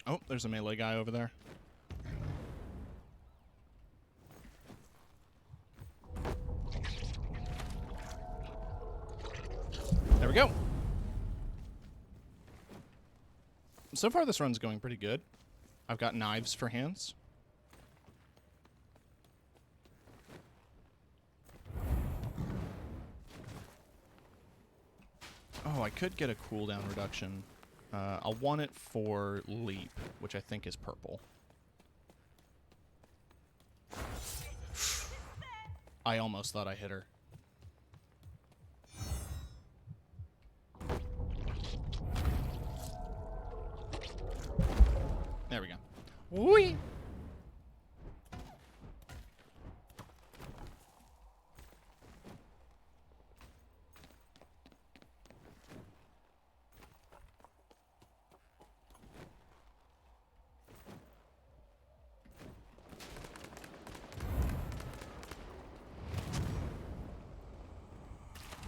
Oh, there's a melee guy over there. There we go. So far, this run's going pretty good. I've got knives for hands. Oh, I could get a cooldown reduction. I'll want it for leap, which I think is purple. I almost thought I hit her. There we go. Whee!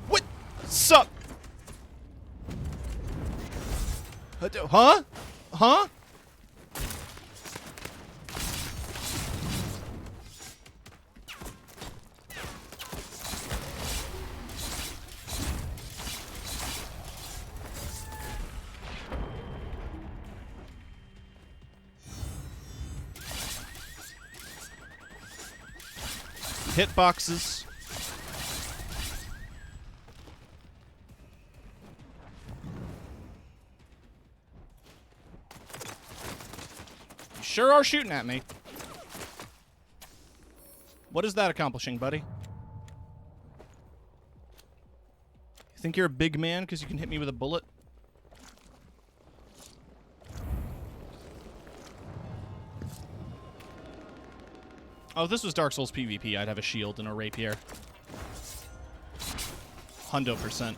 What? Sup? Huh? Huh? Hitboxes. You sure are shooting at me. What is that accomplishing, buddy? You think you're a big man because you can hit me with a bullet? Oh, if this was Dark Souls PvP, I'd have a shield and a rapier. 100%.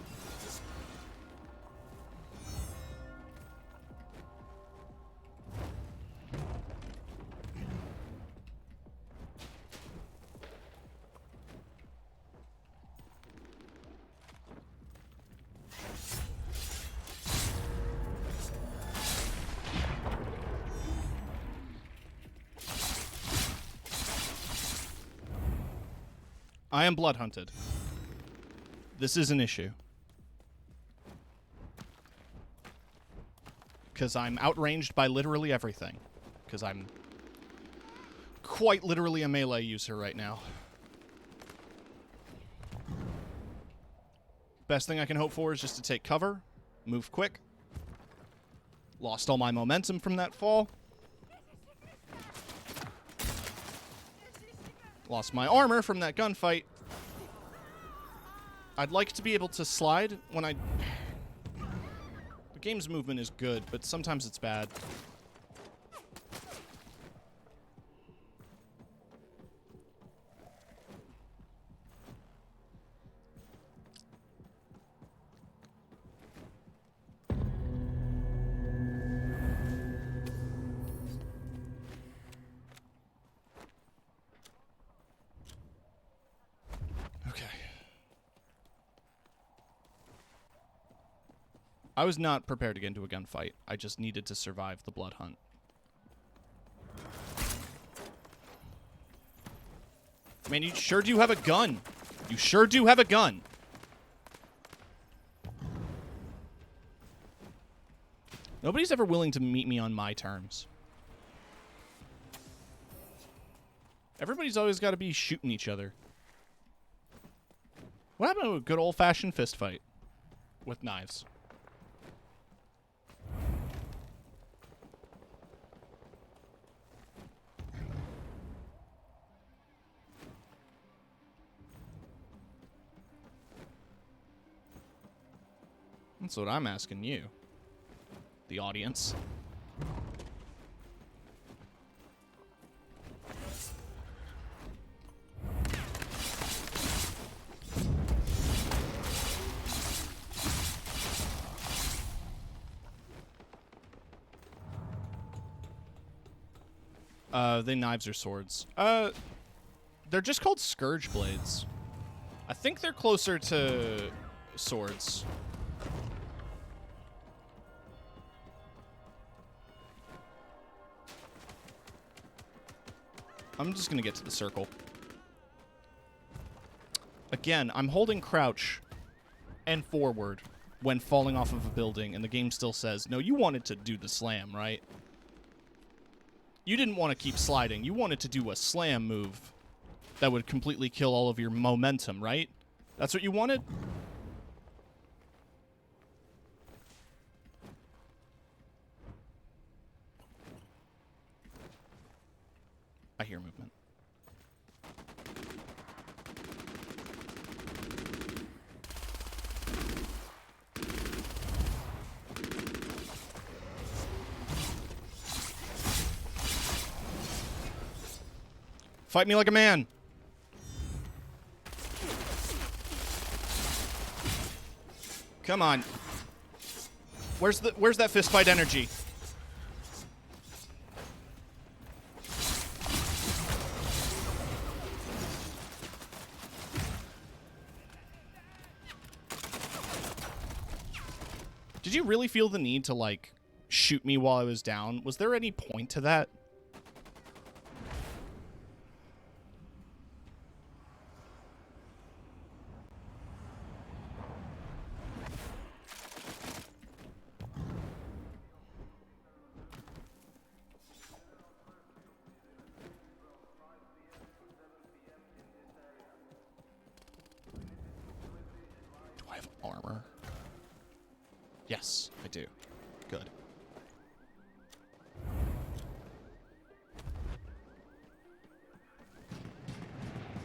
I am bloodhunted. This is an issue. Because I'm outranged by literally everything. Because I'm quite literally a melee user right now. Best thing I can hope for is just to take cover, move quick. Lost all my momentum from that fall. Lost my armor from that gunfight. I'd like to be able to slide when I... The game's movement is good, but sometimes it's bad. Okay. I was not prepared to get into a gunfight. I just needed to survive the blood hunt. Man, you sure do have a gun. You sure do have a gun. Nobody's ever willing to meet me on my terms. Everybody's always got to be shooting each other. What happened to a good old-fashioned fist fight with knives? That's what I'm asking you, the audience. The knives or swords. They're just called scourge blades. I think they're closer to swords. I'm just gonna get to the circle. Again, I'm holding crouch and forward when falling off of a building, and the game still says, no, you wanted to do the slam, right? You didn't want to keep sliding. You wanted to do a slam move that would completely kill all of your momentum, right? That's what you wanted? I hear movement. Fight me like a man. Come on. Where's that fist fight energy? Did you really feel the need to, like, shoot me while I was down? Was there any point to that? Do I have armor? Yes, I do. Good.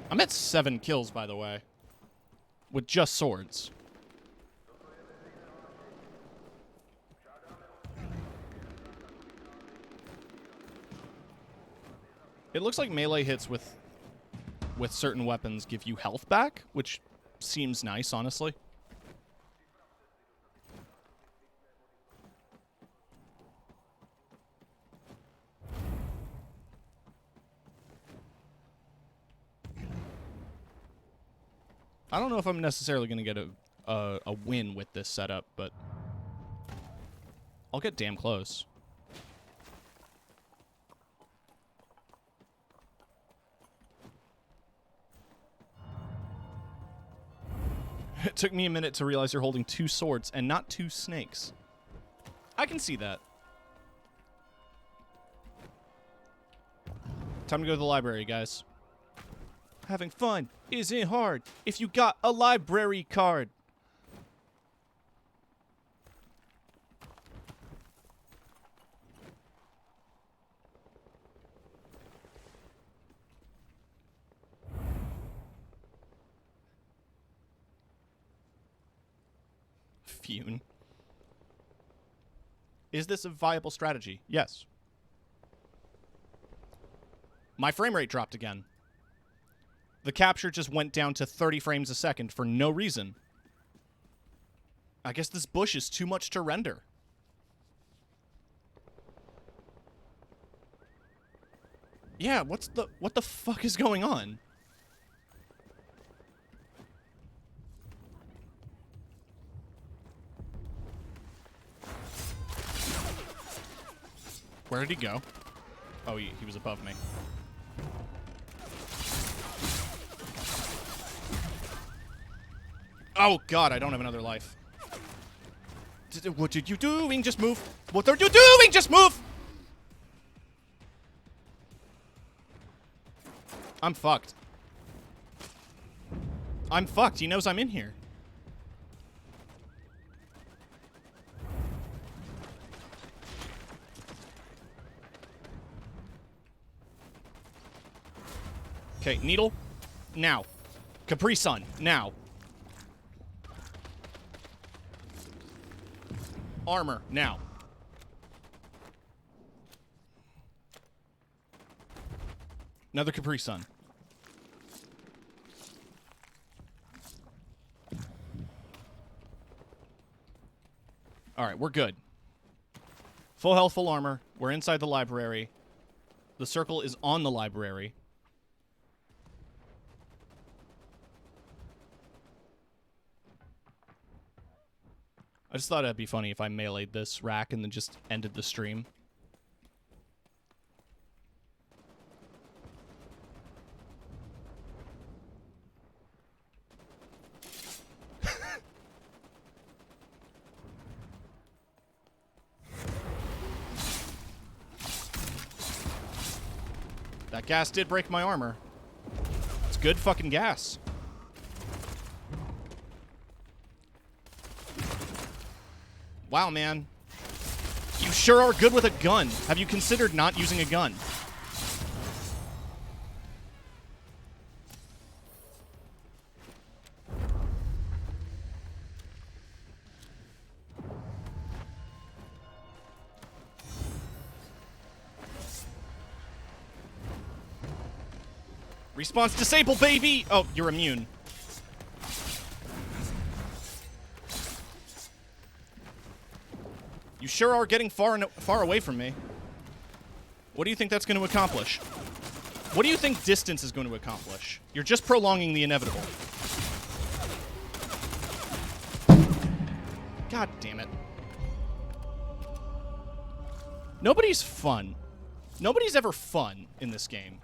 I'm at 7 kills, by the way. With just swords. It looks like melee hits with certain weapons give you health back, which seems nice, honestly. I don't know if I'm necessarily going to get a win with this setup, but I'll get damn close. It took me a minute to realize you're holding 2 swords and not 2 snakes. I can see that. Time to go to the library, guys. Having fun isn't hard if you got a library card. Fune. Is this a viable strategy? Yes. My frame rate dropped again. The capture just went down to 30 frames a second for no reason. I guess this bush is too much to render. Yeah, what the fuck is going on? Where did he go? Oh, he was above me. Oh, God, I don't have another life. What are you doing? Just move. What are you doing? Just move! I'm fucked. I'm fucked. He knows I'm in here. Okay, needle. Now. Capri Sun. Now. Armor. Now. Another Capri Sun. Alright, we're good. Full health, full armor. We're inside the library. The circle is on the library. I just thought it'd be funny if I meleeed this rack and then just ended the stream. That gas did break my armor. It's good fucking gas. Wow, man. You sure are good with a gun. Have you considered not using a gun? Response disabled, baby! Oh, you're immune. You sure are getting far away from me. What do you think that's going to accomplish? What do you think distance is going to accomplish? You're just prolonging the inevitable. God damn it. Nobody's fun. Nobody's ever fun in this game.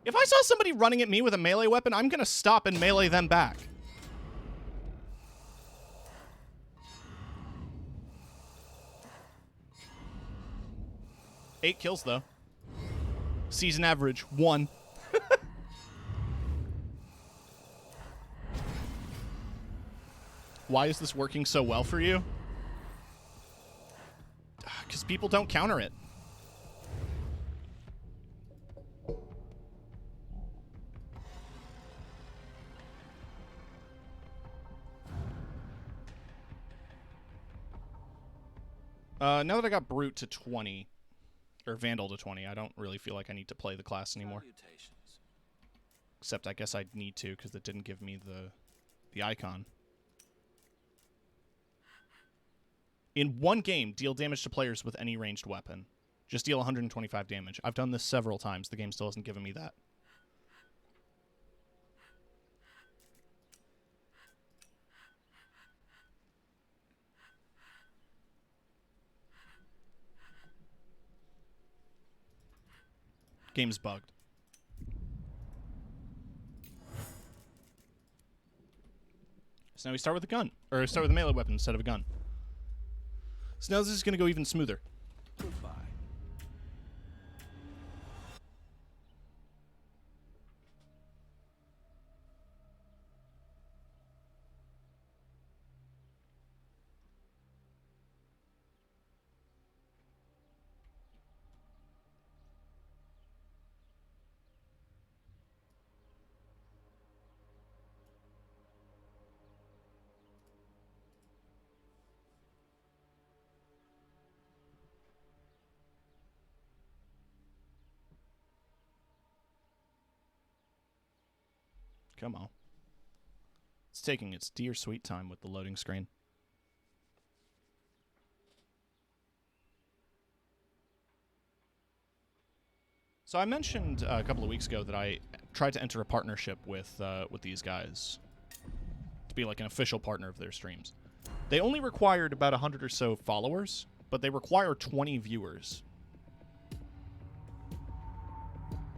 If I saw somebody running at me with a melee weapon, I'm going to stop and melee them back. Eight kills, though. Season average, 1. Why is this working so well for you? Because people don't counter it. Now that I got Brute to 20, or Vandal to 20, I don't really feel like I need to play the class anymore. Salutations. Except I guess I'd need to, because it didn't give me the icon. In one game, deal damage to players with any ranged weapon. Just deal 125 damage. I've done this several times. The game still hasn't given me that. Game's bugged. So now we start with a gun. Or start with a melee weapon instead of a gun. So now this is going to go even smoother. Goodbye. Come on. It's taking its dear sweet time with the loading screen. So I mentioned a couple of weeks ago that I tried to enter a partnership with these guys to be like an official partner of their streams. They only required about 100 or so followers, but they require 20 viewers.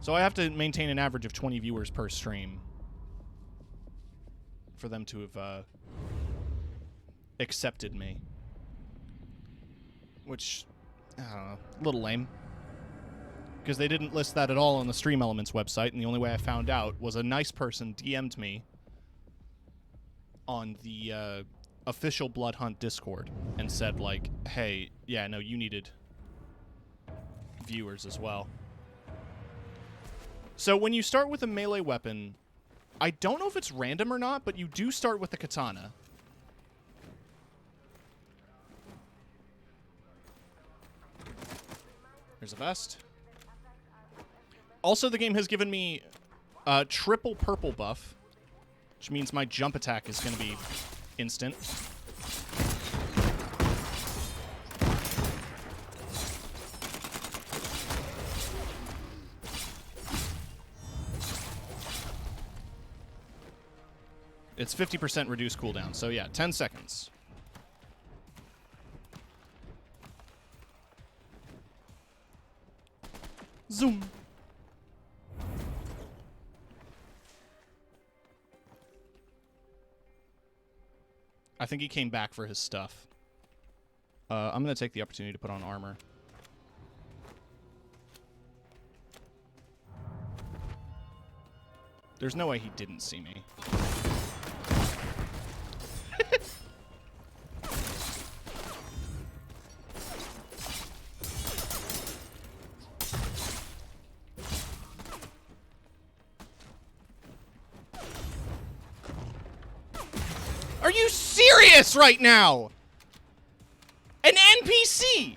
So I have to maintain an average of 20 viewers per stream for them to have accepted me. Which, I don't know, a little lame. because they didn't list that at all on the Stream Elements website, and the only way I found out was a nice person DM'd me on the official Bloodhunt Discord and said, like, hey, yeah, no, you needed viewers as well. So when you start with a melee weapon, I don't know if it's random or not, but you do start with the katana. There's a vest. Also, the game has given me a triple purple buff, which means my jump attack is going to be instant. It's 50% reduced cooldown, so yeah, 10 seconds. Zoom. I think he came back for his stuff. I'm going to take the opportunity to put on armor. There's no way he didn't see me. Are you serious right now? An NPC!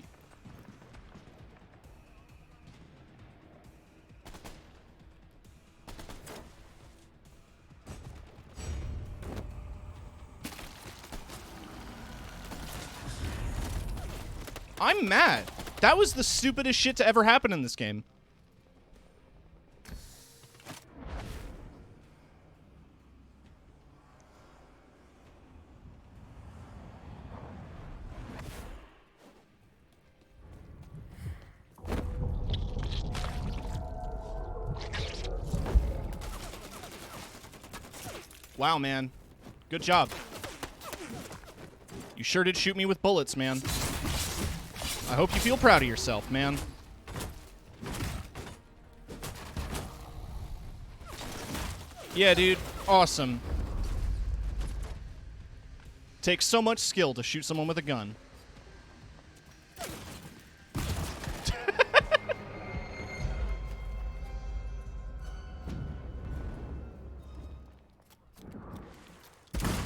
I'm mad. That was the stupidest shit to ever happen in this game. Wow, man. Good job. You sure did shoot me with bullets, man. I hope you feel proud of yourself, man. Yeah, dude. Awesome. Takes so much skill to shoot someone with a gun.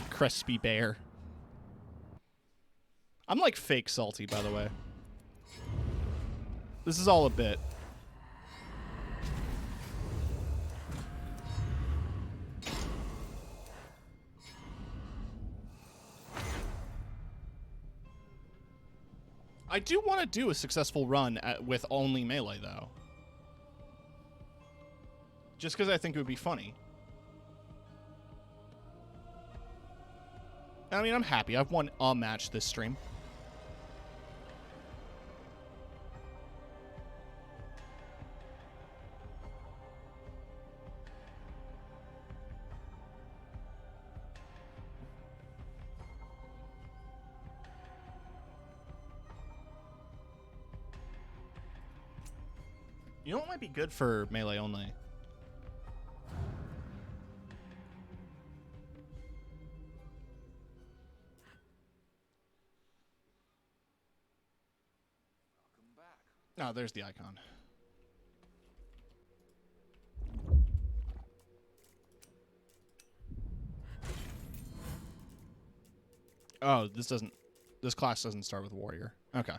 Crispy bear. I'm like fake salty, by the way. This is all a bit. I do want to do a successful run with only melee, though. Just because I think it would be funny. I mean, I'm happy. I've won a match this stream. You know what might be good for melee only? Oh, there's the icon. Oh, this class doesn't start with warrior. Okay.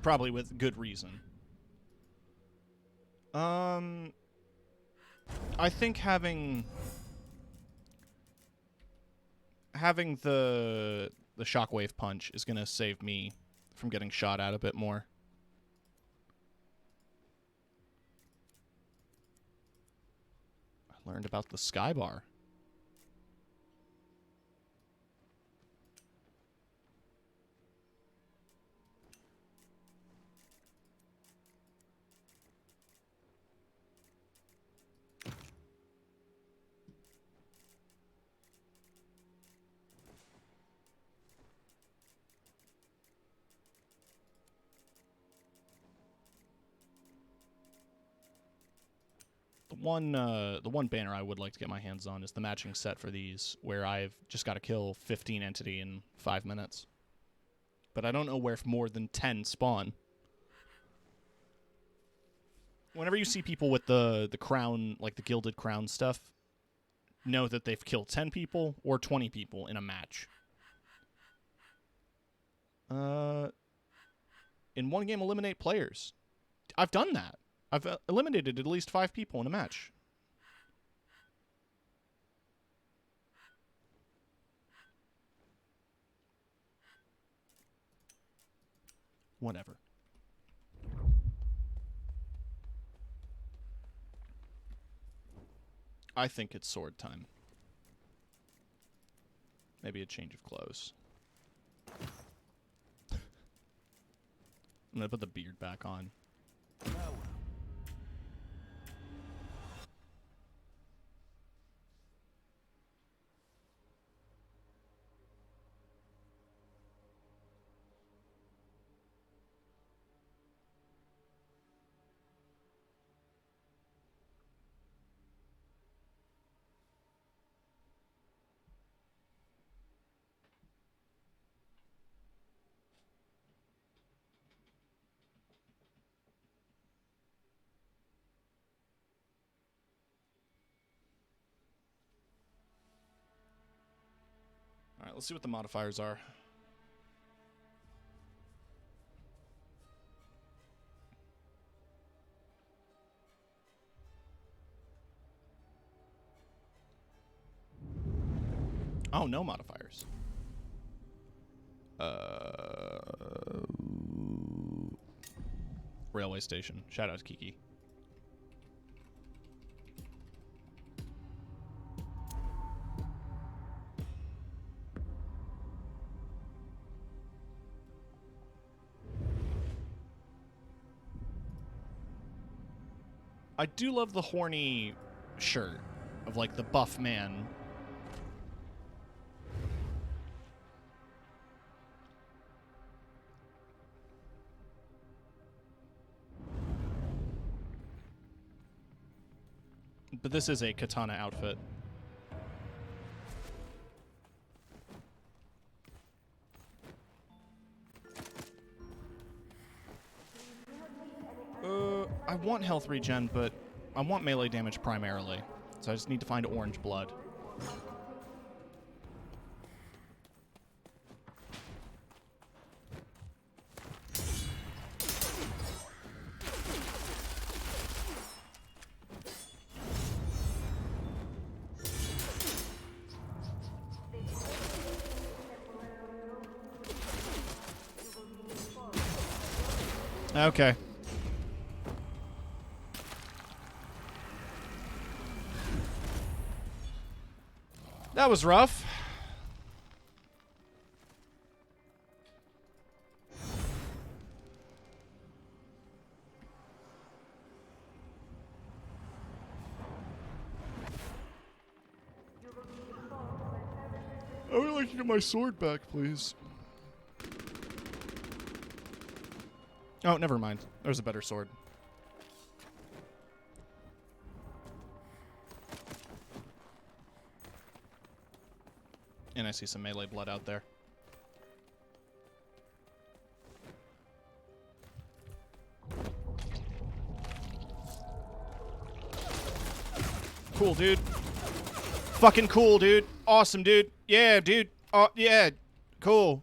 Probably with good reason. I think having the shockwave punch is going to save me from getting shot at a bit more. I learned about the sky bar. the one banner I would like to get my hands on is the matching set for these, where I've just got to kill 15 entity in 5 minutes. But I don't know where more than 10 spawn. Whenever you see people with the crown, like the gilded crown stuff, know that they've killed 10 people or 20 people in a match. In one game, eliminate players. I've done that. I've eliminated at least 5 people in a match. Whatever. I think it's sword time. Maybe a change of clothes. I'm gonna put the beard back on. All right, let's see what the modifiers are. Oh, no modifiers. Railway station. Shout out to Kiki. I do love the horny shirt of, like, the buff man. But this is a katana outfit. I want health regen, but I want melee damage primarily. So I just need to find orange blood. Okay. That was rough. I would like to get my sword back, please. Oh, never mind. There's a better sword. And I see some melee blood out there. Cool, dude. Fucking cool, dude. Awesome, dude. Yeah, dude. Oh, yeah. Cool.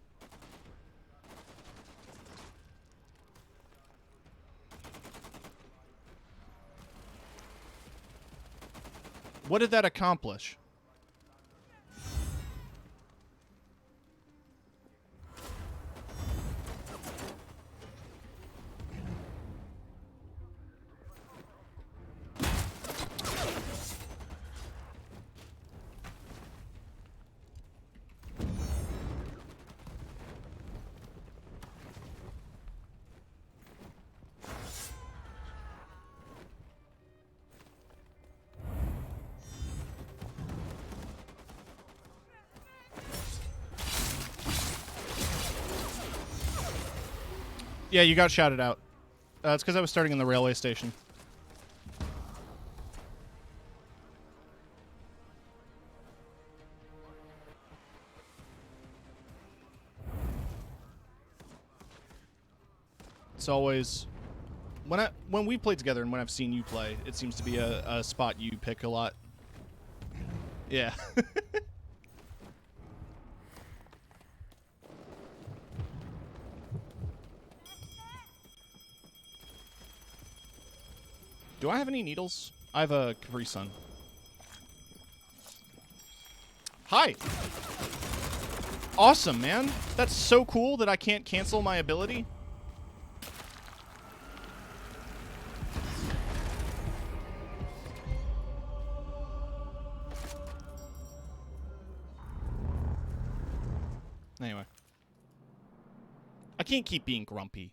What did that accomplish? Yeah, you got shouted out. It's because I was starting in the railway station. It's always when we play together and when I've seen you play, it seems to be a spot you pick a lot. Yeah. Do I have any needles? I have a Capri Sun. Hi! Awesome, man. That's so cool that I can't cancel my ability. Anyway. I can't keep being grumpy.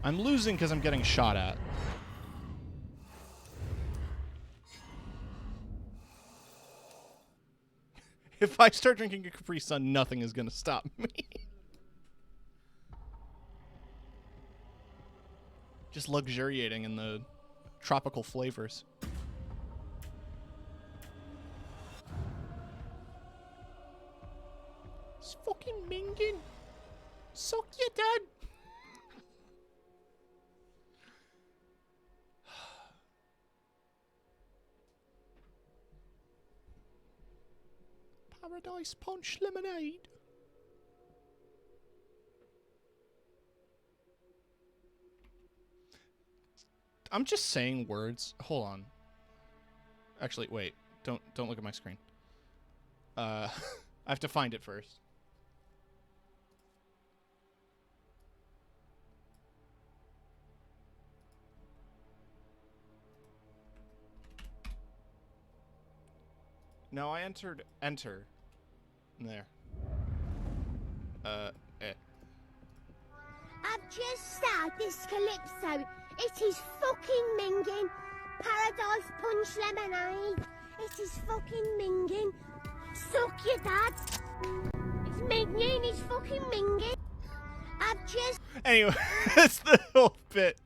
I'm losing because I'm getting shot at. If I start drinking a Capri Sun, nothing is going to stop me. Just luxuriating in the tropical flavors. It's fucking minging. Suck you, Dad. Paradise Punch Lemonade. I'm just saying words. Hold on. Actually, wait. Don't look at my screen. I have to find it first. No, I entered enter. There. I've just started this calypso. It is fucking minging. Paradise Punch Lemonade. It is fucking minging. Suck your dad. It's minging. It's fucking minging. I've just... Anyway, that's the whole bit.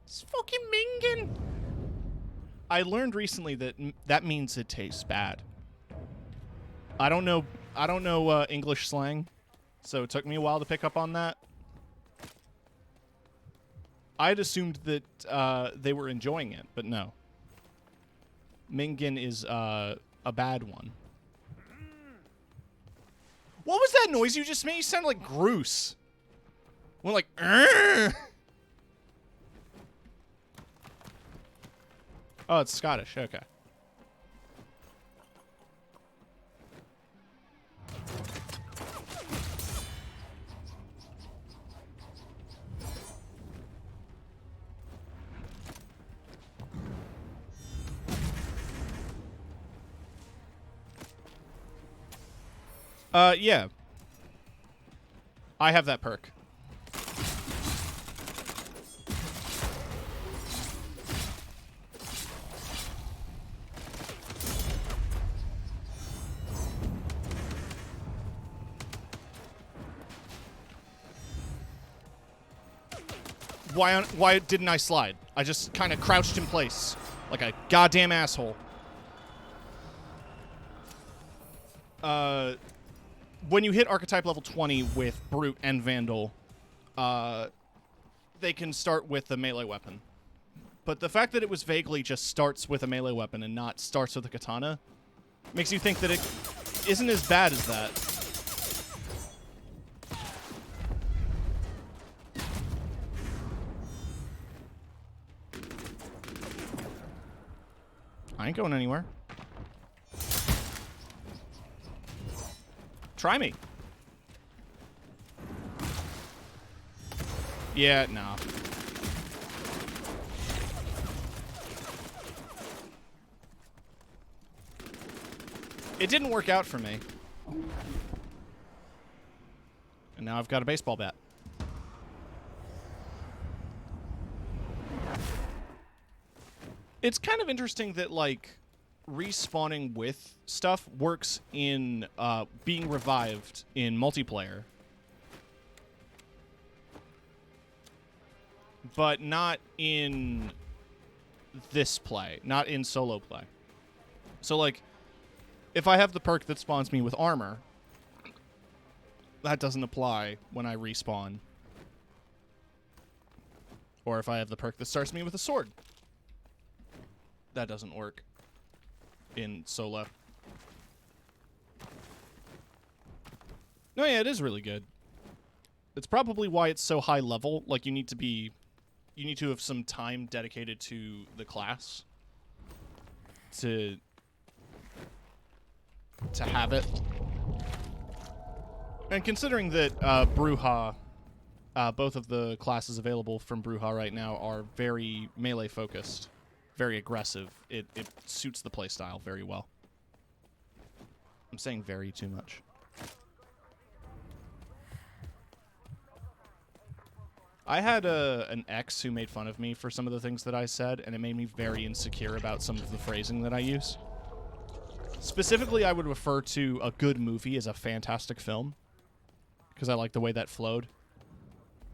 It's fucking minging. I learned recently that that means it tastes bad. I don't know English slang, so it took me a while to pick up on that. I'd assumed that they were enjoying it, but no. Mingin is a bad one. What was that noise you just made? You sounded like Groose. Went like, "Arr!" Oh, it's Scottish. Okay. Yeah. I have that perk. Why didn't I slide? I just kind of crouched in place like a goddamn asshole. When you hit archetype level 20 with Brute and Vandal, they can start with the melee weapon. But the fact that it was vaguely just starts with a melee weapon and not starts with a katana makes you think that it isn't as bad as that. I ain't going anywhere. Try me. Yeah, no. It didn't work out for me. And now I've got a baseball bat. It's kind of interesting that, like, respawning with stuff works in being revived in multiplayer. But not in this play. Not in solo play. So, like, if I have the perk that spawns me with armor, that doesn't apply when I respawn. Or if I have the perk that starts me with a sword, that doesn't work in solo. No, yeah, it is really good. It's probably why it's so high level. Like, you need to have some time dedicated to the class to have it. And considering that Brujah, both of the classes available from Brujah right now are very melee focused, very aggressive, it suits the playstyle very well. I'm saying very too much. I had an ex who made fun of me for some of the things that I said, and it made me very insecure about some of the phrasing that I use. Specifically, I would refer to a good movie as a fantastic film, because I like the way that flowed.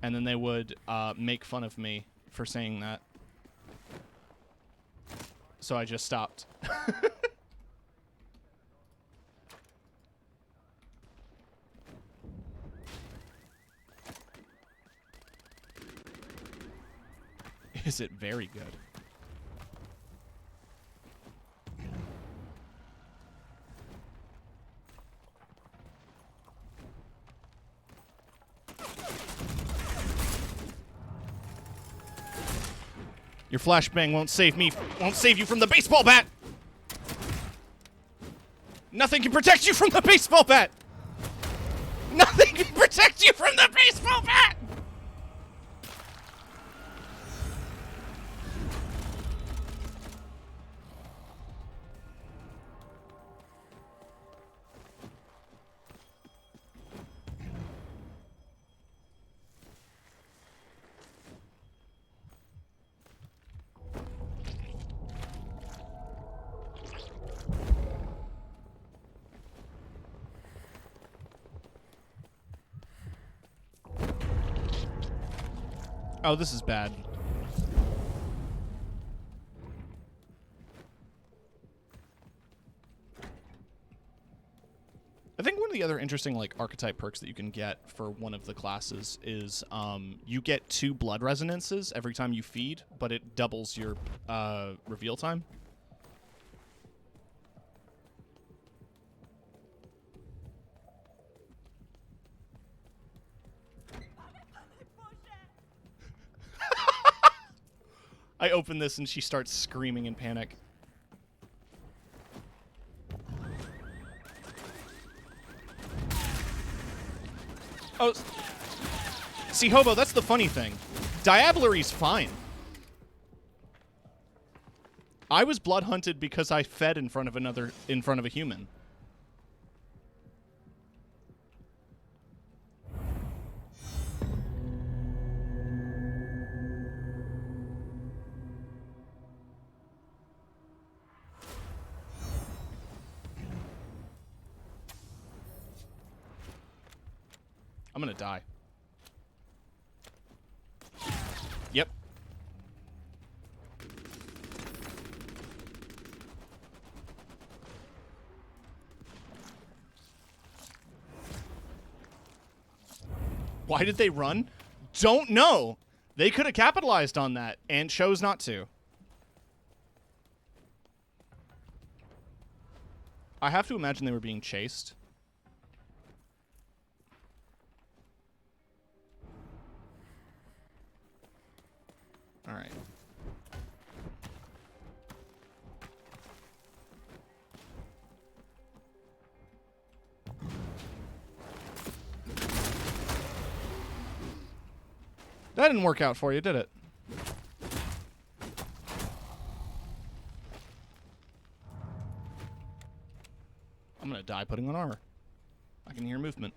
And then they would make fun of me for saying that. So I just stopped. Is it very good? Your flashbang won't save you from the baseball bat! Nothing can protect you from the baseball bat! Nothing can protect you from the baseball bat! Oh, this is bad. I think one of the other interesting, like, archetype perks that you can get for one of the classes is you get 2 blood resonances every time you feed, but it doubles your reveal time. I open this and she starts screaming in panic. Oh, see, Hobo, that's the funny thing. Diablery's fine. I was blood hunted because I fed in front of a human. I'm gonna die. Yep. Why did they run? Don't know. They could have capitalized on that and chose not to. I have to imagine they were being chased. All right. That didn't work out for you, did it? I'm gonna die putting on armor. I can hear movement.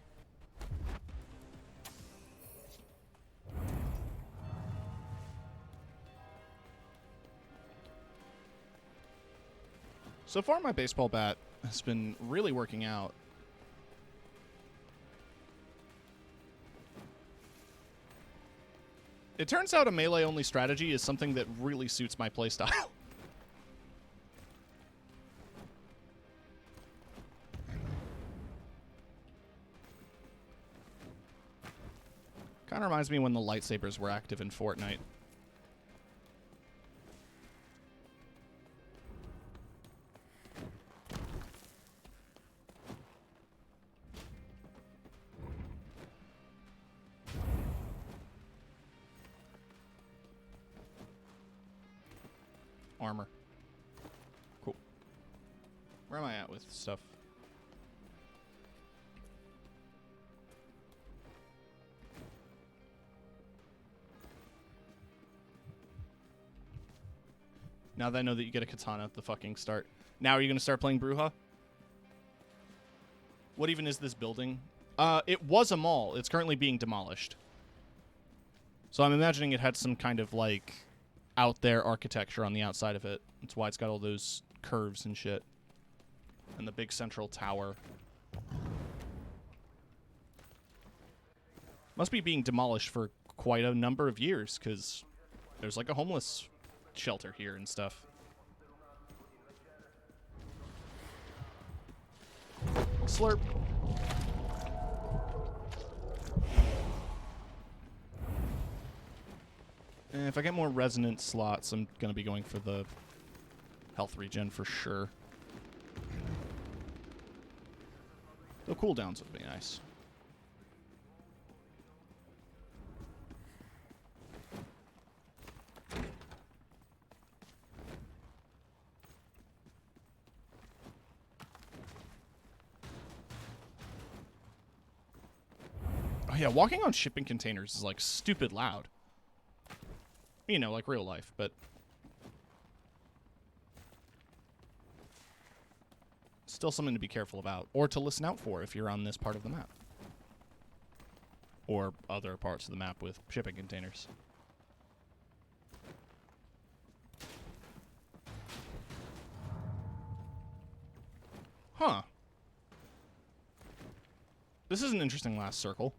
So far, my baseball bat has been really working out. It turns out a melee-only strategy is something that really suits my playstyle. Kind of reminds me when the lightsabers were active in Fortnite. Armor. Cool. Where am I at with stuff? Now that I know that you get a katana at the fucking start. Now are you going to start playing Bruja? What even is this building? It was a mall. It's currently being demolished. So I'm imagining it had some kind of, like, out there architecture on the outside of it. That's why it's got all those curves and shit. And the big central tower. Must be being demolished for quite a number of years, because there's like a homeless shelter here and stuff. Slurp. If I get more resonant slots, I'm going to be going for the health regen for sure. The cooldowns would be nice. Oh yeah, walking on shipping containers is like stupid loud. You know, like real life, but still something to be careful about, or to listen out for if you're on this part of the map. Or other parts of the map with shipping containers. Huh. This is an interesting last circle.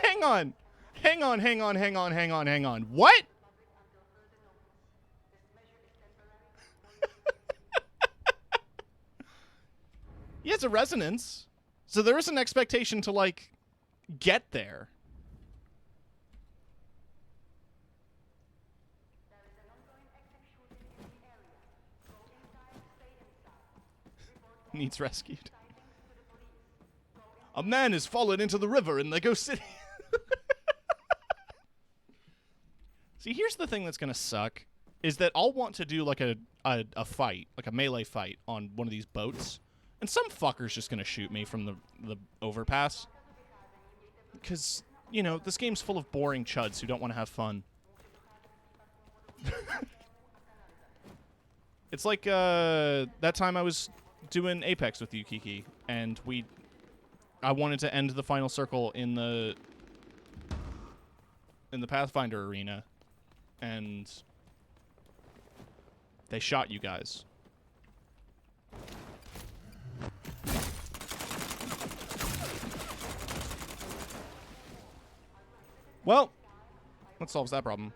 Hang on. Hang on, hang on, hang on, hang on, hang on. What? He has a resonance. So there is an expectation to, like, get there. Needs rescued. A man has fallen into the river in Lego City. See, here's the thing that's going to suck, is that I'll want to do, like, a fight, like a melee fight on one of these boats, and some fucker's just going to shoot me from the overpass. Because, you know, this game's full of boring chuds who don't want to have fun. It's like that time I was doing Apex with you, Kiki, and I wanted to end the final circle in the Pathfinder arena, and they shot you guys. Well, that solves that problem.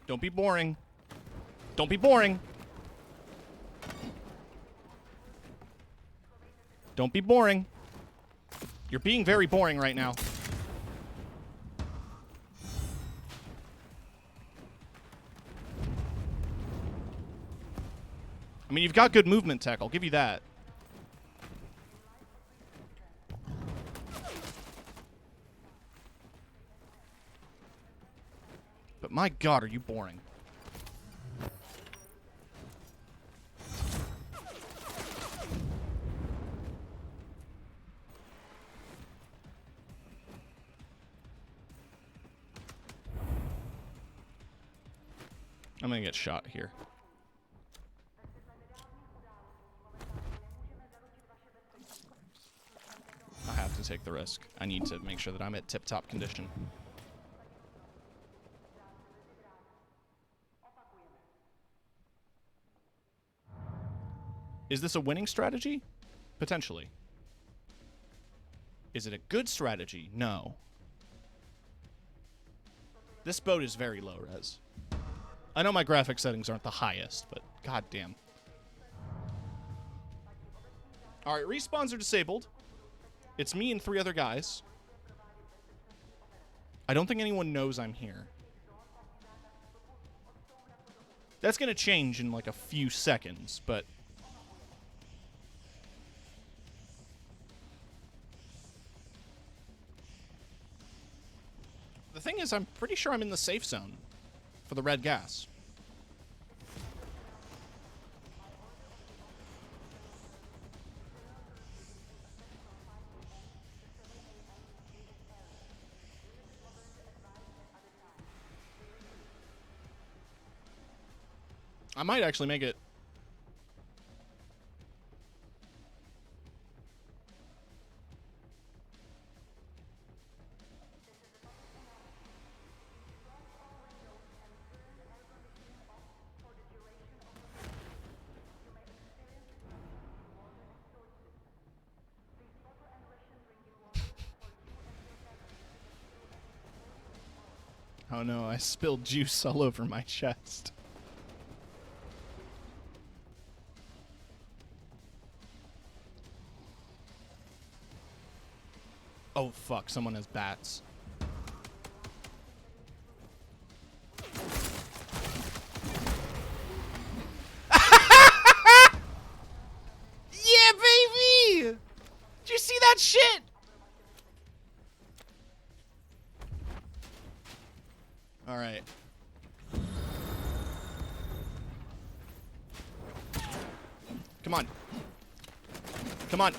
Don't be boring. Don't be boring. Don't be boring. You're being very boring right now. I mean, you've got good movement tech. I'll give you that. But my god, are you boring. I'm gonna get shot here. I have to take the risk. I need to make sure that I'm at tip-top condition. Is this a winning strategy? Potentially. Is it a good strategy? No. This boat is very low res. I know my graphic settings aren't the highest, but goddamn. Alright, respawns are disabled. It's me and 3 other guys. I don't think anyone knows I'm here. That's gonna change in like a few seconds, but... The thing is, I'm pretty sure I'm in the safe zone for the red gas. I might actually make it. Oh no, I spilled juice all over my chest. Oh fuck, someone has bats. Yeah, baby! Did you see that shit? Alright. Come on. Come on.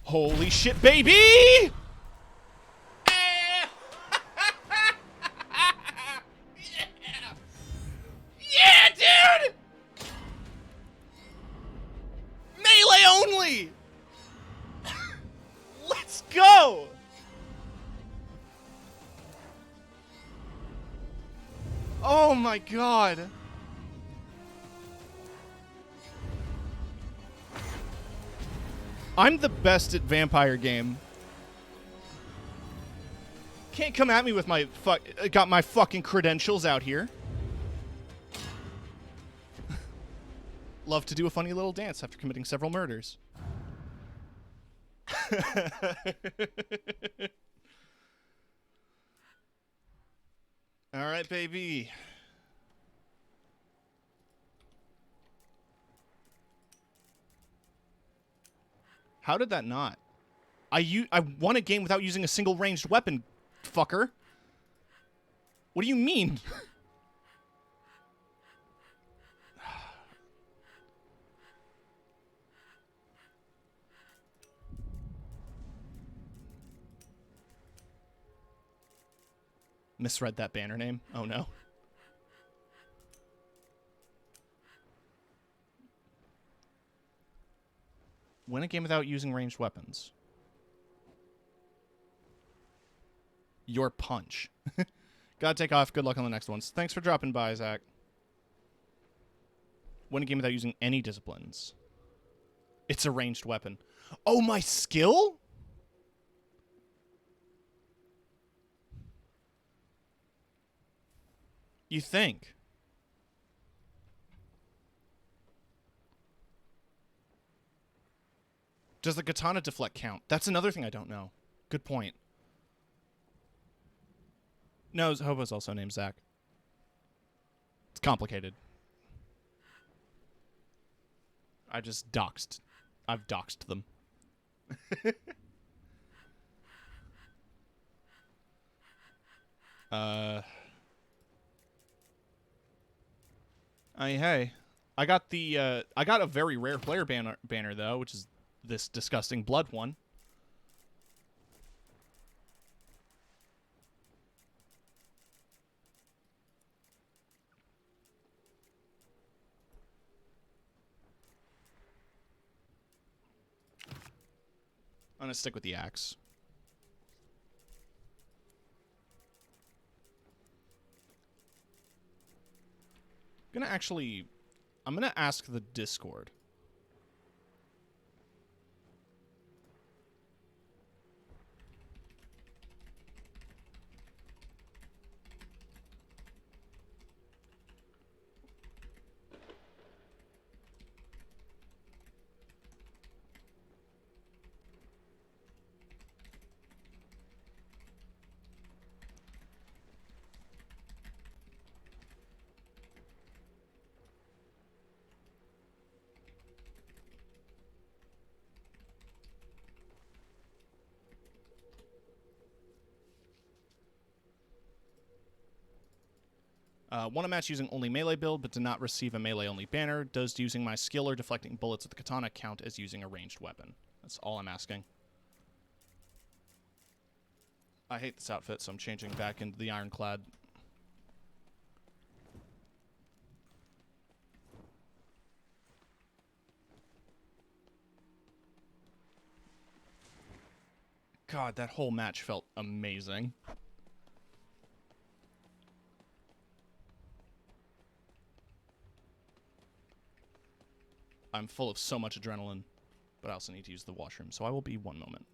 Holy shit, baby! Yeah! Yeah, dude! Melee only! Let's go! Oh my god. I'm the best at vampire game. Can't come at me with my got my fucking credentials out here. Love to do a funny little dance after committing several murders. All right, baby. How did that not? I won a game without using a single ranged weapon, fucker. What do you mean? Misread that banner name. Oh no. Win a game without using ranged weapons. Your punch. Gotta take off. Good luck on the next ones. Thanks for dropping by, Zach. Win a game without using any disciplines. It's a ranged weapon. Oh, my skill? You think? Does the katana deflect count? That's another thing I don't know. Good point. No, Hobo's also named Zach. It's complicated. I've doxed them. Hey, I got I got a very rare player banner though, which is this disgusting blood one. I'm gonna stick with the axe. I'm gonna ask the Discord. Won a match using only melee build, but did not receive a melee-only banner. Does using my skill or deflecting bullets with the katana count as using a ranged weapon? That's all I'm asking. I hate this outfit, so I'm changing back into the ironclad. God, that whole match felt amazing. I'm full of so much adrenaline, but I also need to use the washroom, so I will be one moment.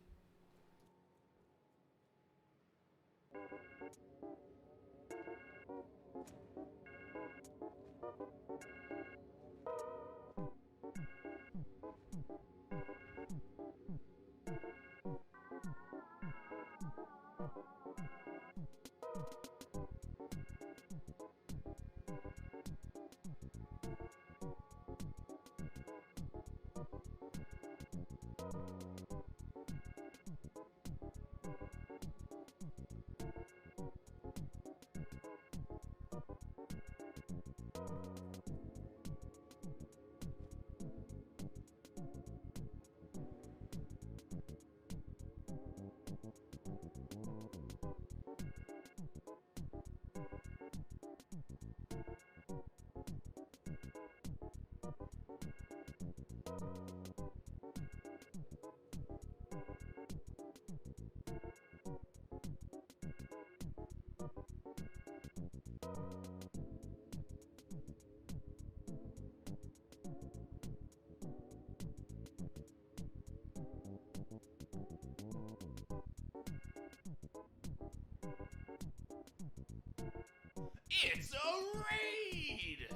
It's a raid!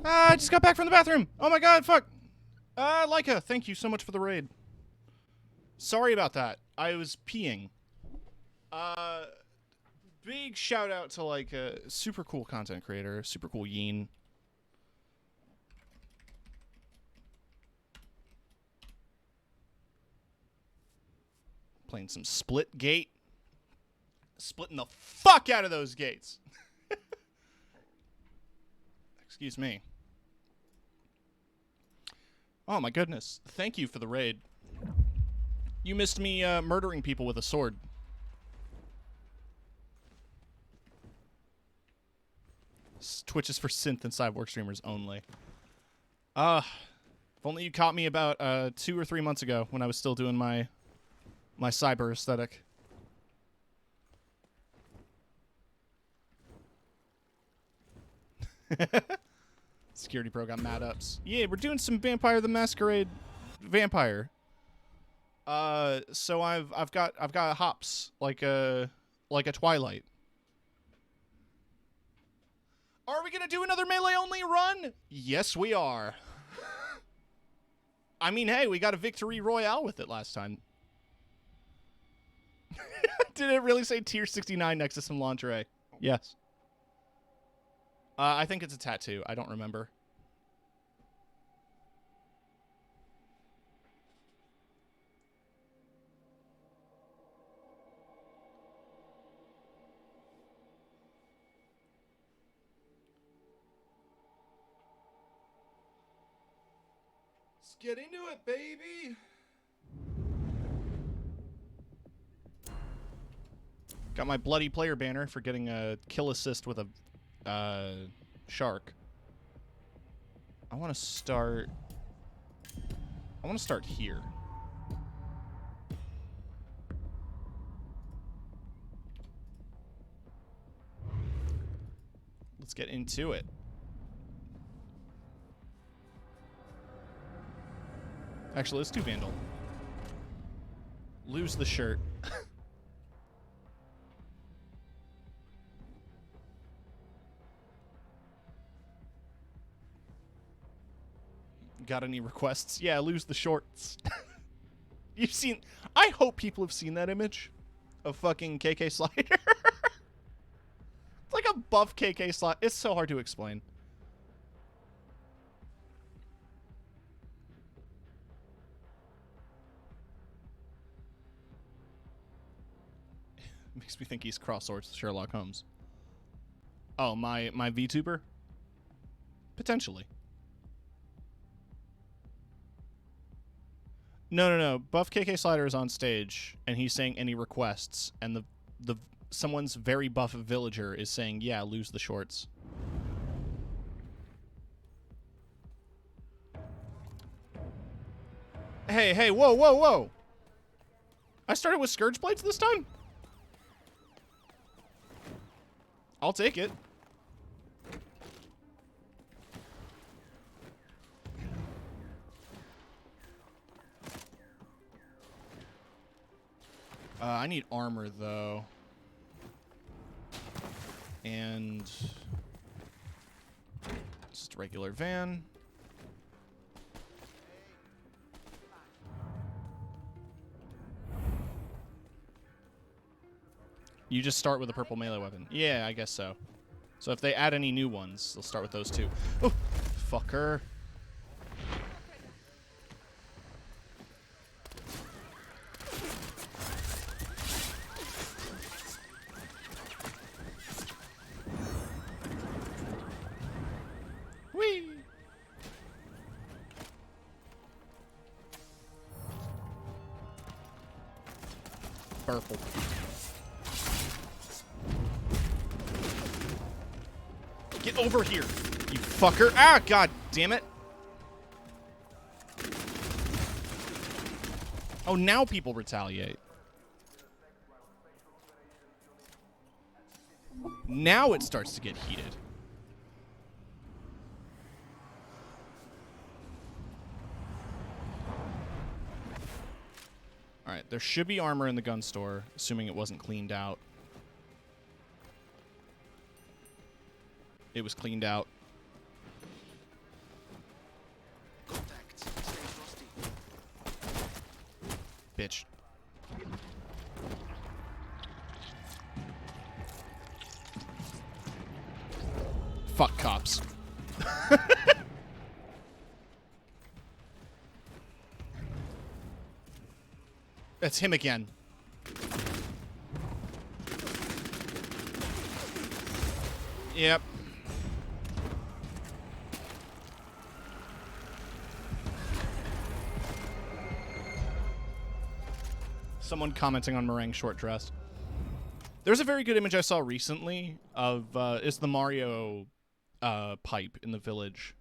I just got back from the bathroom. Oh my god, fuck. Leica, thank you so much for the raid. Sorry about that. I was peeing. Big shout out to like a super cool content creator, super cool Yeen. Playing some split gate. Splitting the fuck out of those gates. Excuse me. Oh my goodness. Thank you for the raid. You missed me murdering people with a sword. Twitch is for synth and cyborg streamers only. If only you caught me about 2 or 3 months ago when I was still doing my cyber aesthetic. Security Pro got mad ups. Yeah, we're doing some Vampire the Masquerade vampire. So I've got hops like a Twilight. Are we gonna do another melee only run? Yes, we are. I mean, hey, we got a victory royale with it last time. Did it really say tier 69 next to some lingerie? Yes. I think it's a tattoo. I don't remember. Let's get into it, baby. Got my bloody player banner for getting a kill assist with a shark. I want to start here. Let's get into it. Actually, let's do Vandal. Lose the shirt. Got any requests? Yeah, lose the shorts. You've seen... I hope people have seen that image of fucking KK Slider. It's like a buff KK Slider. It's so hard to explain. Makes me think he's cross swords with Sherlock Holmes. Oh, my VTuber? Potentially. No. Buff KK Slider is on stage, and he's saying any requests, and the someone's very buff villager is saying, yeah, lose the shorts. Hey, whoa. I started with Scourge Blades this time? I'll take it. I need armor, though. And... just regular van. You just start with a purple melee weapon. Yeah, I guess so. So if they add any new ones, they'll start with those two. Oh, fucker. Whee! Purple. Get over here, you fucker. Ah, god damn it. Oh, now people retaliate. Now it starts to get heated. Alright, there should be armor in the gun store, assuming it wasn't cleaned out. It was cleaned out. Contact. Stay frosty. Bitch. Fuck cops. That's him again. Yep. Someone commenting on Meringue's short dress. There's a very good image I saw recently of it's the Mario pipe in the village,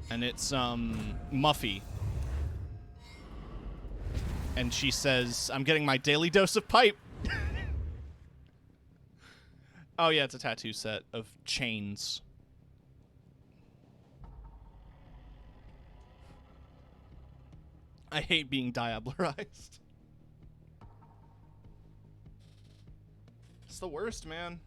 and it's Muffy, and she says, "I'm getting my daily dose of pipe." Oh yeah, it's a tattoo set of chains. I hate being diablerized. It's the worst, man.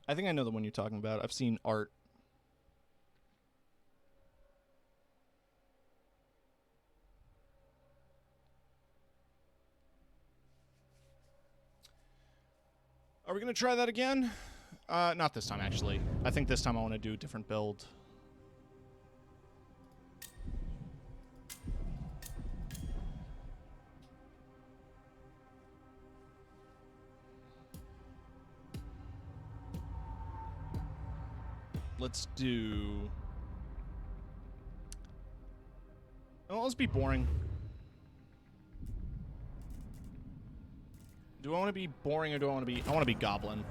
I think I know the one you're talking about. I've seen art. Are we going to try that again? Not this time, actually. I think this time I want to do a different build. Let's do... Oh, let's be boring. Do I want to be boring or do I want to be... I want to be goblin.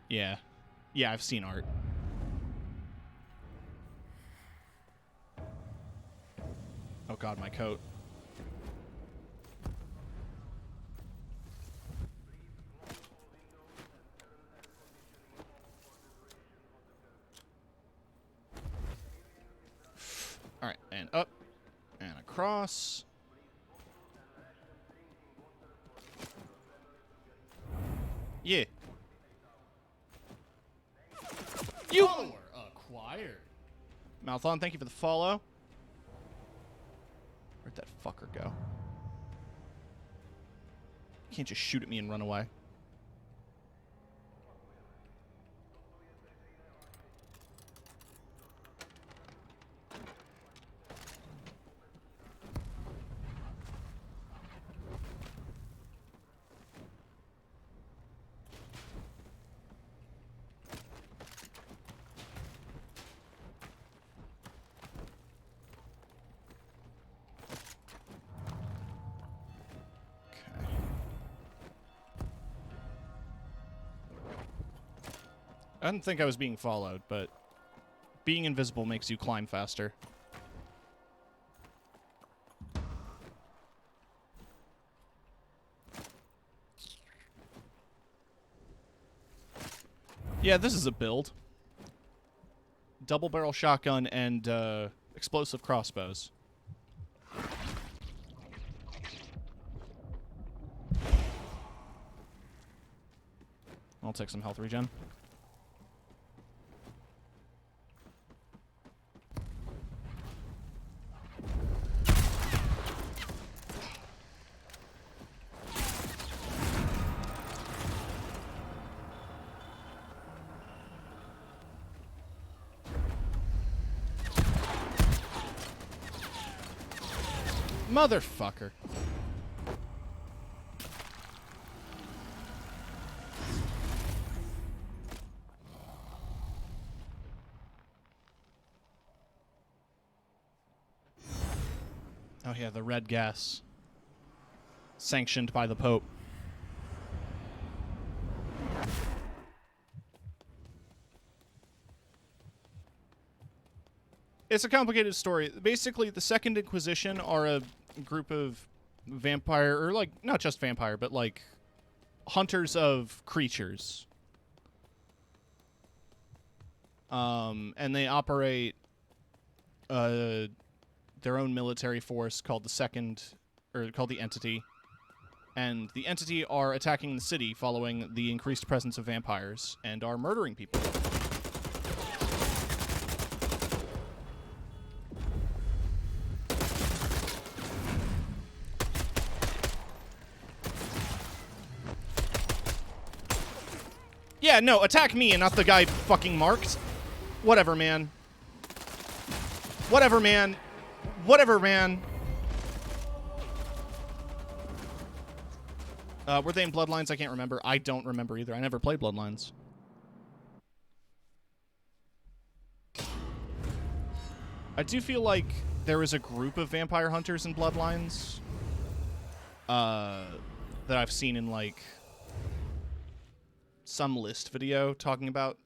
Yeah. Yeah, I've seen art. Oh god, my coat. Alright, and up. And across. Yeah. You! Follower acquired. Mouthon, thank you for the follow. Where'd that fucker go? You can't just shoot at me and run away. I didn't think I was being followed, but being invisible makes you climb faster. Yeah, this is a build. Double barrel shotgun and explosive crossbows. I'll take some health regen. Motherfucker. Oh yeah, the red gas. Sanctioned by the Pope. It's a complicated story. Basically, the Second Inquisition are a group of vampire, or like, not just vampire, but like hunters of creatures. And they operate their own military force called the Second or called the Entity. And the Entity are attacking the city following the increased presence of vampires and are murdering people. Yeah, no, attack me and not the guy fucking marked. Whatever, man. Whatever, man. Whatever, man. Were they in Bloodlines? I can't remember. I don't remember either. I never played Bloodlines. I do feel like there is a group of vampire hunters in Bloodlines that I've seen in, like, some list video talking about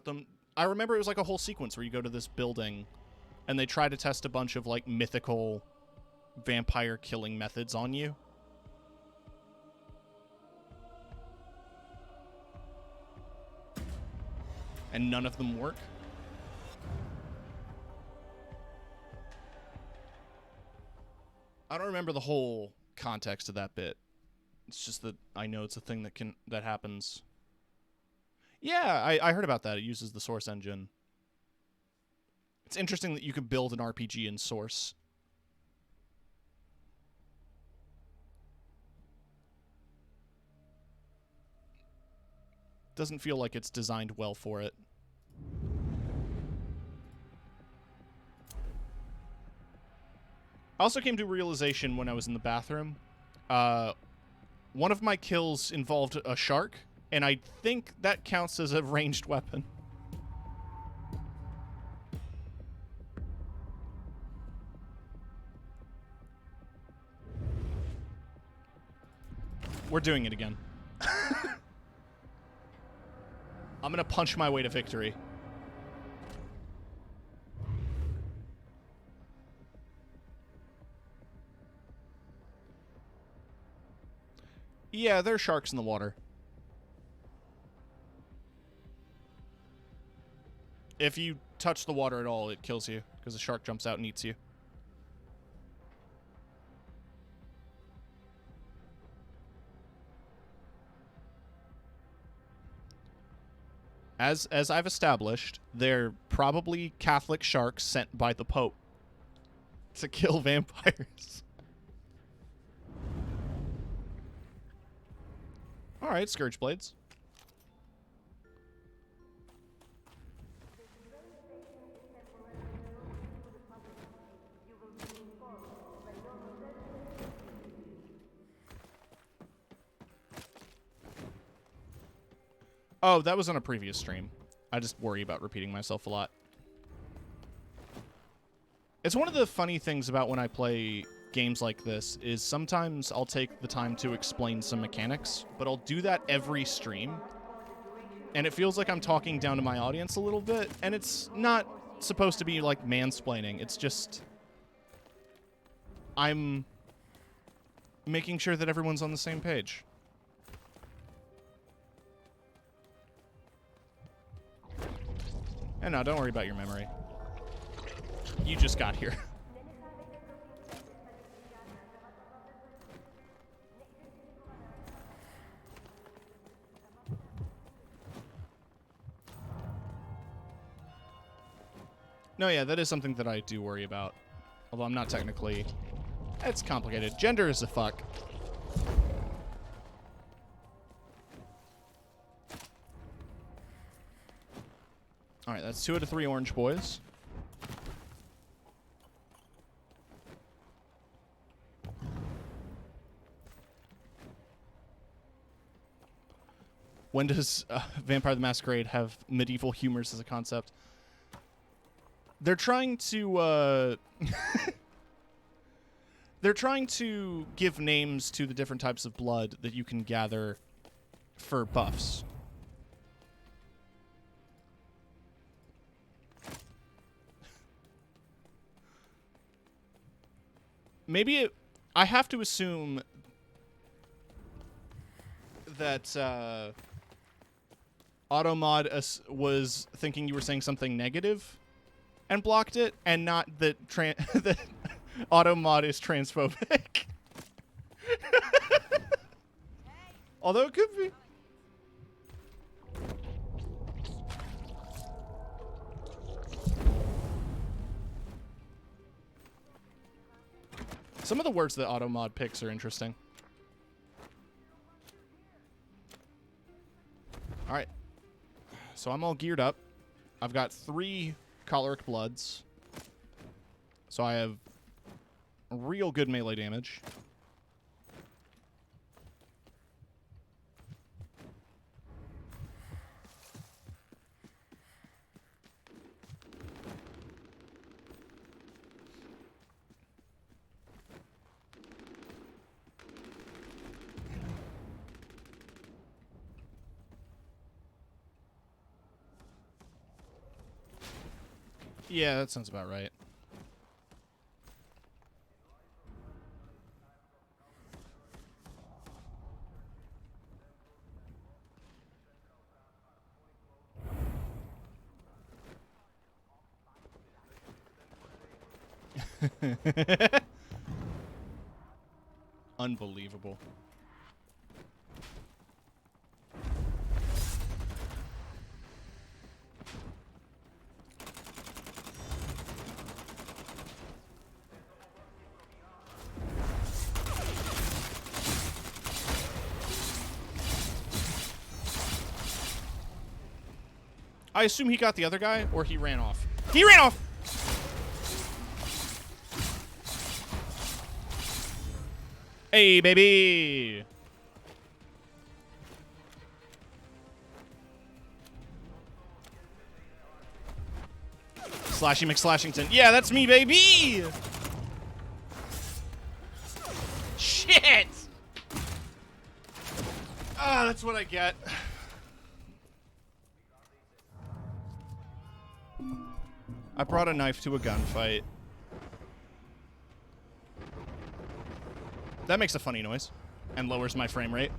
them. I remember it was like a whole sequence where you go to this building and they try to test a bunch of like mythical vampire killing methods on you. And none of them work. I don't remember the whole context of that bit. It's just that I know it's a thing that happens. Yeah, I heard about that. It uses the Source engine. It's interesting that you could build an RPG in Source. Doesn't feel like it's designed well for it. I also came to a realization when I was in the bathroom. One of my kills involved a shark, and I think that counts as a ranged weapon. We're doing it again. I'm gonna punch my way to victory. Yeah, there are sharks in the water. If you touch the water at all, it kills you, because the shark jumps out and eats you. As I've established, they're probably Catholic sharks sent by the Pope to kill vampires. Alright, Scourge Blades. Oh, that was on a previous stream. I just worry about repeating myself a lot. It's one of the funny things about when I play games like this is sometimes I'll take the time to explain some mechanics, but I'll do that every stream. And it feels like I'm talking down to my audience a little bit, and it's not supposed to be like mansplaining. It's just I'm making sure that everyone's on the same page. And no, don't worry about your memory. You just got here. No, yeah, that is something that I do worry about. Although I'm not technically... It's complicated. Gender is a fuck. Alright, that's 2 out of 3 orange boys. When does Vampire the Masquerade have medieval humors as a concept? They're trying to, they're trying to give names to the different types of blood that you can gather for buffs. Maybe I have to assume that Automod was thinking you were saying something negative and blocked it, and not that Auto mod is transphobic. Although it could be. Some of the words that auto mod picks are interesting. All right. So I'm all geared up. I've got 3 choleric bloods. So I have real good melee damage. Yeah, that sounds about right. Unbelievable. I assume he got the other guy, or he ran off. He ran off! Hey, baby! Slashy McSlashington. Yeah, that's me, baby! Shit! Ah, that's what I get. I brought a knife to a gunfight. That makes a funny noise and lowers my frame rate.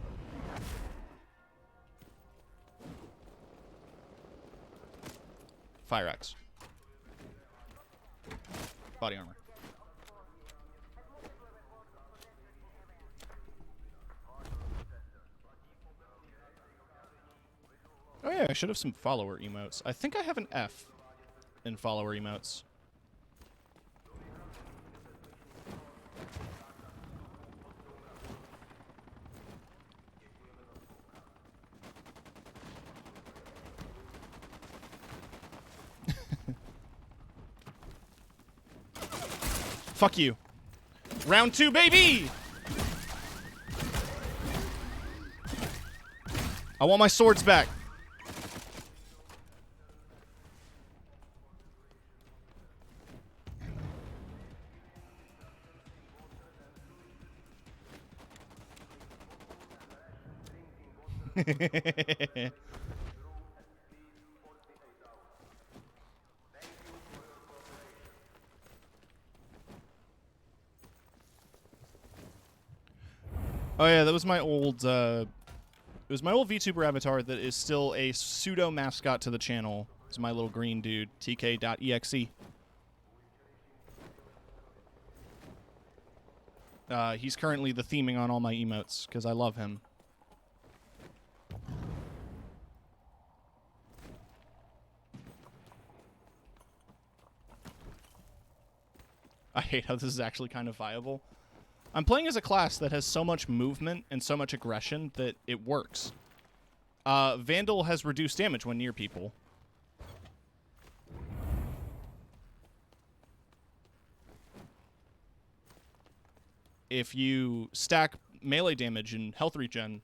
Fire axe. Body armor. Oh yeah, I should have some follower emotes. I think I have an F in follower emotes. Fuck you. Round 2, baby! I want my swords back. Oh yeah, that was my old it was my old VTuber avatar that is still a pseudo mascot to the channel. It's my little green dude, tk.exe. He's currently the theming on all my emotes because I love him. I hate how this is actually kind of viable. I'm playing as a class that has so much movement and so much aggression that it works. Vandal has reduced damage when near people. If you stack melee damage and health regen,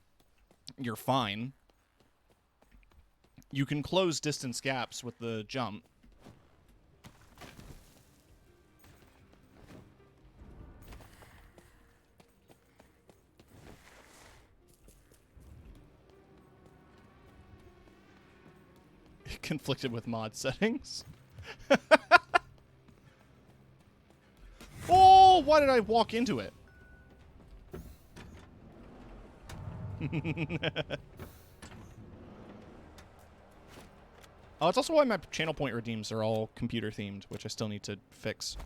you're fine. You can close distance gaps with the jump. Conflicted with mod settings. Oh, why did I walk into it? Oh, it's also why my channel point redeems are all computer themed, which I still need to fix.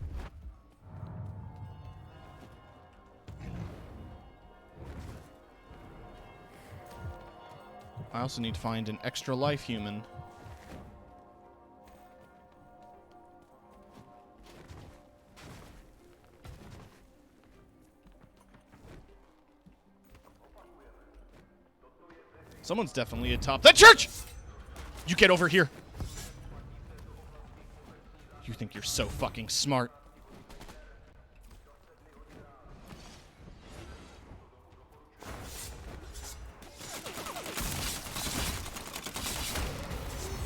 I also need to find an extra life human. Someone's definitely atop that church! You get over here. You think you're so fucking smart.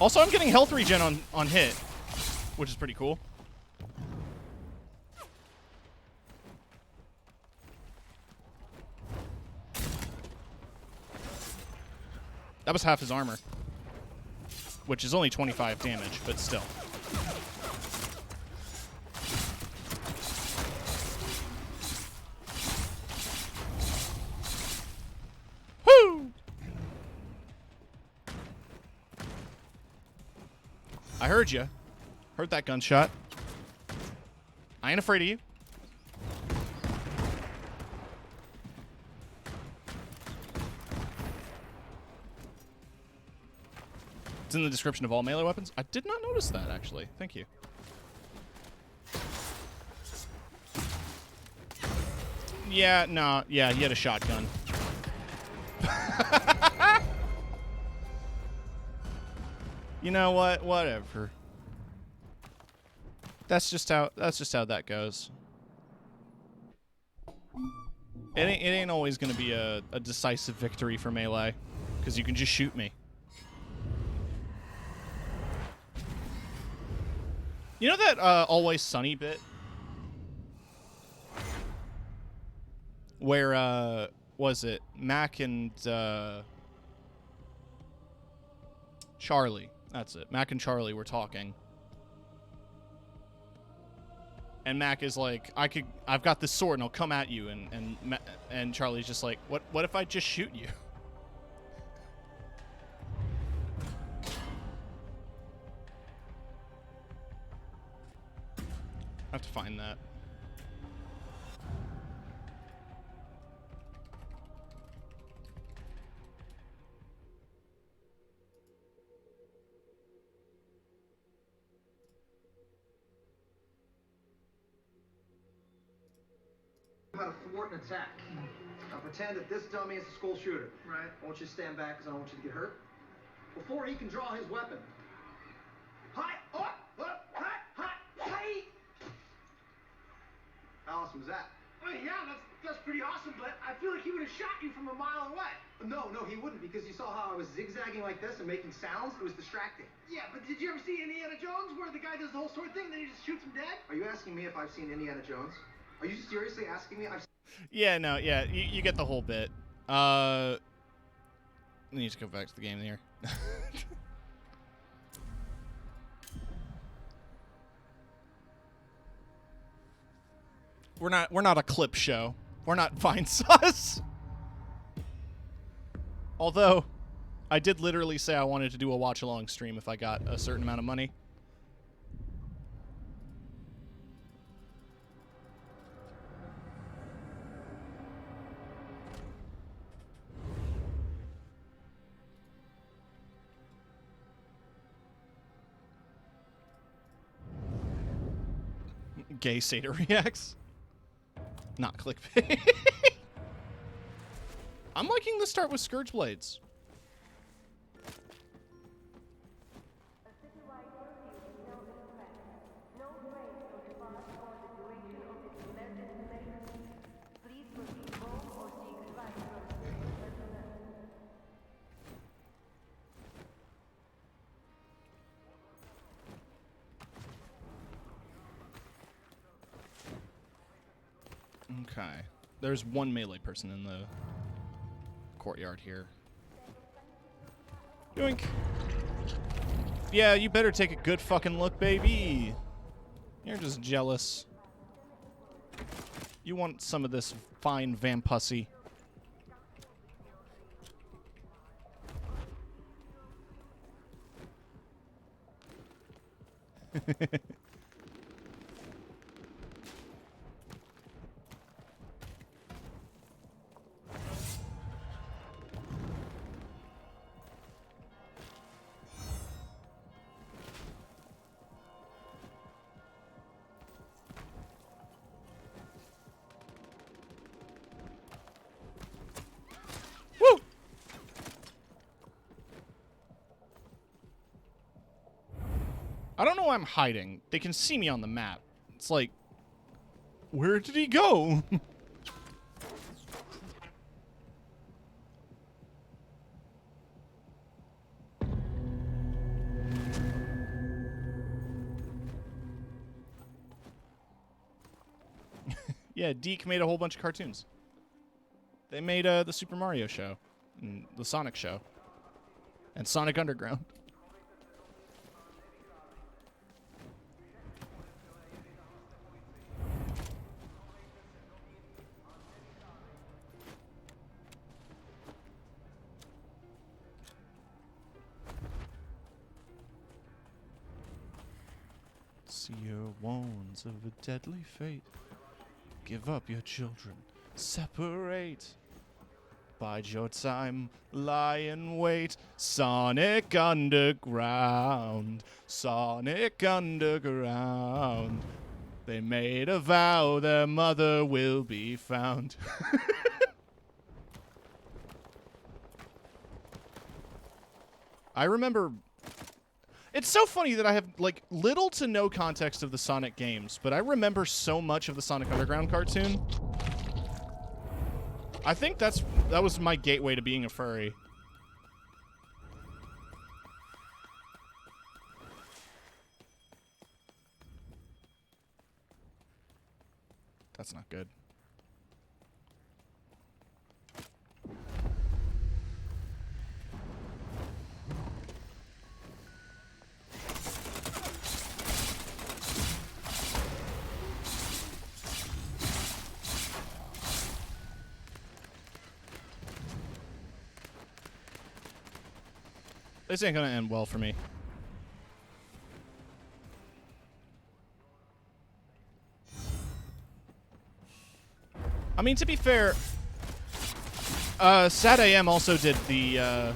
Also, I'm getting health regen on hit, which is pretty cool. That was half his armor, which is only 25 damage, but still. Woo! I heard you. Heard that gunshot. I ain't afraid of you. It's in the description of all melee weapons. I did not notice that, actually. Thank you. Yeah, no. Yeah, he had a shotgun. You know what? Whatever. That's just how that goes. It ain't always gonna be a decisive victory for melee, because you can just shoot me. You know that Always Sunny bit? Where, was it? Mac and, Charlie. That's it. Mac and Charlie were talking. And Mac is like, I've got this sword and I'll come at you. And Charlie's just like, what if I just shoot you? I have to find that. How to thwart an attack. Now pretend that this dummy is a school shooter. Right. I want you to stand back because I don't want you to get hurt. Before he can draw his weapon. Hi! Hi! Hi! Hi! How awesome was that? Oh, yeah, that's pretty awesome, but I feel like he would have shot you from a mile away. No, he wouldn't, because you saw how I was zigzagging like this and making sounds. It was distracting. Yeah, but did you ever see Indiana Jones where the guy does the whole sword thing and then he just shoots him dead? Are you asking me if I've seen Indiana Jones? Are you seriously asking me? Yeah, no, yeah, you get the whole bit. I need to go back to the game here. We're not a clip show. We're not Vine Sus. Although, I did literally say I wanted to do a watch-along stream if I got a certain amount of money. Gay Seder reacts. Not clickbait. I'm liking the start with Scourge Blades. Okay. There's one melee person in the courtyard here. Yoink. Yeah, you better take a good fucking look, baby. You're just jealous. You want some of this fine vampussy. I don't know why I'm hiding. They can see me on the map. It's like, where did he go? Yeah, Deke made a whole bunch of cartoons. They made the Super Mario show, and the Sonic show, and Sonic Underground. See your wounds of a deadly fate. Give up your children. Separate. Bide your time. Lie in wait. Sonic Underground. Sonic Underground. They made a vow their mother will be found. I remember... It's so funny that I have, like, little to no context of the Sonic games, but I remember so much of the Sonic Underground cartoon. I think that was my gateway to being a furry. That's not good. This ain't gonna end well for me. I mean, to be fair, Sad AM also did the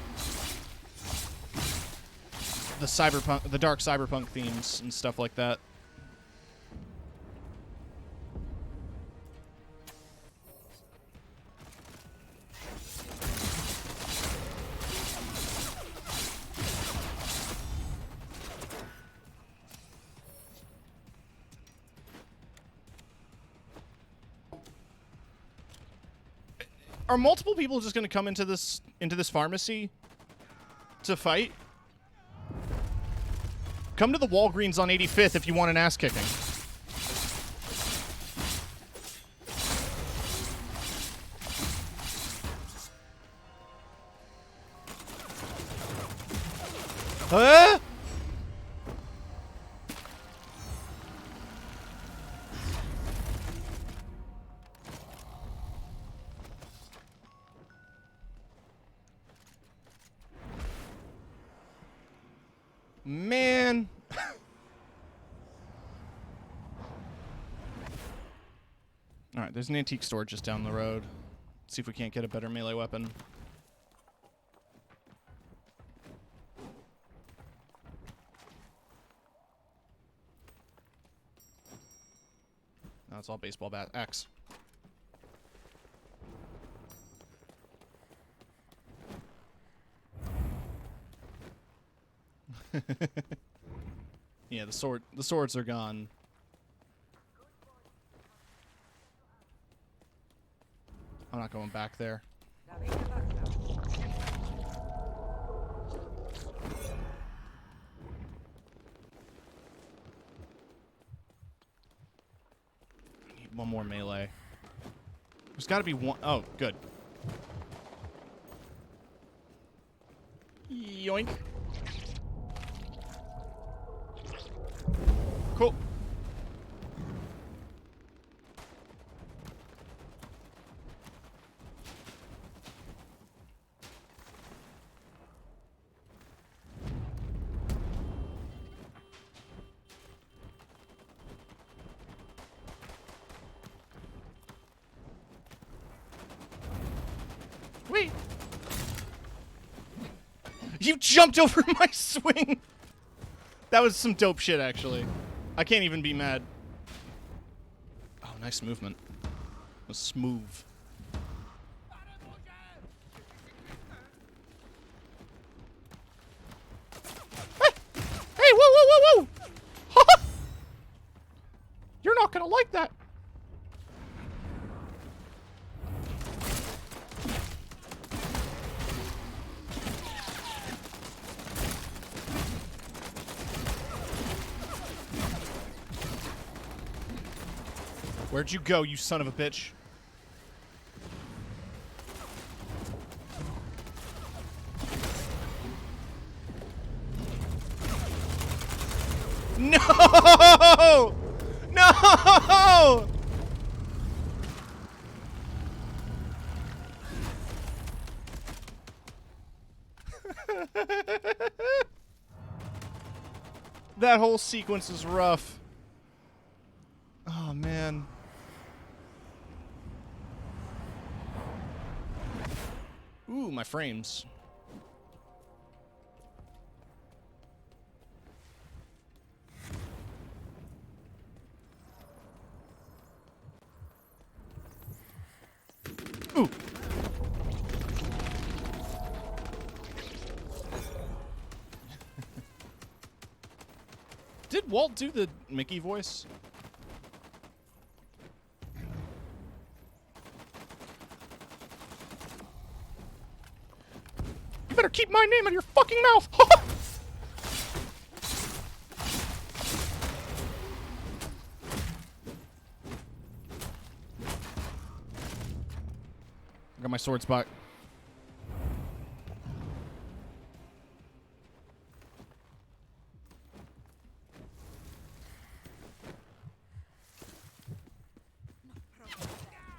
cyberpunk, the dark cyberpunk themes and stuff like that. Are multiple people just going to come into this pharmacy to fight? Come to the Walgreens on 85th if you want an ass kicking. Huh? Man. Alright, there's an antique store just down the road. See if we can't get a better melee weapon. No, it's all baseball bat. X. Yeah, the swords are gone. I'm not going back there. I need one more melee. There's got to be one. Oh, good. Yoink. Cool. Wait. You jumped over my swing. That was some dope shit, actually. I can't even be mad. Oh, nice movement. It was smooth. Hey! Hey, whoa, whoa, whoa, whoa! not gonna like that. Where'd you go, you son of a bitch? No! No! That whole sequence is rough. Oh, man. Ooh, my frames. Ooh. Did Walt do the Mickey voice? You better keep my name out of your fucking mouth! I got my sword spot.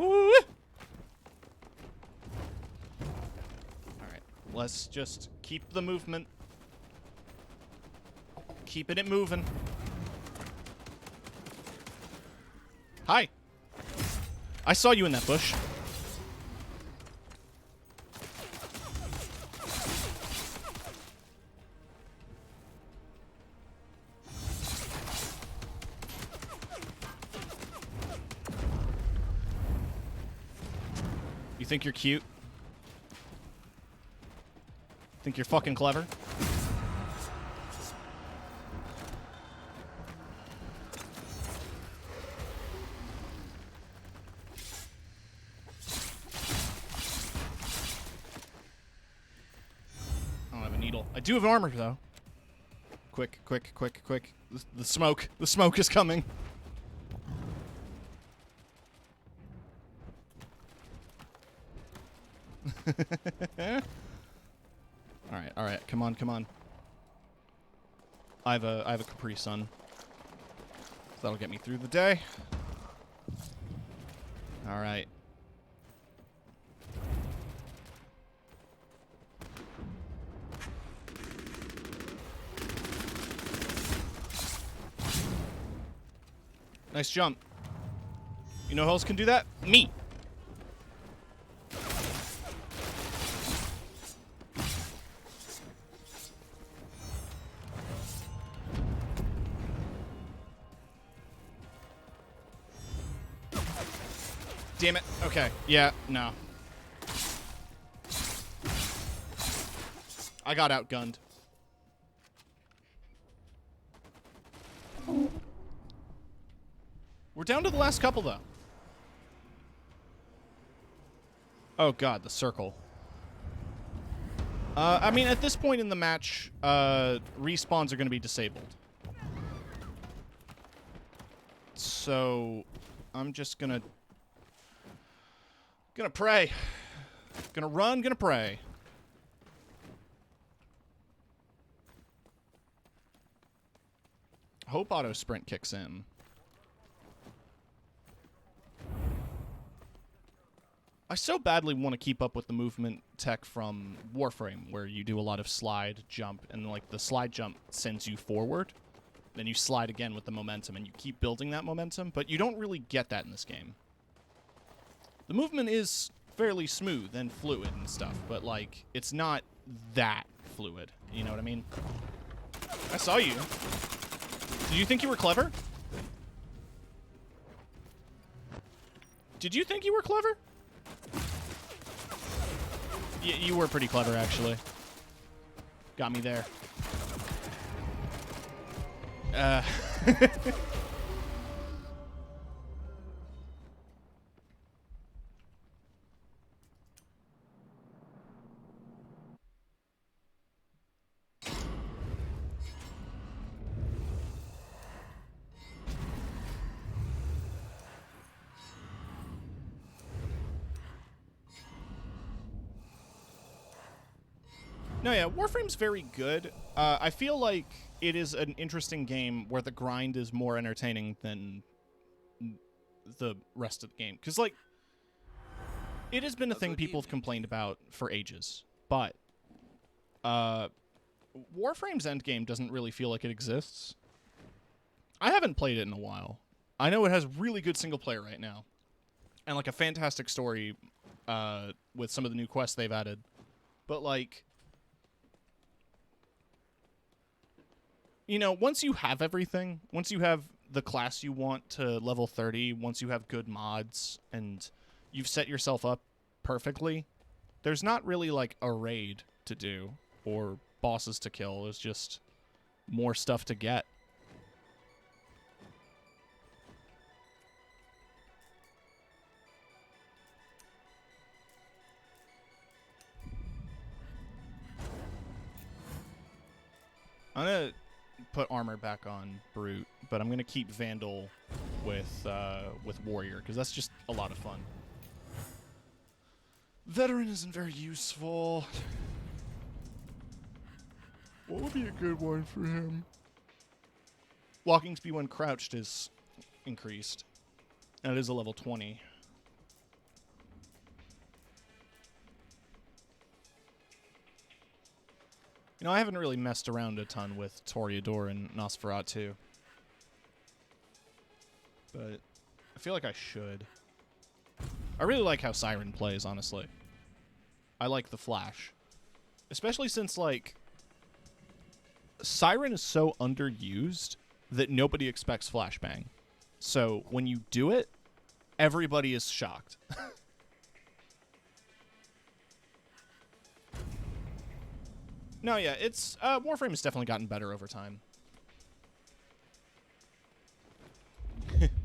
Alright, let's just keep the movement. Keeping it moving. Hi. I saw you in that bush. You think you're cute? Think you're fucking clever? I don't have a needle. I do have armor, though. Quick, quick, quick, quick. The smoke. The smoke is coming. All right, come on, come on. I have a Capri Sun. So that'll get me through the day. All right. Nice jump. You know who else can do that? Me. Damn it. Okay. Yeah, no. I got outgunned. We're down to the last couple, though. Oh, God, the circle. I mean, at this point in the match, respawns are going to be disabled. So, I'm just going to... Gonna pray. Gonna run, gonna pray. Hope auto sprint kicks in. I so badly want to keep up with the movement tech from Warframe, where you do a lot of slide, jump, and like the slide jump sends you forward. Then you slide again with the momentum, and you keep building that momentum, but you don't really get that in this game. The movement is fairly smooth and fluid and stuff, but, like, it's not that fluid. You know what I mean? I saw you. Did you think you were clever? Did you think you were clever? You were pretty clever, actually. Got me there. No, yeah, Warframe's very good. I feel like it is an interesting game where the grind is more entertaining than the rest of the game. Because, like, it has been a thing people have complained about for ages. But Warframe's endgame doesn't really feel like it exists. I haven't played it in a while. I know it has really good single player right now. And, like, a fantastic story with some of the new quests they've added. But, like, you know, once you have everything, once you have the class you want to level 30, once you have good mods, and you've set yourself up perfectly, there's not really, like, a raid to do or bosses to kill. There's just more stuff to get. I'm gonna put armor back on Brute, but I'm gonna keep Vandal with Warrior, because that's just a lot of fun. Veteran isn't very useful. What would be a good one for him? Walking speed when crouched is increased. And it is a level 20. You know, I haven't really messed around a ton with Toreador and Nosferatu. But I feel like I should. I really like how Siren plays, honestly. I like the Flash. Especially since, like, Siren is so underused that nobody expects Flashbang. So when you do it, everybody is shocked. No, yeah, it's Warframe has definitely gotten better over time.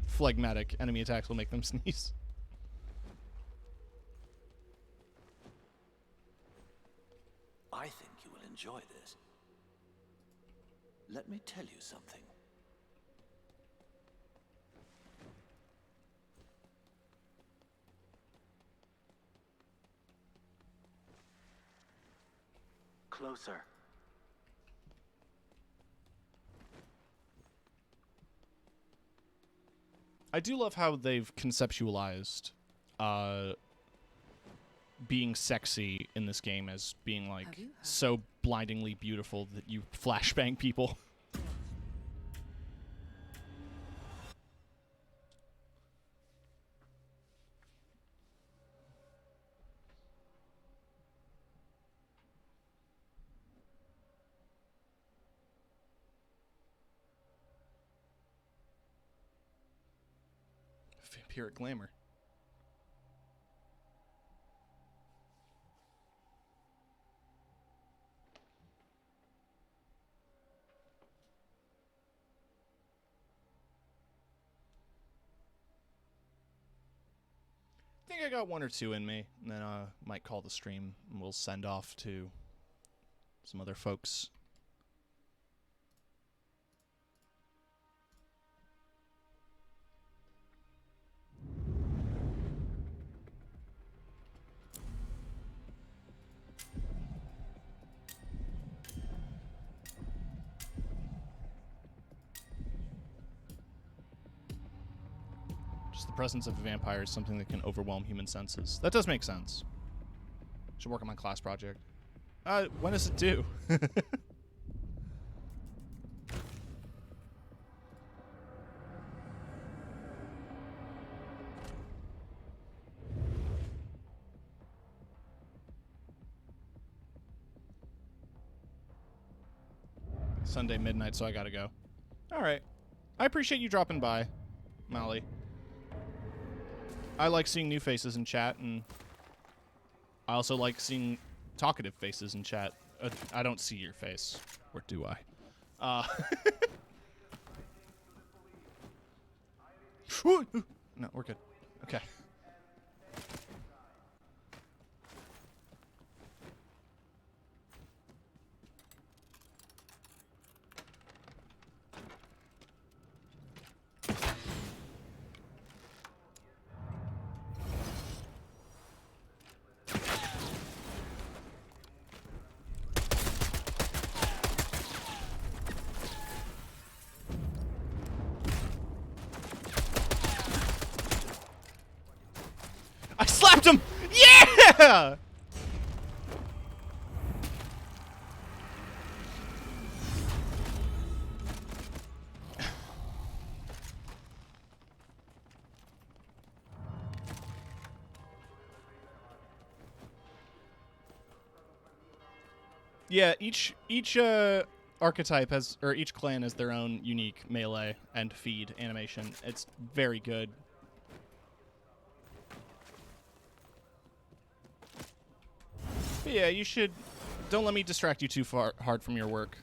Phlegmatic enemy attacks will make them sneeze. I think you will enjoy this. Let me tell you something. Closer. I do love how they've conceptualized being sexy in this game as being, like, so blindingly beautiful that you flashbang people. Vampiric glamour. I think I got one or two in me, and then might call the stream, and we'll send off to some other folks. Just the presence of a vampire is something that can overwhelm human senses. That does make sense. Should work on my class project. When does it due? Sunday midnight, so I gotta go. Alright. I appreciate you dropping by, Molly. I like seeing new faces in chat, and I also like seeing talkative faces in chat. I don't see your face. Or do I? No, we're good. Okay. Yeah! Yeah, each archetype has, or each clan has their own unique melee and feed animation. It's very good. But yeah, you should. Don't let me distract you too hard from your work.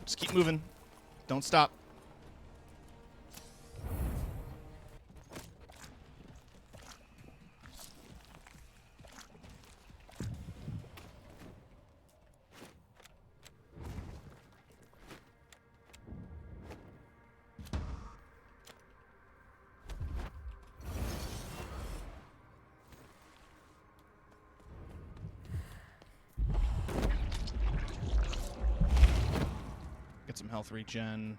Just keep moving. Don't stop. Get some health regen.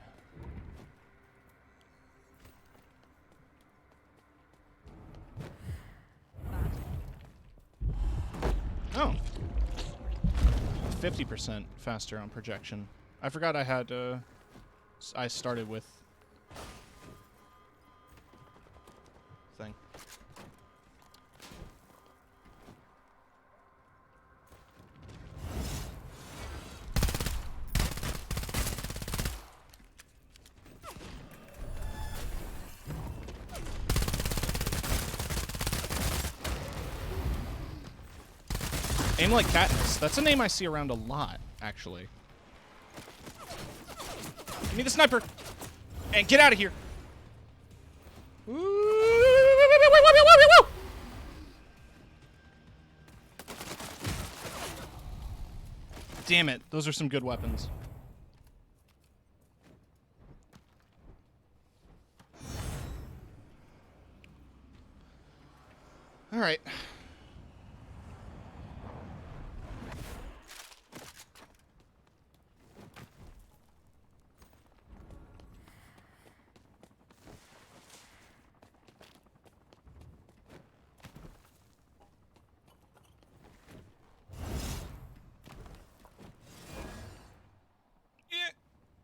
Oh. 50% faster on projection. I forgot I had, I started with thing. Aim like Katniss. That's a name I see around a lot, actually. Give me the sniper! And get out of here! Damn it, those are some good weapons. All right.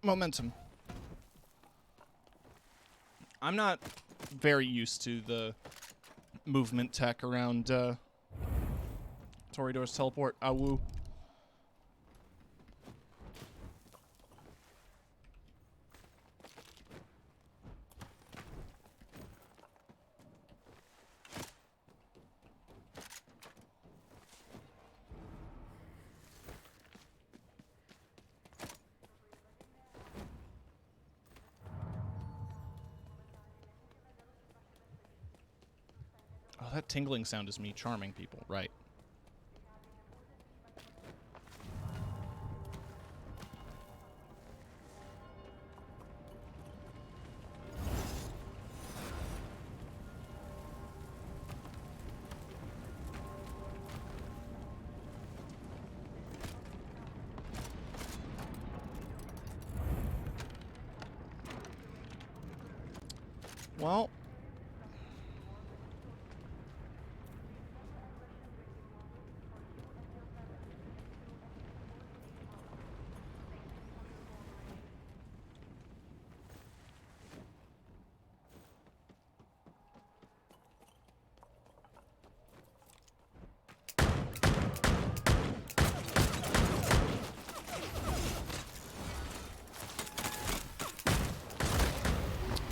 Momentum. I'm not very used to the movement tech around Toreador's teleport. Awoo. Oh, that tingling sound is me charming people, right? Well,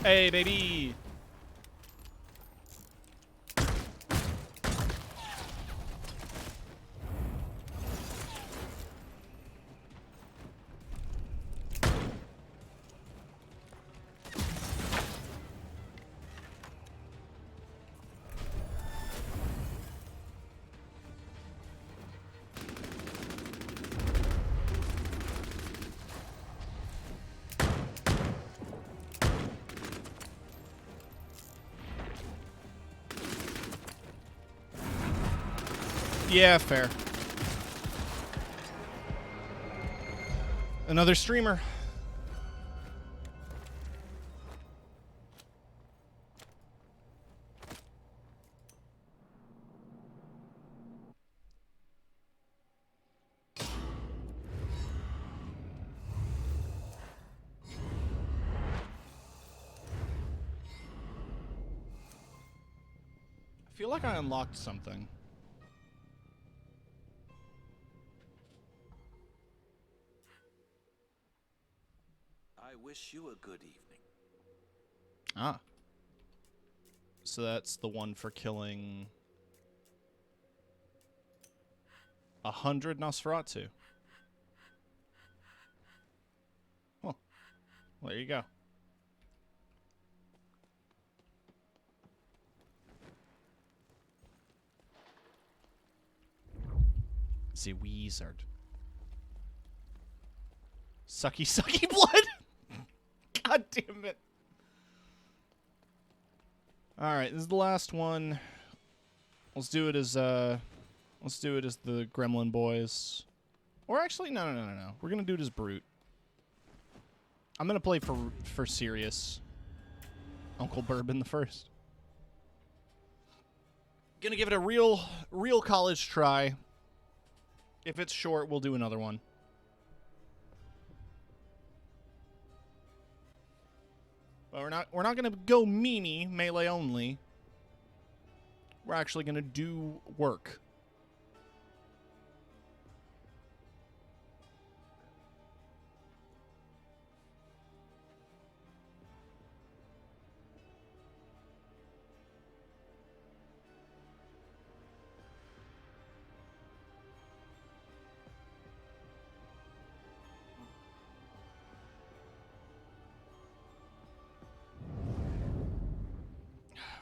hey, baby. Yeah, fair. Another streamer. feel like I unlocked something. I wish you a good evening. Ah. So that's the one for killing 100 Nosferatu. Oh. Well, there you go. The wizard. Sucky, sucky blood! God damn it. Alright, this is the last one. Let's do it as the Gremlin boys. Or actually, no. We're gonna do it as Brute. I'm gonna play for serious. Uncle Bourbon the First. Gonna give it a real college try. If it's short, we'll do another one. But we're not gonna go melee only. We're actually gonna do work.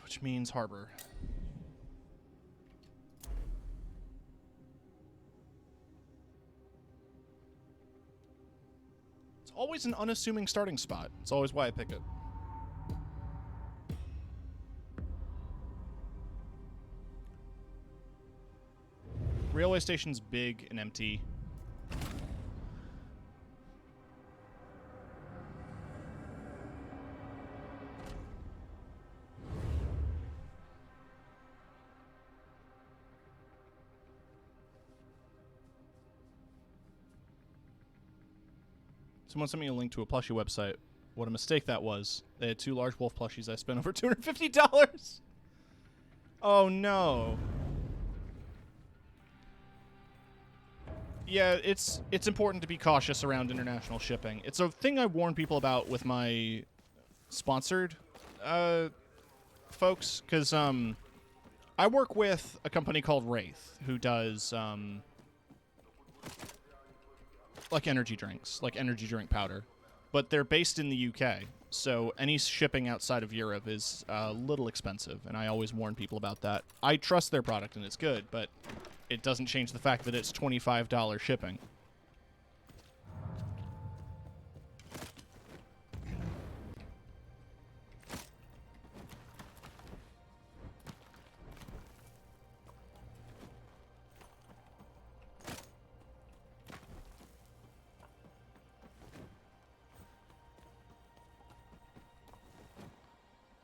Which means harbor. It's always an unassuming starting spot. It's always why I pick it. Railway station's big and empty. Someone sent me a link to a plushie website. What a mistake that was. They had 2 large wolf plushies. I spent over $250. Oh no. Yeah, it's important to be cautious around international shipping. It's a thing I warn people about with my sponsored folks, because I work with a company called Wraith who does like energy drinks, like energy drink powder, but they're based in the UK, so any shipping outside of Europe is a little expensive, and I always warn people about that. I trust their product and it's good, but it doesn't change the fact that it's $25 shipping.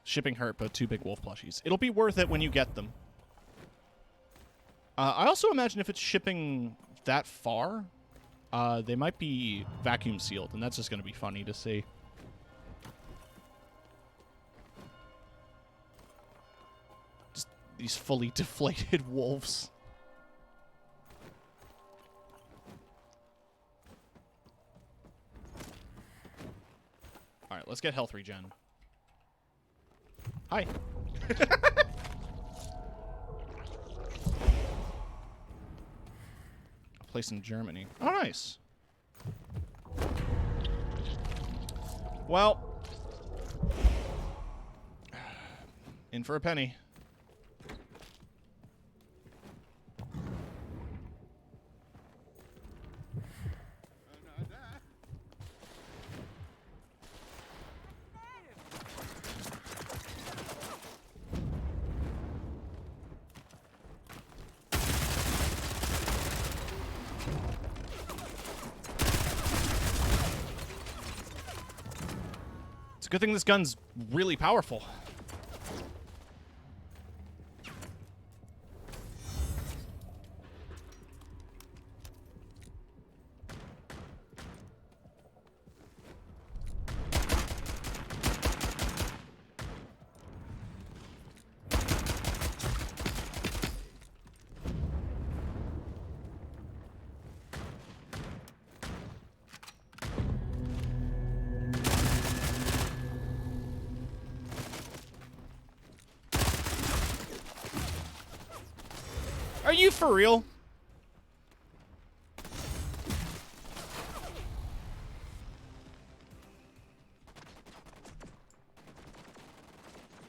Shipping hurt, but 2 big wolf plushies. It'll be worth it when you get them. I also imagine if it's shipping that far, they might be vacuum sealed, and that's just going to be funny to see. Just these fully deflated wolves. All right, let's get health regen. Hi. A place in Germany. Oh, nice. Well, in for a penny. It's a good thing this gun's really powerful. you for real?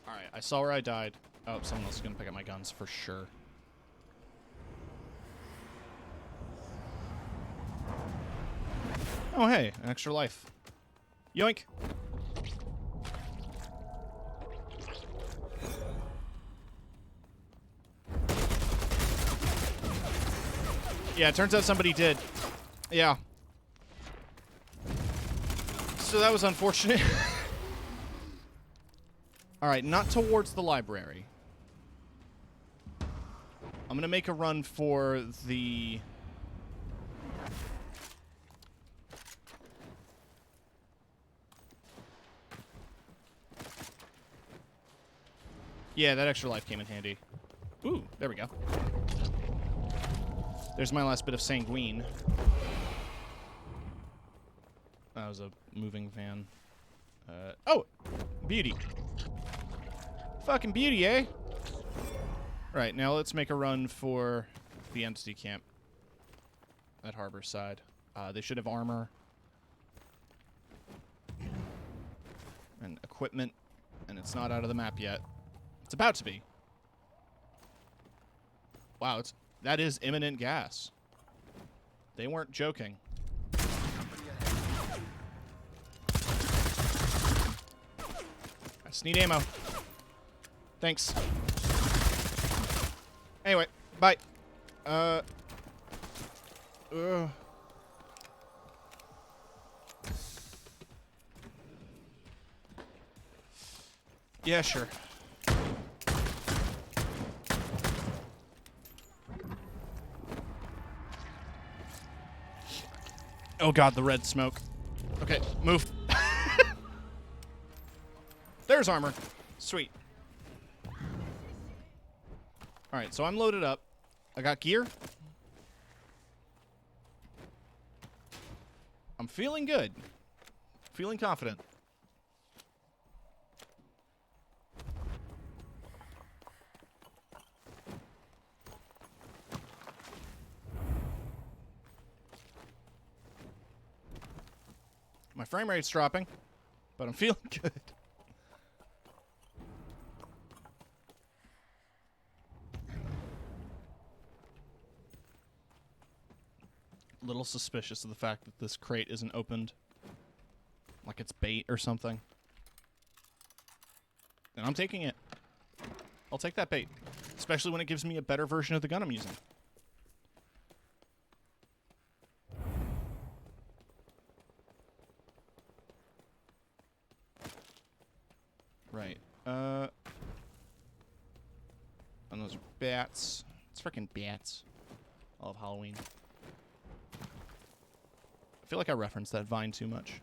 Alright, I saw where I died. Oh, someone else is gonna pick up my guns for sure. Oh, hey, an extra life. Yoink. Yeah, it turns out somebody did. Yeah. So that was unfortunate. Alright, not towards the library. I'm gonna make a run for the... Yeah, that extra life came in handy. Ooh, there we go. There's my last bit of sanguine. That was a moving van. Oh! Beauty. Fucking beauty, eh? Right, now let's make a run for the entity camp at Harbor Side. They should have armor and equipment, and it's not out of the map yet. It's about to be. Wow, that is imminent gas. They weren't joking. I just need ammo. Thanks. Anyway, bye. Yeah, sure. Oh god, the red smoke. Okay, move. There's armor. Sweet. Alright, so I'm loaded up. I got gear. I'm feeling good. Feeling confident. My frame rate's dropping, but I'm feeling good. A little suspicious of the fact that this crate isn't opened. Like it's bait or something. And I'm taking it. I'll take that bait. Especially when it gives me a better version of the gun I'm using. Right. And those are bats. It's freaking bats. I love Halloween. I feel like I referenced that vine too much.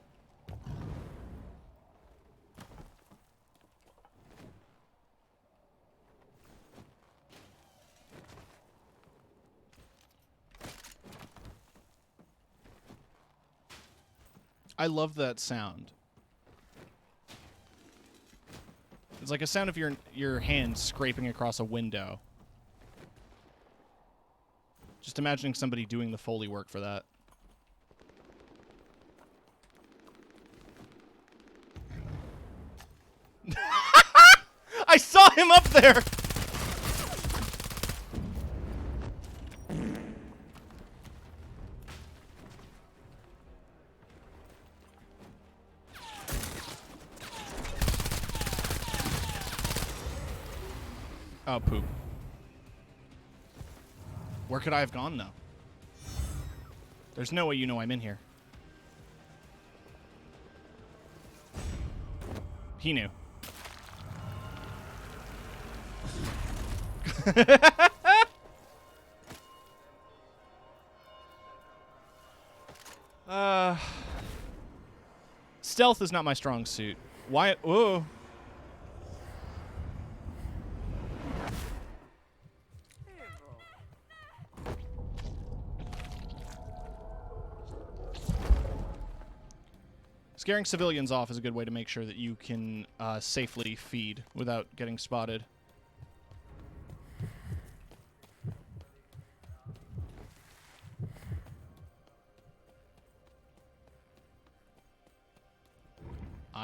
I love that sound. It's like a sound of your hand scraping across a window. Just imagining somebody doing the Foley work for that. I saw him up there! Oh, poop. Where could I have gone, though? There's no way you know I'm in here. He knew. Stealth is not my strong suit. Why? Whoa. Scaring civilians off is a good way to make sure that you can safely feed without getting spotted.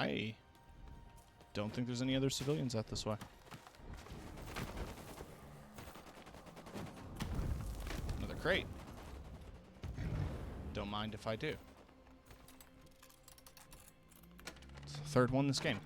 I don't think there's any other civilians out this way. Another crate. Don't mind if I do. It's the third one this game.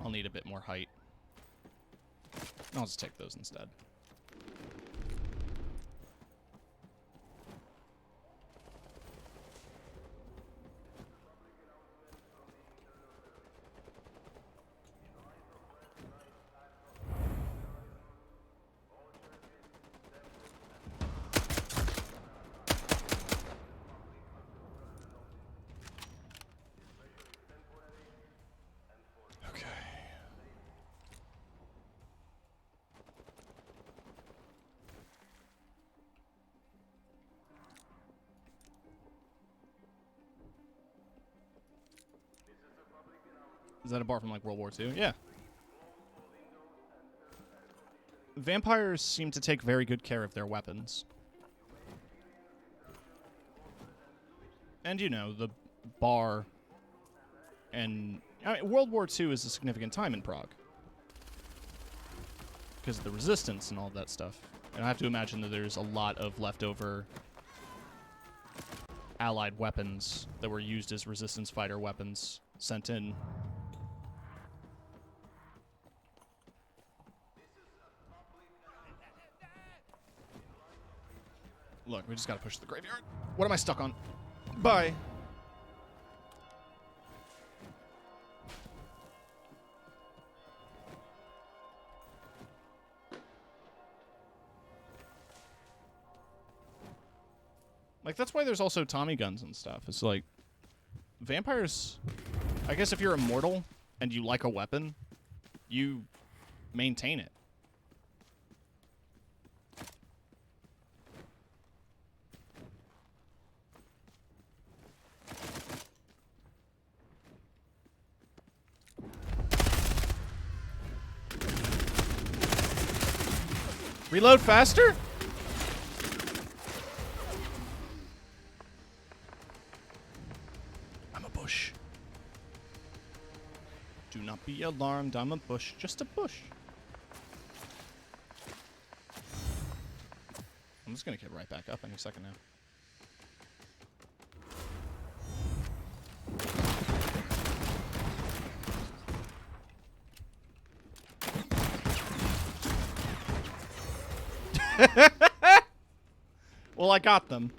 I'll need a bit more height. I'll just take those instead. Is that a bar from like World War II? Yeah. Vampires seem to take very good care of their weapons. And you know, the bar and I mean, World War II is a significant time in Prague. Because of the resistance and all of that stuff. And I have to imagine that there's a lot of leftover Allied weapons that were used as resistance fighter weapons sent in. Look, we just gotta push the graveyard. What am I stuck on? Bye. Like, that's why there's also Tommy guns and stuff. It's like, vampires, I guess if you're immortal and you like a weapon, you maintain it. Reload faster? I'm a bush. Do not be alarmed, I'm a bush. Just a bush. I'm just gonna get right back up any second now. Well, I got them.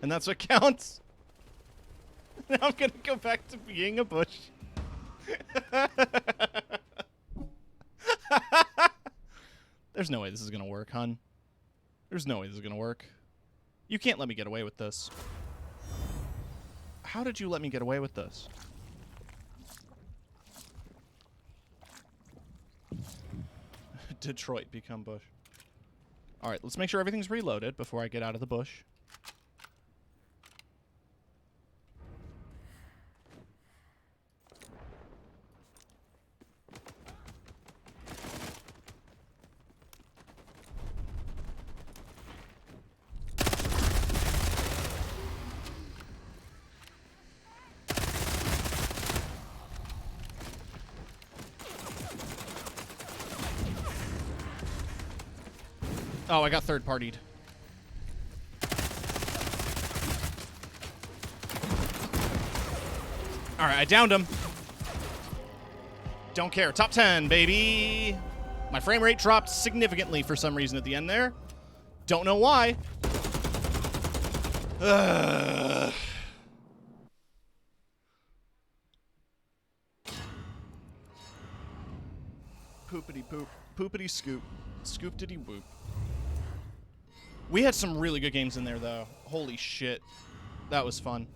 And that's what counts. Now I'm gonna go back to being a bush. There's no way this is gonna work, hun. There's no way this is gonna work. You can't let me get away with this. How did you let me get away with this? Detroit become bush. Alright, let's make sure everything's reloaded before I get out of the bush. Oh, I got third-partied. Alright, I downed him. Don't care. Top 10, baby. My frame rate dropped significantly for some reason at the end there. Don't know why. Ugh. Poopity poop. Poopity scoop. Scoop-diddy whoop. We had some really good games in there, though. Holy shit. That was fun.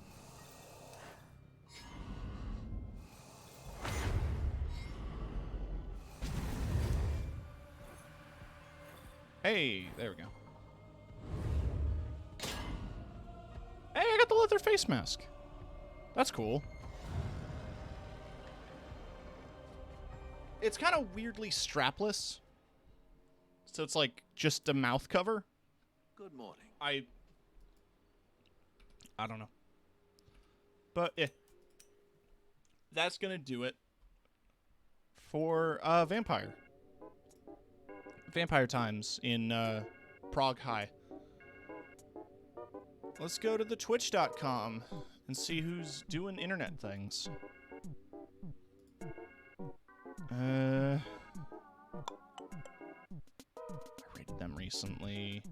Hey, there we go. leather face mask. That's cool. It's kind of weirdly strapless. So it's like just a mouth cover. Good morning. I don't know. But yeah. That's going to do it for Vampire. Vampire Times in Prague High. Let's go to the twitch.com and see who's doing internet things. I rated them recently.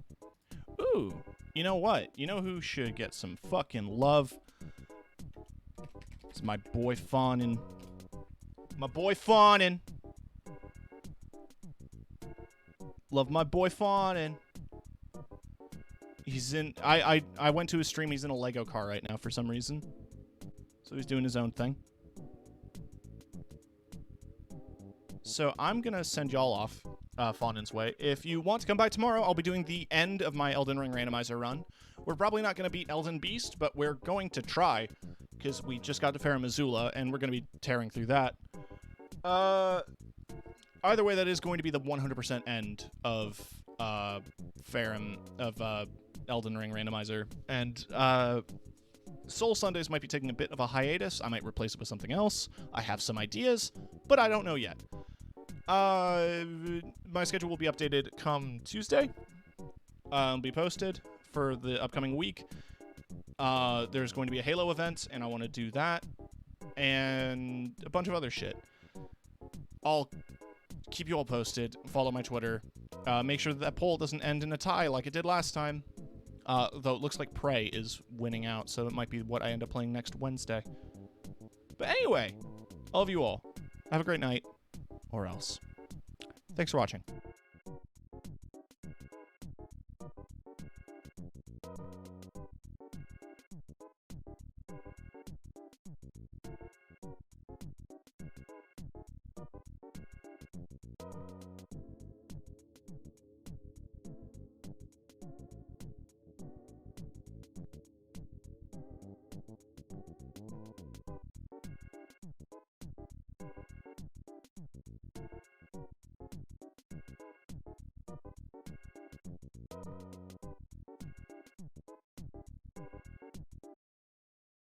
Ooh, you know what? You know who should get some fucking love? It's my boy Fawnin. My boy Fawnin. Love my boy Fawnin. He's in... I went to his stream. He's in a Lego car right now for some reason. So he's doing his own thing. So I'm going to send y'all off Fawnin's way. If you want to come by tomorrow, I'll be doing the end of my Elden Ring randomizer run. We're probably not going to beat Elden Beast, but we're going to try. Because we just got to Farum Azula, and we're going to be tearing through that. Either way, that is going to be the 100% end of Farum, of Elden Ring randomizer. And Soul Sundays might be taking a bit of a hiatus. I might replace it with something else. I have some ideas, but I don't know yet. My schedule will be updated come Tuesday. Be posted for the upcoming week. There's going to be a Halo event, and I want to do that. And a bunch of other shit. I'll keep you all posted. Follow my Twitter. Make sure that poll doesn't end in a tie like it did last time. Though it looks like Prey is winning out, so it might be what I end up playing next Wednesday. But anyway, I love you all. Have a great night. Or else. Thanks for watching.